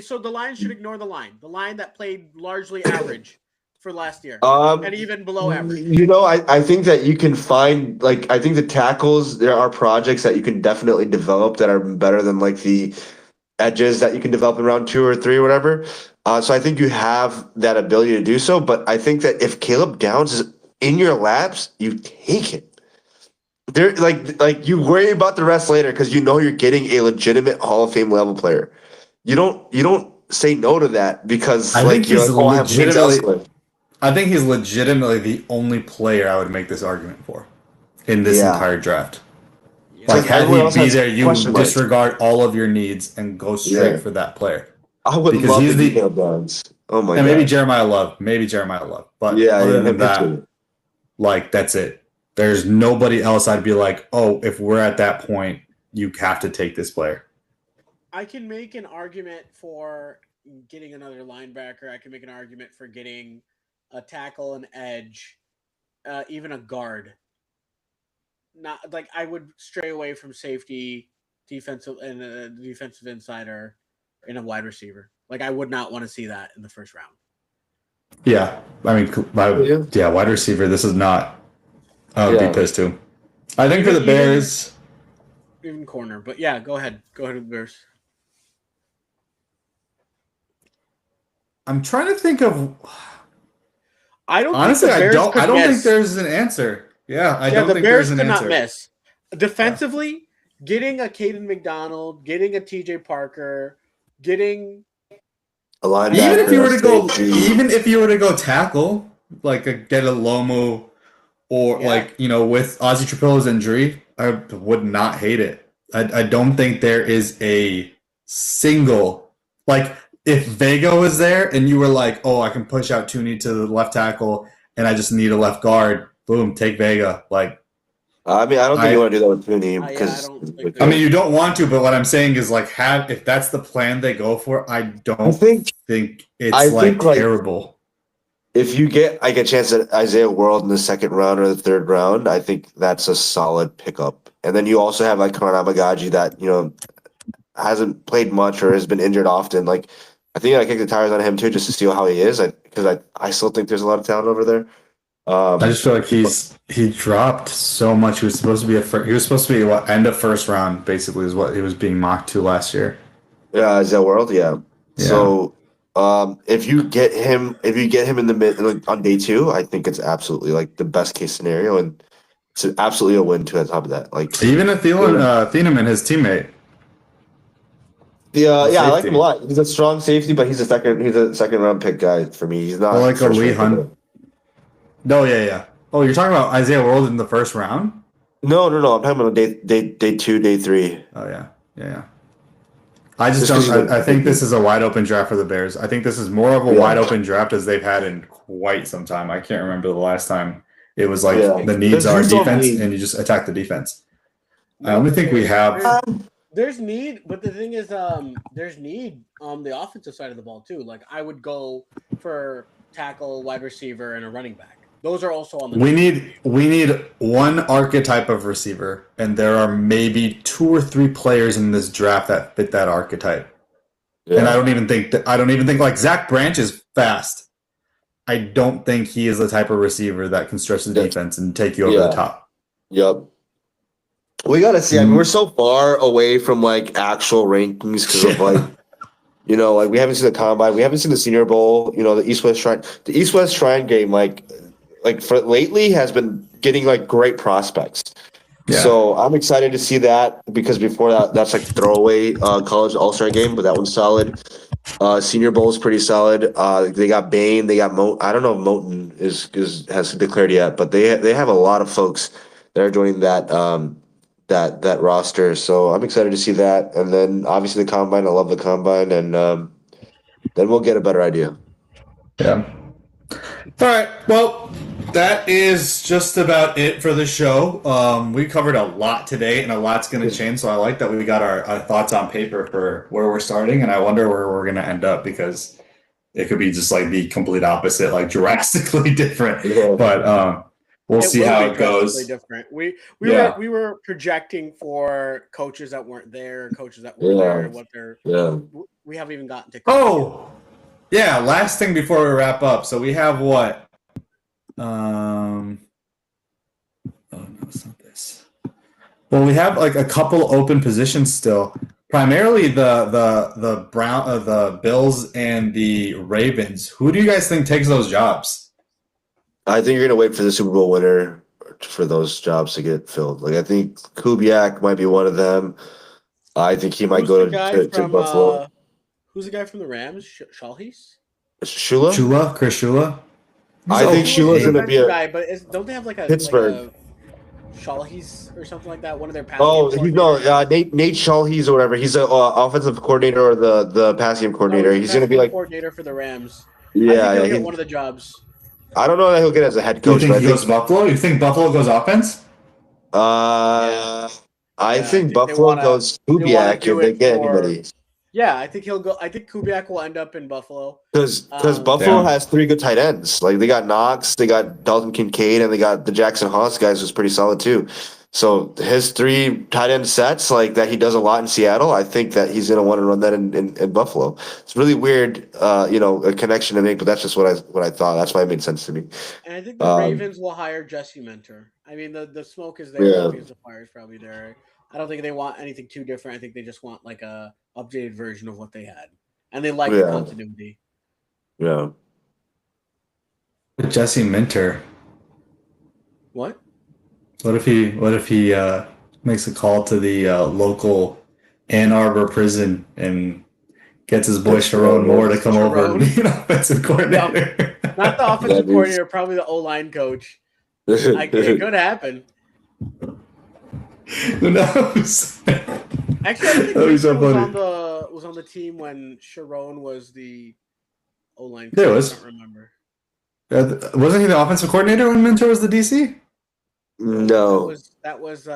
B: so the Lions should ignore the line that played largely average for last year, and even below average.
A: I think that you can find, I think the tackles, there are projects that you can definitely develop that are better than the edges that you can develop in round 2 or 3 or whatever. So I think you have that ability to do so, but I think that if Caleb Downs is in your laps, you take it. There, you worry about the rest later because you're getting a legitimate Hall of Fame level player. You don't say no to that because
D: I think he's legitimately the only player I would make this argument for in this entire draft. Yeah. Had he be there, you disregard all of your needs and go straight for that player.
A: I would love to be Caleb Downs. Oh my god.
D: Maybe Jeremiah Love. But other than that, that's it. There's nobody else I'd be like, oh, if we're at that point, you have to take this player.
B: I can make an argument for getting another linebacker. I can make an argument for getting a tackle, an edge, even a guard. Not I would stray away from safety, defensive insider, and a wide receiver. I would not want to see that in the first round.
D: Yeah, I mean, wide receiver. This is not. I would be pissed too. I think for the Bears,
B: even corner. But yeah, go ahead with the Bears.
D: I'm trying to think of.
B: I don't
D: think there's an answer. Yeah, I don't think there's an answer.
B: The Bears could not miss. Defensively, getting a Caden McDonald, getting a TJ Parker, getting
A: a linebacker.
D: Even if you were to go tackle, get a Lomu or with Ozzy Trapillo's injury, I would not hate it. I don't think there is a single, if Vega was there and you were like, oh, I can push out Tooney to the left tackle and I just need a left guard, boom, take Vega.
A: I don't think you want to do that with Tooney because
D: you don't want to, but what I'm saying is if that's the plan they go for, I don't think it's terrible.
A: If you get a chance at Isaiah World in the second round or the third round, I think that's a solid pickup. And then you also have Connor Amagaji that hasn't played much or has been injured often. I think I kick the tires on him too just to see how he is because I still think there's a lot of talent over there.
D: I just feel like he dropped so much. He was supposed to be end of first round basically is what he was being mocked to last year.
A: Yeah, Isaiah World, yeah. So if you get him in the mid on day 2, I think it's absolutely the best case scenario, and it's absolutely a win too. On top of that,
D: even a Thieneman, his teammate.
A: Yeah, I like him a lot. He's a strong safety, but he's a second round pick guy for me. He's not
D: like a Lee Hunt. No, yeah. Oh, you're talking about Isaiah World in the first round?
A: No. I'm talking about day 2, day 3.
D: Oh yeah. I just don't. I think this is a wide open draft for the Bears. I think this is more of a wide open draft as they've had in quite some time. I can't remember the last time it was the needs are defense and you just attack the defense. I only think we have.
B: There's need, but the thing is, there's need on the offensive side of the ball too. I would go for tackle, wide receiver, and a running back. Those are also on the.
D: We need one archetype of receiver, and there are maybe 2 or 3 players in this draft that fit that archetype. Yeah. And I don't even think Zach Branch is fast. I don't think he is the type of receiver that can stretch the defense and take you over the top.
A: Yep. We gotta see. I mean, we're so far away from actual rankings because of we haven't seen the combine, we haven't seen the Senior Bowl. The East West Shrine game, for lately has been getting great prospects. Yeah. So I'm excited to see that because before that's throwaway college all-star game, but that one's solid. Senior Bowl is pretty solid. They got Bain, they got I don't know if Moten has declared yet, but they have a lot of folks that are joining that that roster. So I'm excited to see that. And then obviously the combine. I love the combine, and then we'll get a better idea.
D: Yeah. All right. Well, that is just about it for the show. We covered a lot today, and a lot's going to change. So I like that we got our thoughts on paper for where we're starting, and I wonder where we're going to end up because it could be just the complete opposite, drastically different. Yeah. But we'll see how it goes.
B: Different. We were projecting for coaches that weren't there, coaches that were there, what they're.
A: Yeah.
B: We haven't even gotten to.
D: Yeah. Last thing before we wrap up. So we have what? Oh no, it's not this. Well, we have a couple open positions still. Primarily the Bills and the Ravens. Who do you guys think takes those jobs?
A: I think you're going to wait for the Super Bowl winner for those jobs to get filled. I think Kubiak might be one of them. I think he might go to Buffalo.
B: Who's the guy from the Rams? Chris
D: Shula.
A: I think Shula's going to be a
B: guy, but don't they have a
A: Pittsburgh?
B: Shawhees or something like that. One of their
A: Nate Shawhees or whatever. He's the offensive coordinator or the passing coordinator. He's going to be
B: coordinator for the Rams.
A: Yeah,
B: I think he'll get one of the jobs.
A: I don't know that he'll get as a head coach.
D: You think he goes Buffalo? You think Buffalo goes offense?
A: I think Buffalo goes Kubiak if they get anybody.
B: Yeah, I think he'll go. I think Kubiak will end up in Buffalo
A: because Buffalo has 3 good tight ends. They got Knox, they got Dalton Kincaid, and they got the Jackson Haas guys, who's pretty solid too. So his 3 tight end sets that he does a lot in Seattle. I think that he's going to want to run that in Buffalo. It's really weird, a connection to make, but that's just what I thought. That's why it made sense to me.
B: And I think the Ravens will hire Jesse Minter. I mean, the smoke is there. Yeah. The fire is probably there. I don't think they want anything too different. I think they just want a updated version of what they had, and they like the continuity.
A: Yeah.
D: Jesse Minter.
B: What?
D: What if he makes a call to the local Ann Arbor prison and gets his boy Sharon Moore to come over and be an offensive coordinator?
B: No, not the offensive coordinator, probably the O-line coach. It could happen.
D: Who knows?
B: Actually, I think
D: That'd be so
B: Mitchell
D: funny.
B: was on the team when Sharon was the O-line.
D: Yeah, it
B: I
D: was.
B: don't remember.
D: Wasn't he the offensive coordinator when Mentor was the DC?
A: No.
B: That was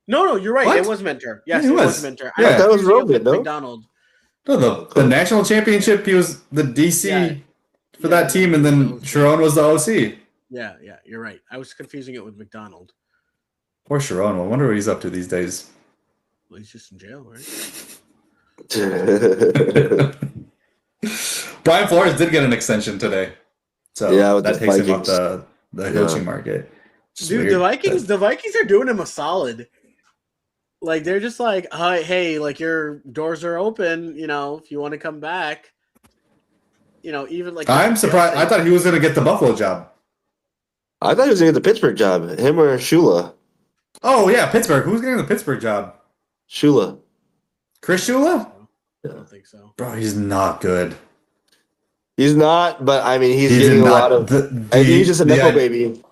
B: No, you're right.
D: What?
B: It was Mentor. Yes,
D: Yeah,
B: it
D: it
B: was
D: was.
B: Mentor.
D: Yeah.
B: I'm
A: That was
B: confusing it
A: Roman,
B: with
A: no?
B: McDonald.
D: No, the national championship, he was the DC for that team, and then Sharon was the OC.
B: Yeah, you're right. I was confusing it with McDonald.
D: Poor Sharon. I wonder what he's up to these days.
B: Well, he's just in jail, right?
D: Brian Flores did get an extension today, so
A: Yeah, with
D: that
A: the
D: takes him off
A: Vikings.
D: the coaching market. Just
B: Dude,
D: weird.
B: the Vikings are doing him a solid. Like they're just like, hey, like your doors are open. You know, if you want to come back. You know, even like
D: I'm surprised. I thought he was going to get the Buffalo job.
A: I thought he was going to get the Pittsburgh job. Him or Shula?
D: Oh yeah, Pittsburgh. Who's getting the Pittsburgh job?
A: Shula.
D: Chris Shula?
B: I don't think so.
D: Bro, he's not good.
A: He's not, but I mean, he's getting a lot of. He's just a nickel baby.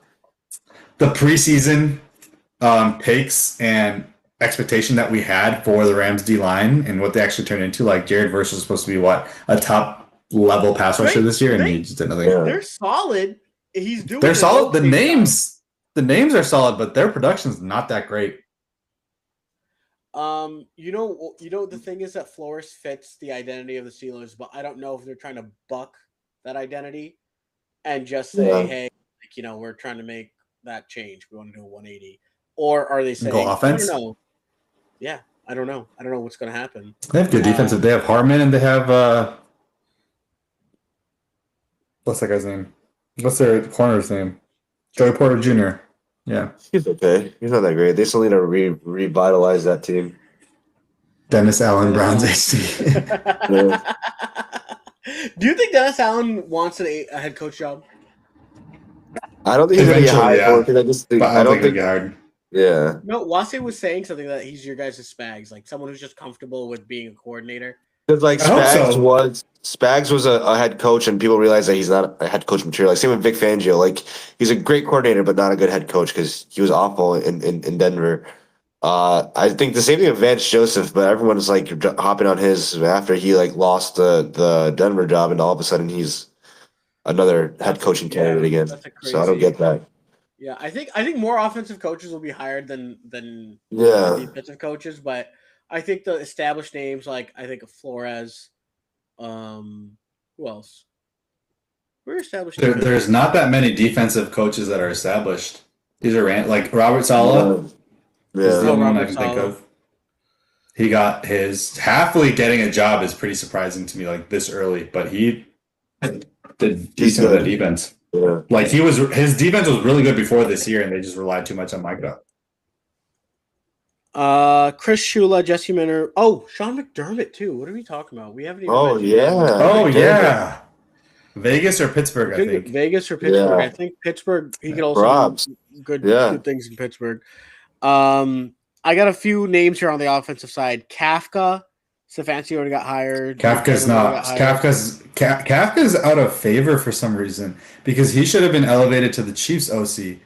D: The preseason takes and expectation that we had for the Rams D line and what they actually turned into, like Jared Verse was supposed to be a top level pass rusher this year, and he just did nothing.
B: They're solid. He's doing.
D: They're solid. The names are solid, but their production's not that great.
B: You know, the thing is that Flores fits the identity of the Steelers, but I don't know if they're trying to buck that identity and just say, hey, like, you know, we're trying to make that change. We want to do a 180, or are they saying
D: go offense?
B: I don't know. Yeah, I don't know. I don't know what's going to happen.
D: They have good defensive. They have Harmon and they have what's that guy's name? What's their corner's name? Joey Porter Jr. Yeah,
A: he's okay. He's not that great. They still need to revitalize that team.
D: Dennis Allen Brown's AC.
B: Do you think Dennis Allen wants a head coach job?
A: I don't think he's going to get hired for it because I just think
D: I don't think he'll get hired.
A: Yeah.
B: No, Wase was saying something that he's your guys' Spags, like someone who's just comfortable with being a coordinator.
A: Because like Spags was a head coach, and people realize that he's not a head coach material. Like same with Vic Fangio. Like he's a great coordinator, but not a good head coach because he was awful in Denver. I think the same thing with Vance Joseph, but everyone is like hopping on his after he like lost the Denver job, and all of a sudden he's another head coaching candidate again. So I don't get that.
B: Yeah, I think more offensive coaches will be hired than defensive coaches, but I think the established names like I think of Flores, who else? We're established.
D: There's not that many defensive coaches that are established. These are like Robert Saleh. Is the only one I can think of. He got his halfway getting a job is pretty surprising to me, like this early, but he did decent with the defense.
A: Yeah.
D: Like his defense was really good before this year, and they just relied too much on Micah.
B: Chris Shula, Jesse Minter. Oh, Sean McDermott too. What are we talking about? We haven't even.
D: Yeah. Vegas or Pittsburgh? I think
B: Vegas or Pittsburgh.
A: Yeah.
B: I think Pittsburgh. He could also do good things in Pittsburgh. I got a few names here on the offensive side. Kafka. Stefanski already got hired.
D: Kafka's not. Kafka's out of favor for some reason because he should have been elevated to the Chiefs OC,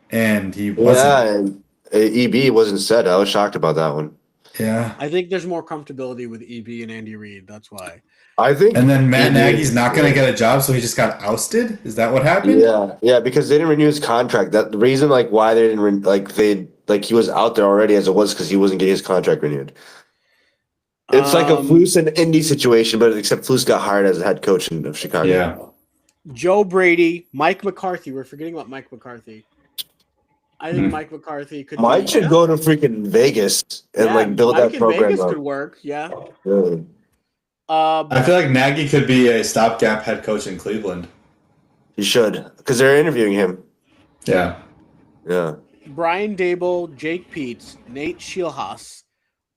D: and he wasn't.
A: Yeah, and EB wasn't said. I was shocked about that one.
D: Yeah,
B: I think there's more comfortability with EB and Andy Reid. That's why.
A: I think.
D: And then Matt Nagy's not going to get a job, so he just got ousted. Is that what happened?
A: Yeah, because they didn't renew his contract. That the reason, like, why they didn't he was out there already as it was because he wasn't getting his contract renewed. It's like a Flus and Indy situation, but except Flus got hired as a head coach of Chicago.
D: Yeah.
B: Joe Brady, Mike McCarthy. We're forgetting about Mike McCarthy. I think Mike McCarthy could.
A: Mike should go to freaking Vegas and build that program.
B: Vegas could work. Yeah.
A: Really.
D: I feel like Nagy could be a stopgap head coach in Cleveland.
A: He should, because they're interviewing him.
D: Yeah.
B: Yeah. Brian Dable, Jake Peets, Nate Scheelhaas,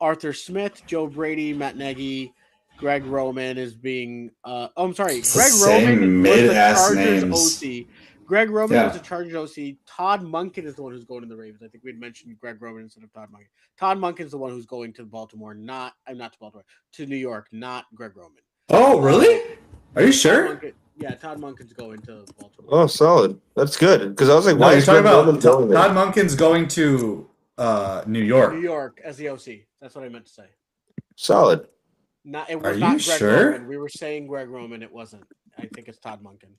B: Arthur Smith, Joe Brady, Matt Nagy, Greg Roman is being. I'm sorry. Greg Roman was the Chargers OC. Greg Roman was the Chargers OC. Todd Monken is the one who's going to the Ravens. I think we'd mentioned Greg Roman instead of Todd Monken. Todd Monken is the one who's going to Baltimore, not to Baltimore, to New York, not Greg Roman.
D: Oh, really? Are you sure?
B: Yeah, Todd Monken's going to Baltimore.
A: Oh, solid. That's good. Because I was like,
D: No,
A: why
D: you're
A: is
D: talking
A: Greg
D: about
A: Roman going there?
D: Todd Monken's going to New York.
B: New York as the OC. That's what I meant to say.
A: Solid.
B: Not, it
D: Are
B: was
D: you
B: not Greg
D: sure?
B: Roman. We were saying Greg Roman. It wasn't. I think it's Todd Monken.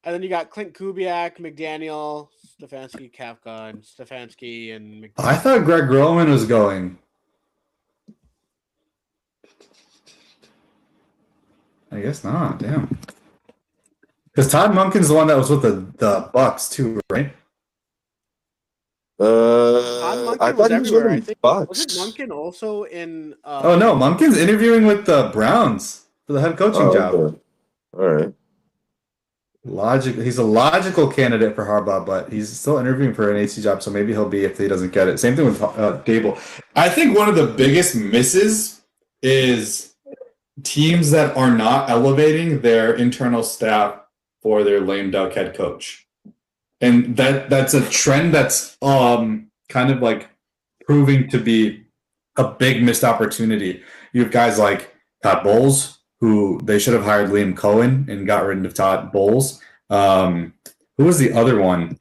B: And then you got Clint Kubiak, McDaniel, Stefanski, Kafka, and Stefanski and McDaniel.
D: I thought Greg Roman was going. I guess not. Damn. Because Todd Monken's the one that was with the Bucks too, right?
B: Monken
A: I
B: was
A: thought he was
B: everywhere.
A: with
B: I
A: the
B: think
A: Bucks.
B: wasn't Monken also in?
D: Oh no, Monken's interviewing with the Browns for the head coaching job.
A: Okay. All right.
D: He's a logical candidate for Harbaugh, but he's still interviewing for an AC job, so maybe he'll be if he doesn't get it. Same thing with Dable. I think one of the biggest misses is teams that are not elevating their internal staff for their lame duck head coach. And that's a trend that's kind of like proving to be a big missed opportunity. You have guys like Todd Bowles, who they should have hired Liam Cohen and got rid of Todd Bowles. Who was the other one?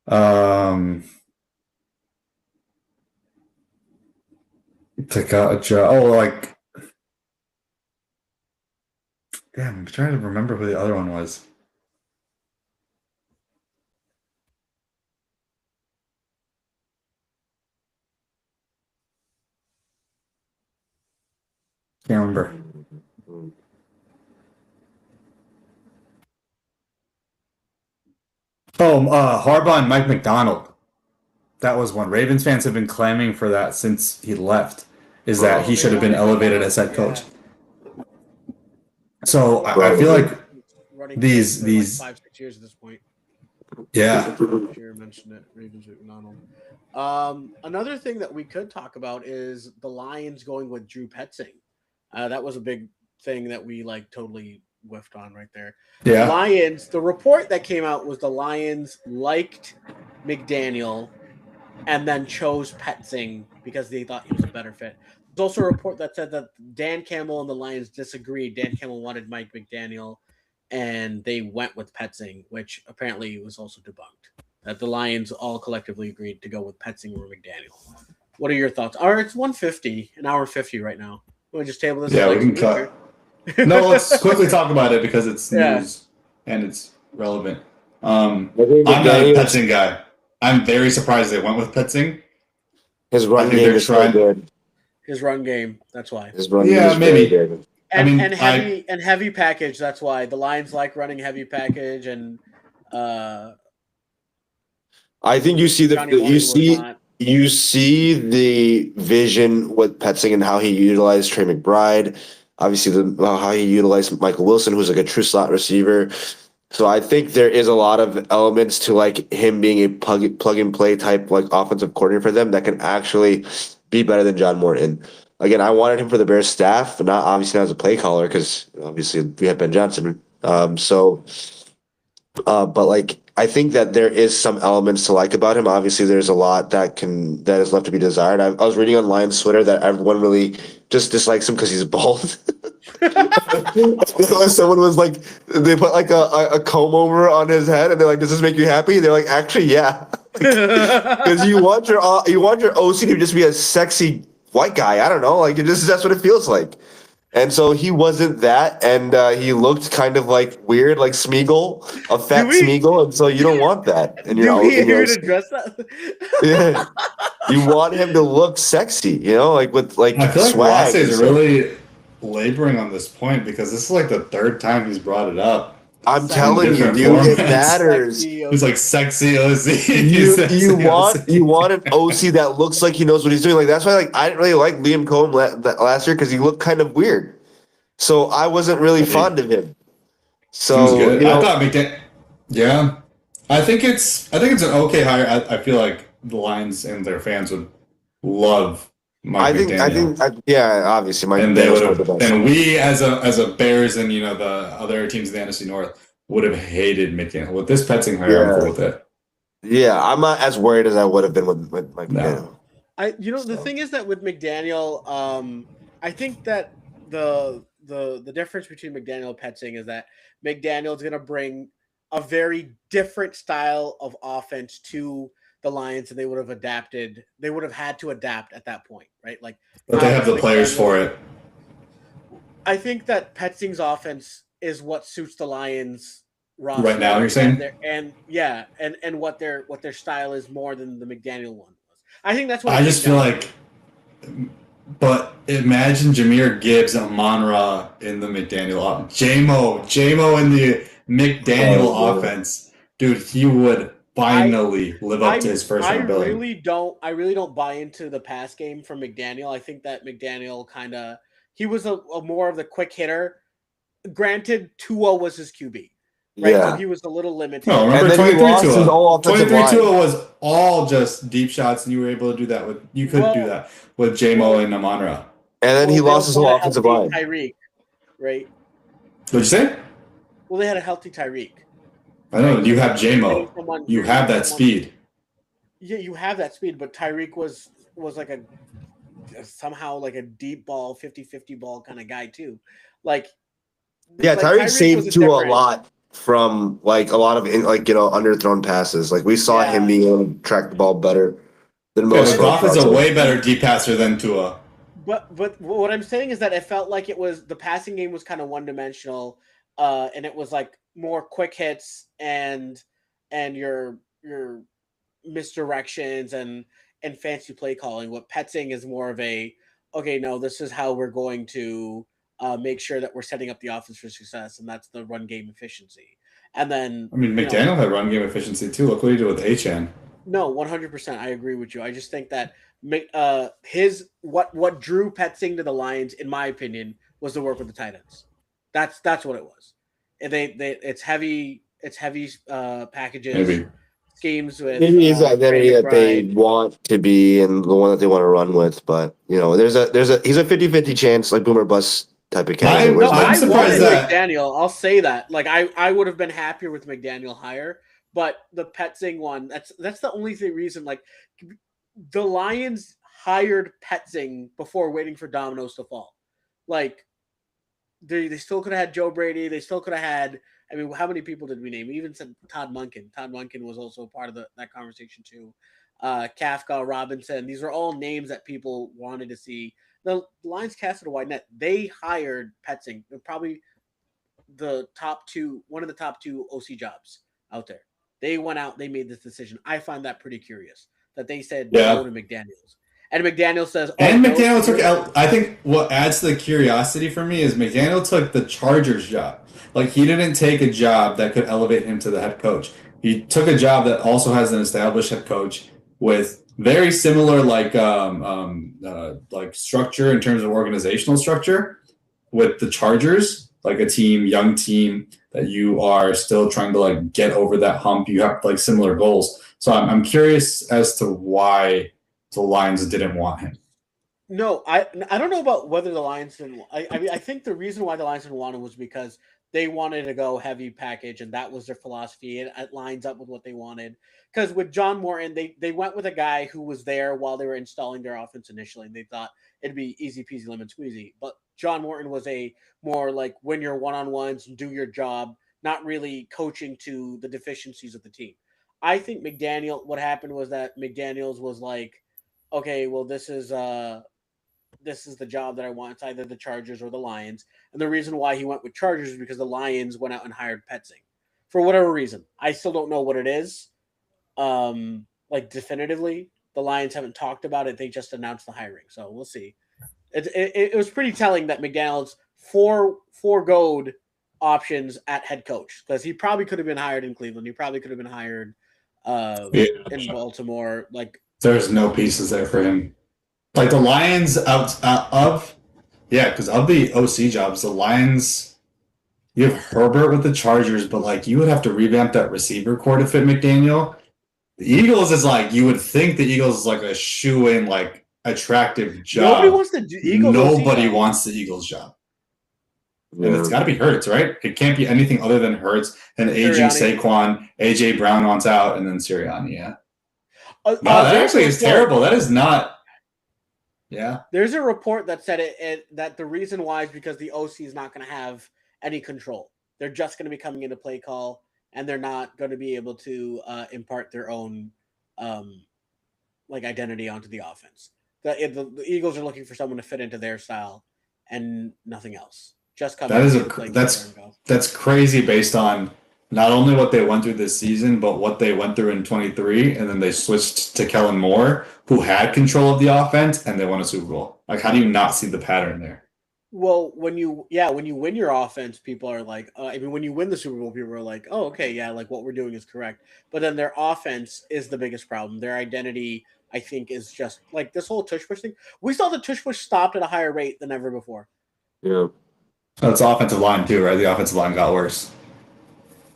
D: Damn, I'm trying to remember who the other one was. Can't remember. Harbaugh and Mike McDonald. That was one. Ravens fans have been clamming for that since he left. Is that he should have been elevated as head coach. So I feel like these
B: 5-6 years at this point.
D: Yeah.
B: Here mentioned it. Ravens McDonald. Another thing that we could talk about is the Lions going with Drew Petzing. That was a big thing that we totally whiffed on right there.
D: Yeah.
B: Lions. The report that came out was the Lions liked McDaniel and then chose Petzing because they thought he was a better fit. There's also a report that said that Dan Campbell and the Lions disagreed. Dan Campbell wanted Mike McDaniel, and they went with Petzing, which apparently was also debunked. That the Lions all collectively agreed to go with Petzing or McDaniel. What are your thoughts? It's 1:50, an hour 50 right now. Want to just table this?
D: Yeah, we can cut. No, let's quickly talk about it because it's news and it's relevant. I'm not a Petzing guy. I'm very surprised they went with Petzing.
A: His run game is so good.
B: His run game, that's why.
A: His run game is maybe good.
B: And heavy package, that's why. The Lions like running heavy package, and
A: I think you see you see the vision with Petzing and how he utilized Trey McBride. Obviously, how he utilized Michael Wilson, who's like a true slot receiver. So I think there is a lot of elements to him being a plug and play type offensive coordinator for them that can actually be better than John Morton. Again, I wanted him for the Bears staff, but not as a play caller because obviously we have Ben Johnson. But I think that there is some elements to like about him. Obviously, there's a lot that is left to be desired. I was reading on Lions Twitter that everyone really just dislikes him because he's bald. Someone was like, they put a comb over on his head, and they're like, "Does this make you happy?" They're like, "Actually, yeah," because you want your OC to just be a sexy white guy. I don't know, that's what it feels like. And so he wasn't that, and he looked kind of weird, like Smeagol, a fat Smeagol, and so you don't want that. And
B: do we even address that?
A: Yeah, you want him to look sexy, with
D: I feel
A: swag.
D: Lasse is really laboring on this point because this is the third time he's brought it up.
A: I'm telling you, dude, it matters.
D: He's like sexy OC.
A: You want an OC that looks like he knows what he's doing. That's why I didn't really like Liam Cohen last year because he looked kind of weird. So I wasn't really fond of him. So
D: I thought yeah, I think it's an okay hire. I feel like the Lions and their fans would love Mike McDaniel.
A: Yeah, obviously, Mike
D: and they would have, and we as a Bears and the other teams in the NFC North would have hated McDaniel. With this Petzing hire, I'm cool with it.
A: Yeah, I'm not as worried as I would have been with Mike McDaniel.
B: The thing is that with McDaniel, I think that the the difference between McDaniel and Petzing is that McDaniel's going to bring a very different style of offense to the Lions, and they would have adapted. They would have had to adapt at that point, right? Like,
D: but they have the players for it.
B: I think that Petzing's offense is what suits the Lions roster
D: right now. You're saying,
B: and what their style is more than the McDaniel one was. I think that's what
D: I just feel like. But imagine Jahmyr Gibbs and Amon-Ra in the McDaniel offense. J-Mo in the McDaniel offense. Dude, he would finally live up to his first round ability.
B: I really don't buy into the pass game from McDaniel. I think that McDaniel he was a more of the quick hitter. Granted, Tua was his QB. Right?
A: Yeah.
B: So he was a little limited.
D: No, remember 23 Tua was all just deep shots, and you were able to do that with do that with J-Mo and Amon-Ra.
A: And then he lost his whole offensive line.
B: Tyreek, right?
D: What'd you say?
B: Well, they had a healthy Tyreek.
D: I know, you have J-Mo. You have that speed.
B: Yeah, you have that speed, but Tyreek was like somehow like a deep ball, 50-50 ball kind of guy too.
A: Tyreek saved Tua a lot from like a lot of underthrown passes. Like we saw him being able to track the ball better than most.
D: Goff is a way better deep passer than Tua.
B: But what I'm saying is that it felt like the passing game was kind of one dimensional, and it was like more quick hits and your misdirections and fancy play calling. What Petzing is more of this is how we're going to make sure that we're setting up the offense for success, and that's the run game efficiency. And then
D: McDaniel had run game efficiency too. Look what he did with Achane.
B: No, 100%. I agree with you. I just think that what drew Petzing to the Lions, in my opinion, was the work with the tight ends. That's what it was. And it's heavy packages. Maybe. Schemes with
A: maybe his identity that they want to be and the one that they want to run with, but he's a 50-50 chance, like boomer bust type of candidate.
B: I'm surprised that McDaniel. I'll say that. Like I would have been happier with McDaniel higher, but the Petzing one, that's the only reason. Like the Lions hired Petzing before waiting for dominoes to fall. Like they still could have had Joe Brady. They still could have had. I mean, how many people did we name? We even said Todd Monken. Todd Monken was also part of that conversation too. Kafka, Robinson. These are all names that people wanted to see. The Lions casted a wide net. They hired Petzing. They're probably one of the top two OC jobs out there. They went out. They made this decision. I find that pretty curious that they said no to McDaniels. And McDaniel says,
D: McDaniel took. I think what adds to the curiosity for me is McDaniel took the Chargers job. Like he didn't take a job that could elevate him to the head coach. He took a job that also has an established head coach with very similar like structure in terms of organizational structure with the Chargers, like a young team that you are still trying to like get over that hump. You have like similar goals. So I'm curious as to why the Lions didn't want him.
B: No, I don't know about whether the Lions didn't. I mean, I think the reason why the Lions didn't want him was because they wanted to go heavy package, and that was their philosophy. It lines up with what they wanted. Because with John Morton, they went with a guy who was there while they were installing their offense initially, and they thought it'd be easy peasy lemon squeezy. But John Morton was a more like win your one-on-ones and do your job, not really coaching to the deficiencies of the team. I think what happened was that McDaniels was like, okay, well, this is the job that I want. It's either the Chargers or the Lions. And the reason why he went with Chargers is because the Lions went out and hired Petzing for whatever reason. I still don't know what it is. Like definitively, the Lions haven't talked about it. They just announced the hiring. So we'll see. It was pretty telling that McDaniels foregoed options at head coach because he probably could have been hired in Cleveland. He probably could have been hired in Baltimore. Like
D: there's no pieces there for him. Like the Lions because of the OC jobs, the Lions, you have Herbert with the Chargers, but like you would have to revamp that receiver core to fit McDaniel. The Eagles is like, you would think the Eagles is like a shoe-in, like attractive job.
B: Nobody wants the Eagles.
D: Nobody wants the Eagles job. Yeah. And it's got to be Hurts, right? It can't be anything other than Hurts and aging Saquon. AJ Brown wants out, and then Sirianni. Yeah. That actually is terrible. That is not. Yeah.
B: There's a report that said that the reason why is because the OC is not going to have any control. They're just going to be coming into play call, and they're not going to be able to impart their own identity onto the offense. The Eagles are looking for someone to fit into their style and nothing else. Just come.
D: That's crazy based on not only what they went through this season, but what they went through in 23, and then they switched to Kellen Moore, who had control of the offense, and they won a Super Bowl. Like, how do you not see the pattern there?
B: Well, when you win your offense, people are like, when you win the Super Bowl, people are like, oh, okay, yeah, like what we're doing is correct. But then their offense is the biggest problem. Their identity, I think, is just like this whole tush push thing. We saw the tush push stopped at a higher rate than ever before.
A: Yeah.
D: That's offensive line too, right? The offensive line got worse.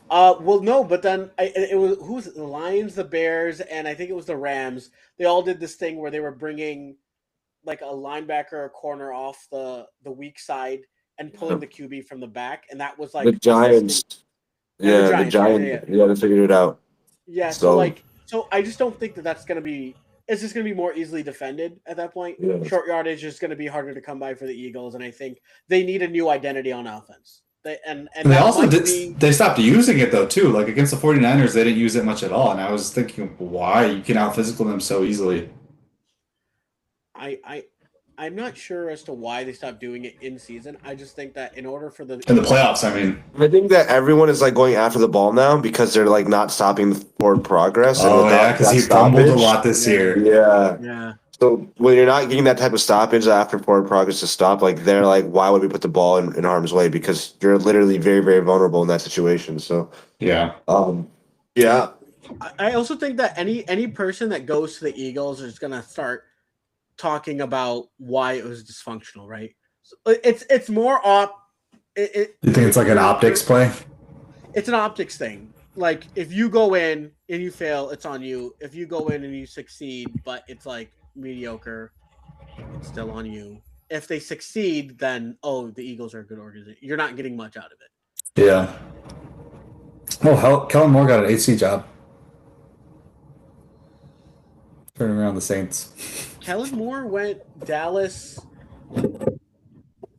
B: Well, no, but then it was the Lions, the Bears, and I think it was the Rams. They all did this thing where they were bringing like a linebacker or corner off the weak side and pulling the QB from the back, and that was like
A: the Giants. The Giants. Yeah, they figured it out.
B: Yeah, so I just don't think that's going to be. It's just going to be more easily defended at that point.
A: Yeah.
B: Short yardage is going to be harder to come by for the Eagles, and I think they need a new identity on offense. They
D: also they stopped using it though too. Like against the 49ers, they didn't use it much at all, and I was thinking, why? You can out physical them so easily.
B: I'm not sure as to why they stopped doing it in season. I just think that in order for
D: in the playoffs, I
A: think that everyone is like going after the ball now because they're like not stopping the forward progress.
D: Oh yeah, because he fumbled a lot this year.
A: Yeah. So when you're not getting that type of stoppage after forward progress to stop, like they're like, why would we put the ball in harm's way? Because you're literally very, very vulnerable in that situation. So
D: yeah.
A: Yeah.
B: I also think that any person that goes to the Eagles is gonna start talking about why it was dysfunctional, right? So it's more
D: you think it's like an optics play?
B: It's an optics thing. Like if you go in and you fail, it's on you. If you go in and you succeed, but it's like mediocre, it's still on you. If they succeed, then the Eagles are a good organization. You're not getting much out of it.
D: Yeah. Oh, Kellen Moore got an AC job. Turning around the Saints.
B: Kellen Moore went Dallas,
D: then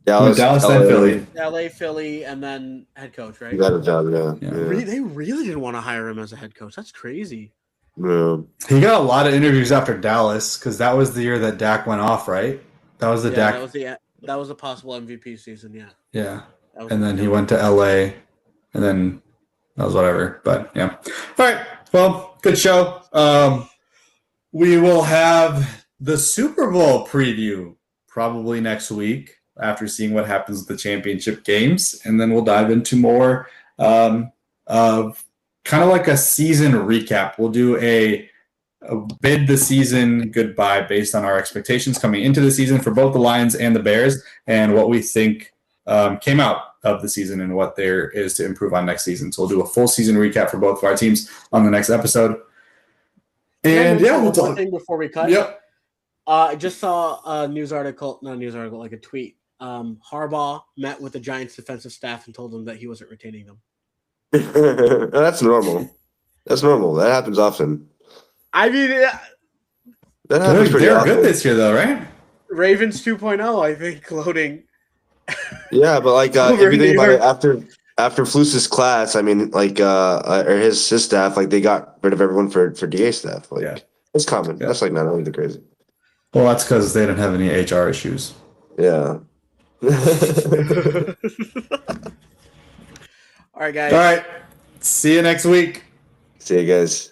D: Philly.
B: LA, Philly, and then head coach, right?
A: He got a job, yeah.
B: They really didn't want to hire him as a head coach. That's crazy.
A: Yeah.
D: He got a lot of interviews after Dallas because that was the year that Dak went off, right? That was the Dak.
B: That was a possible MVP season, yeah.
D: Yeah. And then he went to LA, and then that was whatever. But yeah. All right. Well, good show. We will have the Super Bowl preview probably next week after seeing what happens with the championship games. And then we'll dive into more of kind of like a season recap. We'll do a bid the season goodbye based on our expectations coming into the season for both the Lions and the Bears and what we think came out of the season and what there is to improve on next season. So we'll do a full season recap for both of our teams on the next episode. And yeah, we'll
B: one thing before we cut.
D: Yep.
B: I just saw a like a tweet. Harbaugh met with the Giants defensive staff and told them that he wasn't retaining them.
A: That's normal. That happens often.
B: I mean,
A: that happens pretty
D: they're
A: often.
D: good this year, though, right?
B: Ravens 2.0, I think, loading.
A: Yeah, but like if you think about it, after Flus's class, I mean, like or his staff, like they got rid of everyone for DA staff. Like,
D: yeah,
A: it's common. Yeah. That's like not only the crazy.
D: Well, that's because they didn't have any HR issues.
A: Yeah.
B: All right, guys.
D: All right. See you next week.
A: See you guys.